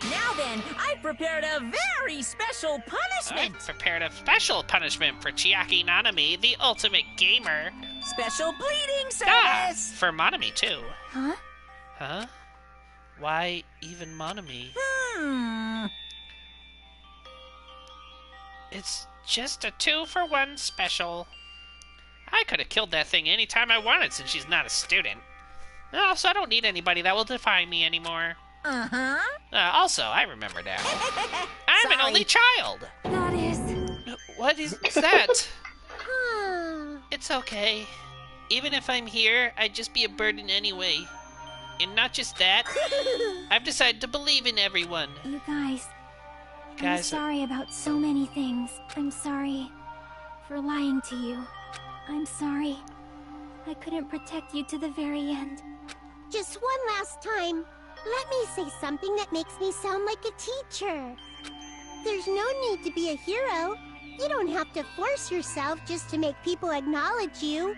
Speaker 3: Now then, I prepared a very special punishment.
Speaker 11: I've prepared a special punishment for Chiaki Nanami, the ultimate gamer.
Speaker 3: Special bleeding
Speaker 11: Ah,
Speaker 3: service.
Speaker 11: for Monami, too.
Speaker 8: Huh?
Speaker 2: Huh? Why even Monami?
Speaker 11: It's just a 2-for-1 special. I could have killed that thing anytime I wanted since she's not a student. Also, I don't need anybody that will define me anymore. Also, I remember now. I'm an only child.
Speaker 8: That is...
Speaker 2: What is that?
Speaker 11: It's okay. Even if I'm here, I'd just be a burden anyway. And not just that, I've decided to believe in everyone.
Speaker 8: You guys... I'm
Speaker 2: Guys,
Speaker 8: sorry about so many things. I'm sorry for lying to you. I'm sorry. I couldn't protect you to the very end.
Speaker 10: Just one last time, let me say something that makes me sound like a teacher. There's no need to be a hero. You don't have to force yourself just to make people acknowledge you.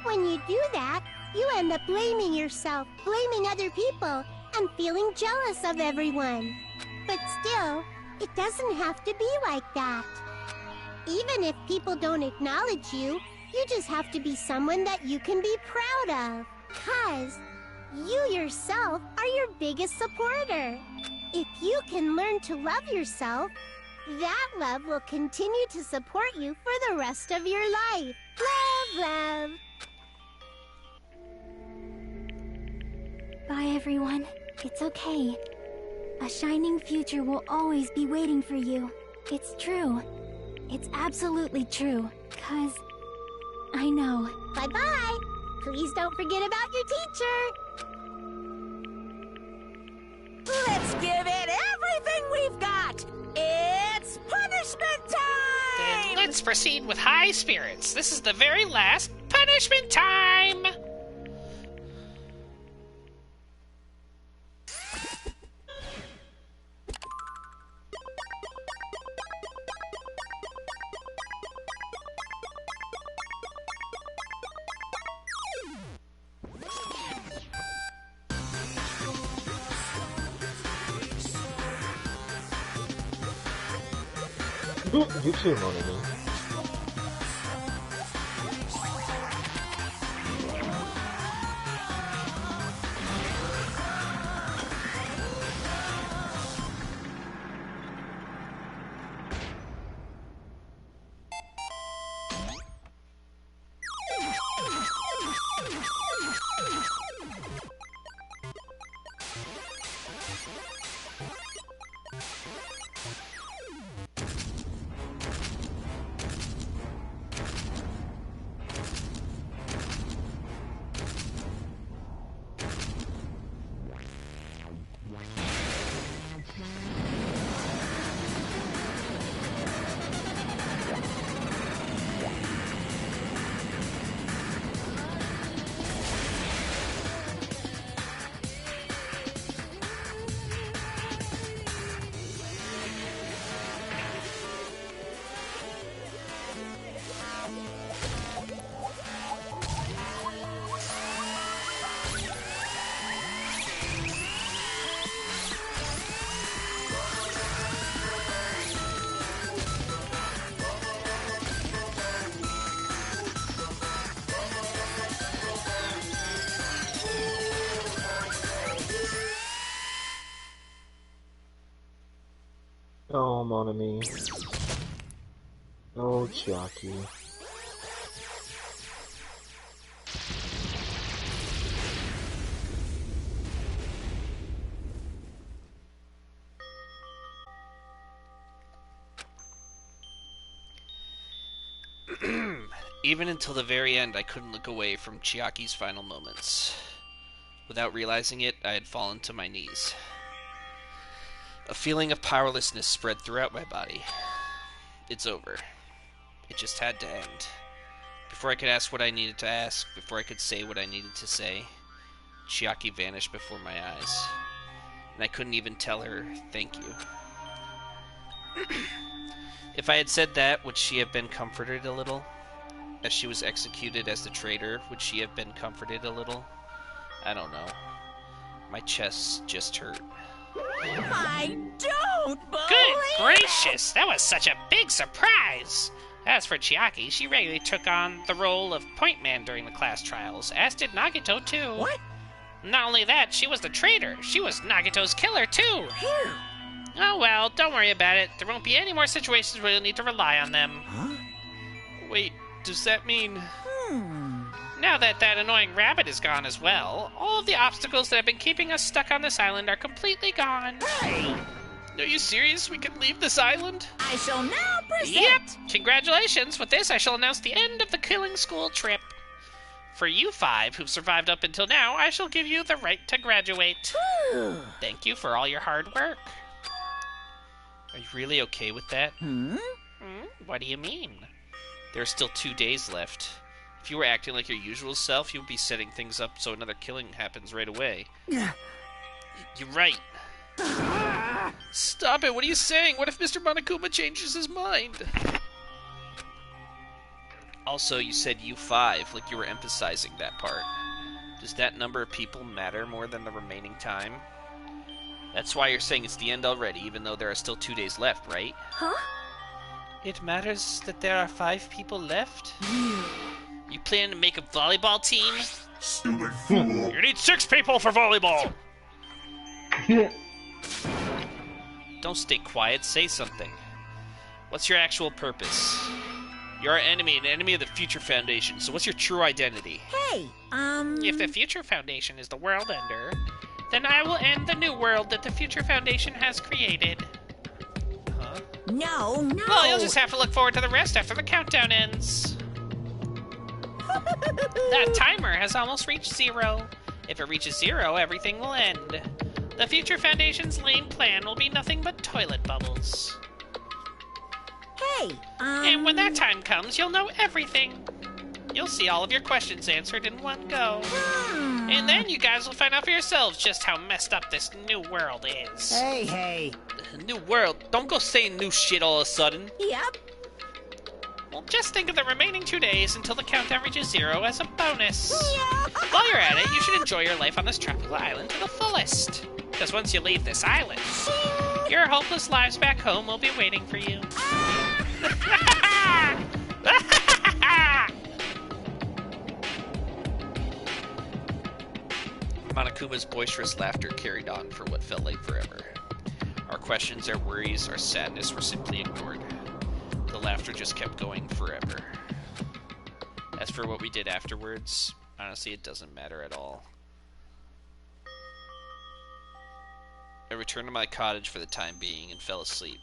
Speaker 10: When you do that, you end up blaming yourself, blaming other people, and feeling jealous of everyone. But still, it doesn't have to be like that. Even if people don't acknowledge you, you just have to be someone that you can be proud of. 'Cause you yourself are your biggest supporter. If you can learn to love yourself, that love will continue to support you for the rest of your life. Love, love.
Speaker 8: Bye, everyone. It's okay. A shining future will always be waiting for you. It's true. It's absolutely true. 'Cause I know.
Speaker 10: Bye-bye. Please don't forget about your teacher.
Speaker 3: Let's give it everything we've got. It's punishment time.
Speaker 11: Then let's proceed with high spirits. This is the very last punishment time.
Speaker 1: You too, Monami. Oh, Monami. Oh, Chiaki.
Speaker 2: Even until the very end, I couldn't look away from Chiaki's final moments. Without realizing it, I had fallen to my knees. A feeling of powerlessness spread throughout my body. It's over. It just had to end. Before I could ask what I needed to ask, before I could say what I needed to say, Chiaki vanished before my eyes. And I couldn't even tell her, thank you. If I had said that, would she have been comforted a little? As she was executed as the traitor, would she have been comforted a little? I don't know. My chest just hurt.
Speaker 3: I don't believe
Speaker 11: Good gracious, that was such a big surprise! As for Chiaki, she regularly took on the role of point man during the class trials, as did Nagito too.
Speaker 3: What?
Speaker 11: Not only that, she was the traitor. She was Nagito's killer too.
Speaker 3: Here.
Speaker 11: Oh well, don't worry about it. There won't be any more situations where you'll need to rely on them.
Speaker 3: Huh?
Speaker 2: Wait, does that mean...
Speaker 11: Now that that annoying rabbit is gone as well, all of the obstacles that have been keeping us stuck on this island are completely gone.
Speaker 3: Hey!
Speaker 2: Are you serious? We can leave this island?
Speaker 3: I shall now present...
Speaker 11: Yep! Congratulations! With this, I shall announce the end of the killing school trip. For you 5 who've survived up until now, I shall give you the right to graduate. Thank you for all your hard work.
Speaker 2: Are you really okay with that?
Speaker 11: What do you mean?
Speaker 2: There are still 2 days left. If you were acting like your usual self, you would be setting things up so another killing happens right away. You're right. Stop it, what are you saying? What if Mr. Monokuma changes his mind? Also, you said you 5, like you were emphasizing that part. Does that number of people matter more than the remaining time? That's why you're saying it's the end already, even though there are still 2 days left, right?
Speaker 8: Huh?
Speaker 2: It matters that there are 5 people left?
Speaker 11: You plan to make a volleyball team?
Speaker 12: Silly fool!
Speaker 11: You need 6 people for volleyball!
Speaker 2: Don't stay quiet, say something. What's your actual purpose? You're our enemy, an enemy of the Future Foundation, so what's your true identity?
Speaker 3: Hey,
Speaker 11: If the Future Foundation is the world ender, then I will end the new world that the Future Foundation has created.
Speaker 3: No.
Speaker 11: Well, you'll just have to look forward to the rest after the countdown ends. That timer has almost reached 0. If it reaches 0, everything will end. The Future Foundation's lame plan will be nothing but toilet bubbles.
Speaker 3: Hey,
Speaker 11: And when that time comes, you'll know everything. You'll see all of your questions answered in one go. And then you guys will find out for yourselves just how messed up this new world is.
Speaker 5: Hey.
Speaker 2: New world? Don't go saying new shit all of a sudden.
Speaker 3: Yep.
Speaker 11: Well, just think of the remaining 2 days until the countdown reaches 0 as a bonus. While you're at it, you should enjoy your life on this tropical island to the fullest. Because once you leave this island, your hopeless lives back home will be waiting for you.
Speaker 2: Monokuma's boisterous laughter carried on for what felt like forever. Our questions, our worries, our sadness were simply ignored. The laughter just kept going forever. As for what we did afterwards, honestly, it doesn't matter at all. I returned to my cottage for the time being and fell asleep.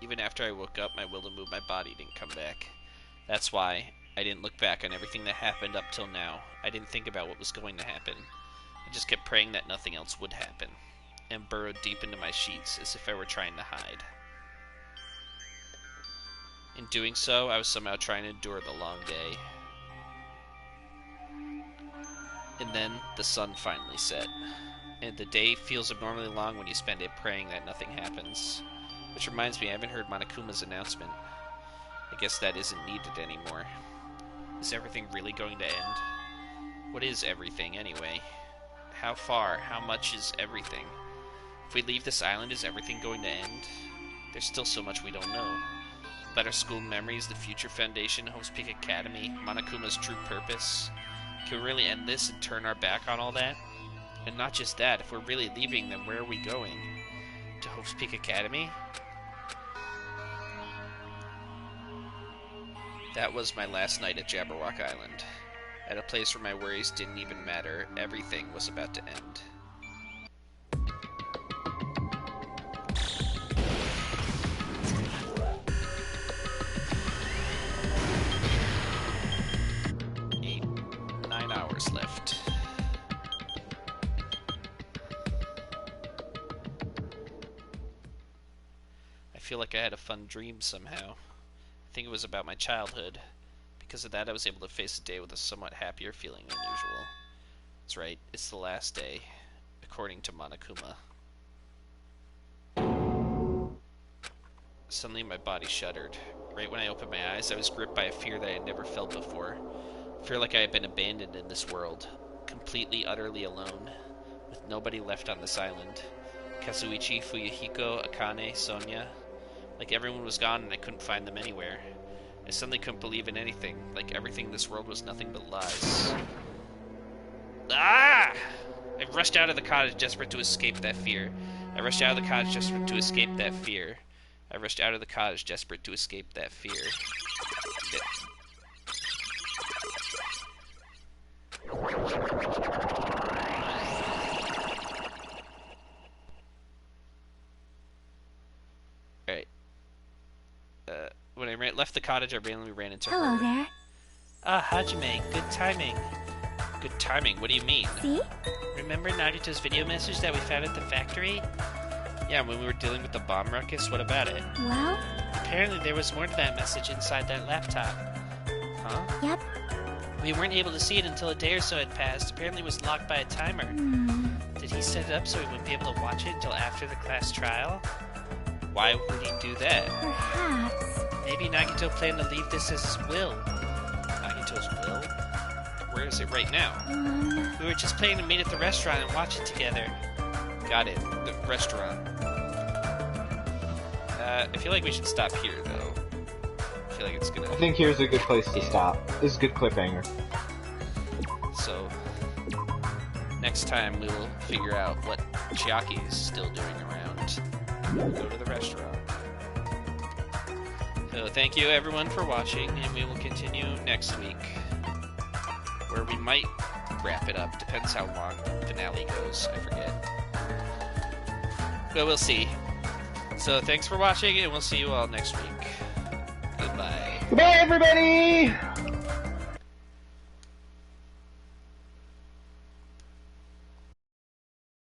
Speaker 2: Even after I woke up, my will to move my body didn't come back. That's why I didn't look back on everything that happened up till now. I didn't think about what was going to happen. I just kept praying that nothing else would happen, and burrowed deep into my sheets as if I were trying to hide. In doing so, I was somehow trying to endure the long day. And then the sun finally set, and the day feels abnormally long when you spend it praying that nothing happens. Which reminds me, I haven't heard Monokuma's announcement. I guess that isn't needed anymore. Is everything really going to end? What is everything, anyway? How far? How much is everything? If we leave this island, is everything going to end? There's still so much we don't know. About our school memories, the Future Foundation, Hope's Peak Academy, Monokuma's true purpose. Can we really end this and turn our back on all that? And not just that, if we're really leaving, then where are we going? To Hope's Peak Academy? That was my last night at Jabberwock Island. At a place where my worries didn't even matter, everything was about to end. feel like I had a fun dream somehow. I think it was about my childhood. Because of that, I was able to face the day with a somewhat happier feeling than usual. That's right, it's the last day, according to Monokuma. Suddenly my body shuddered. Right when I opened my eyes, I was gripped by a fear that I had never felt before. A fear like I had been abandoned in this world. Completely, utterly alone. With nobody left on this island. Kazuichi, Fuyuhiko, Akane, Sonia. Like everyone was gone and I couldn't find them anywhere. I suddenly couldn't believe in anything. Like everything in this world was nothing but lies. Ah! I rushed out of the cottage desperate to escape that fear. I rushed out of the cottage desperate to escape that fear. I rushed out of the cottage desperate to escape that fear. Alright. When I left the cottage, I randomly ran into her.
Speaker 8: Hello there.
Speaker 2: Ah, Hajime, good timing. Good timing? What do you mean?
Speaker 8: See?
Speaker 2: Remember Nagito's video message that we found at the factory? Yeah, when we were dealing with the bomb ruckus, what about it?
Speaker 8: Well?
Speaker 2: Apparently there was more to that message inside that laptop. Huh?
Speaker 8: Yep.
Speaker 2: We weren't able to see it until a day or so had passed. Apparently it was locked by a timer. Did he set it up so we wouldn't be able to watch it until after the class trial? Why would he do that?
Speaker 8: Perhaps.
Speaker 2: Maybe Nagito planned to leave this as his will. Nagito's will? Where is it right now? We were just planning to meet at the restaurant and watch it together. Got it. The restaurant. I feel like we should stop here, though. I feel like it's gonna...
Speaker 1: I think here's a good place to stop. This is a good cliffhanger.
Speaker 2: So, next time we will figure out what Chiaki is still doing around. We'll go to the restaurant. So, thank you everyone for watching, and we will continue next week. Where we might wrap it up. Depends how long the finale goes. I forget. But we'll see. So thanks for watching, and we'll see you all next week. Goodbye.
Speaker 1: Goodbye, everybody!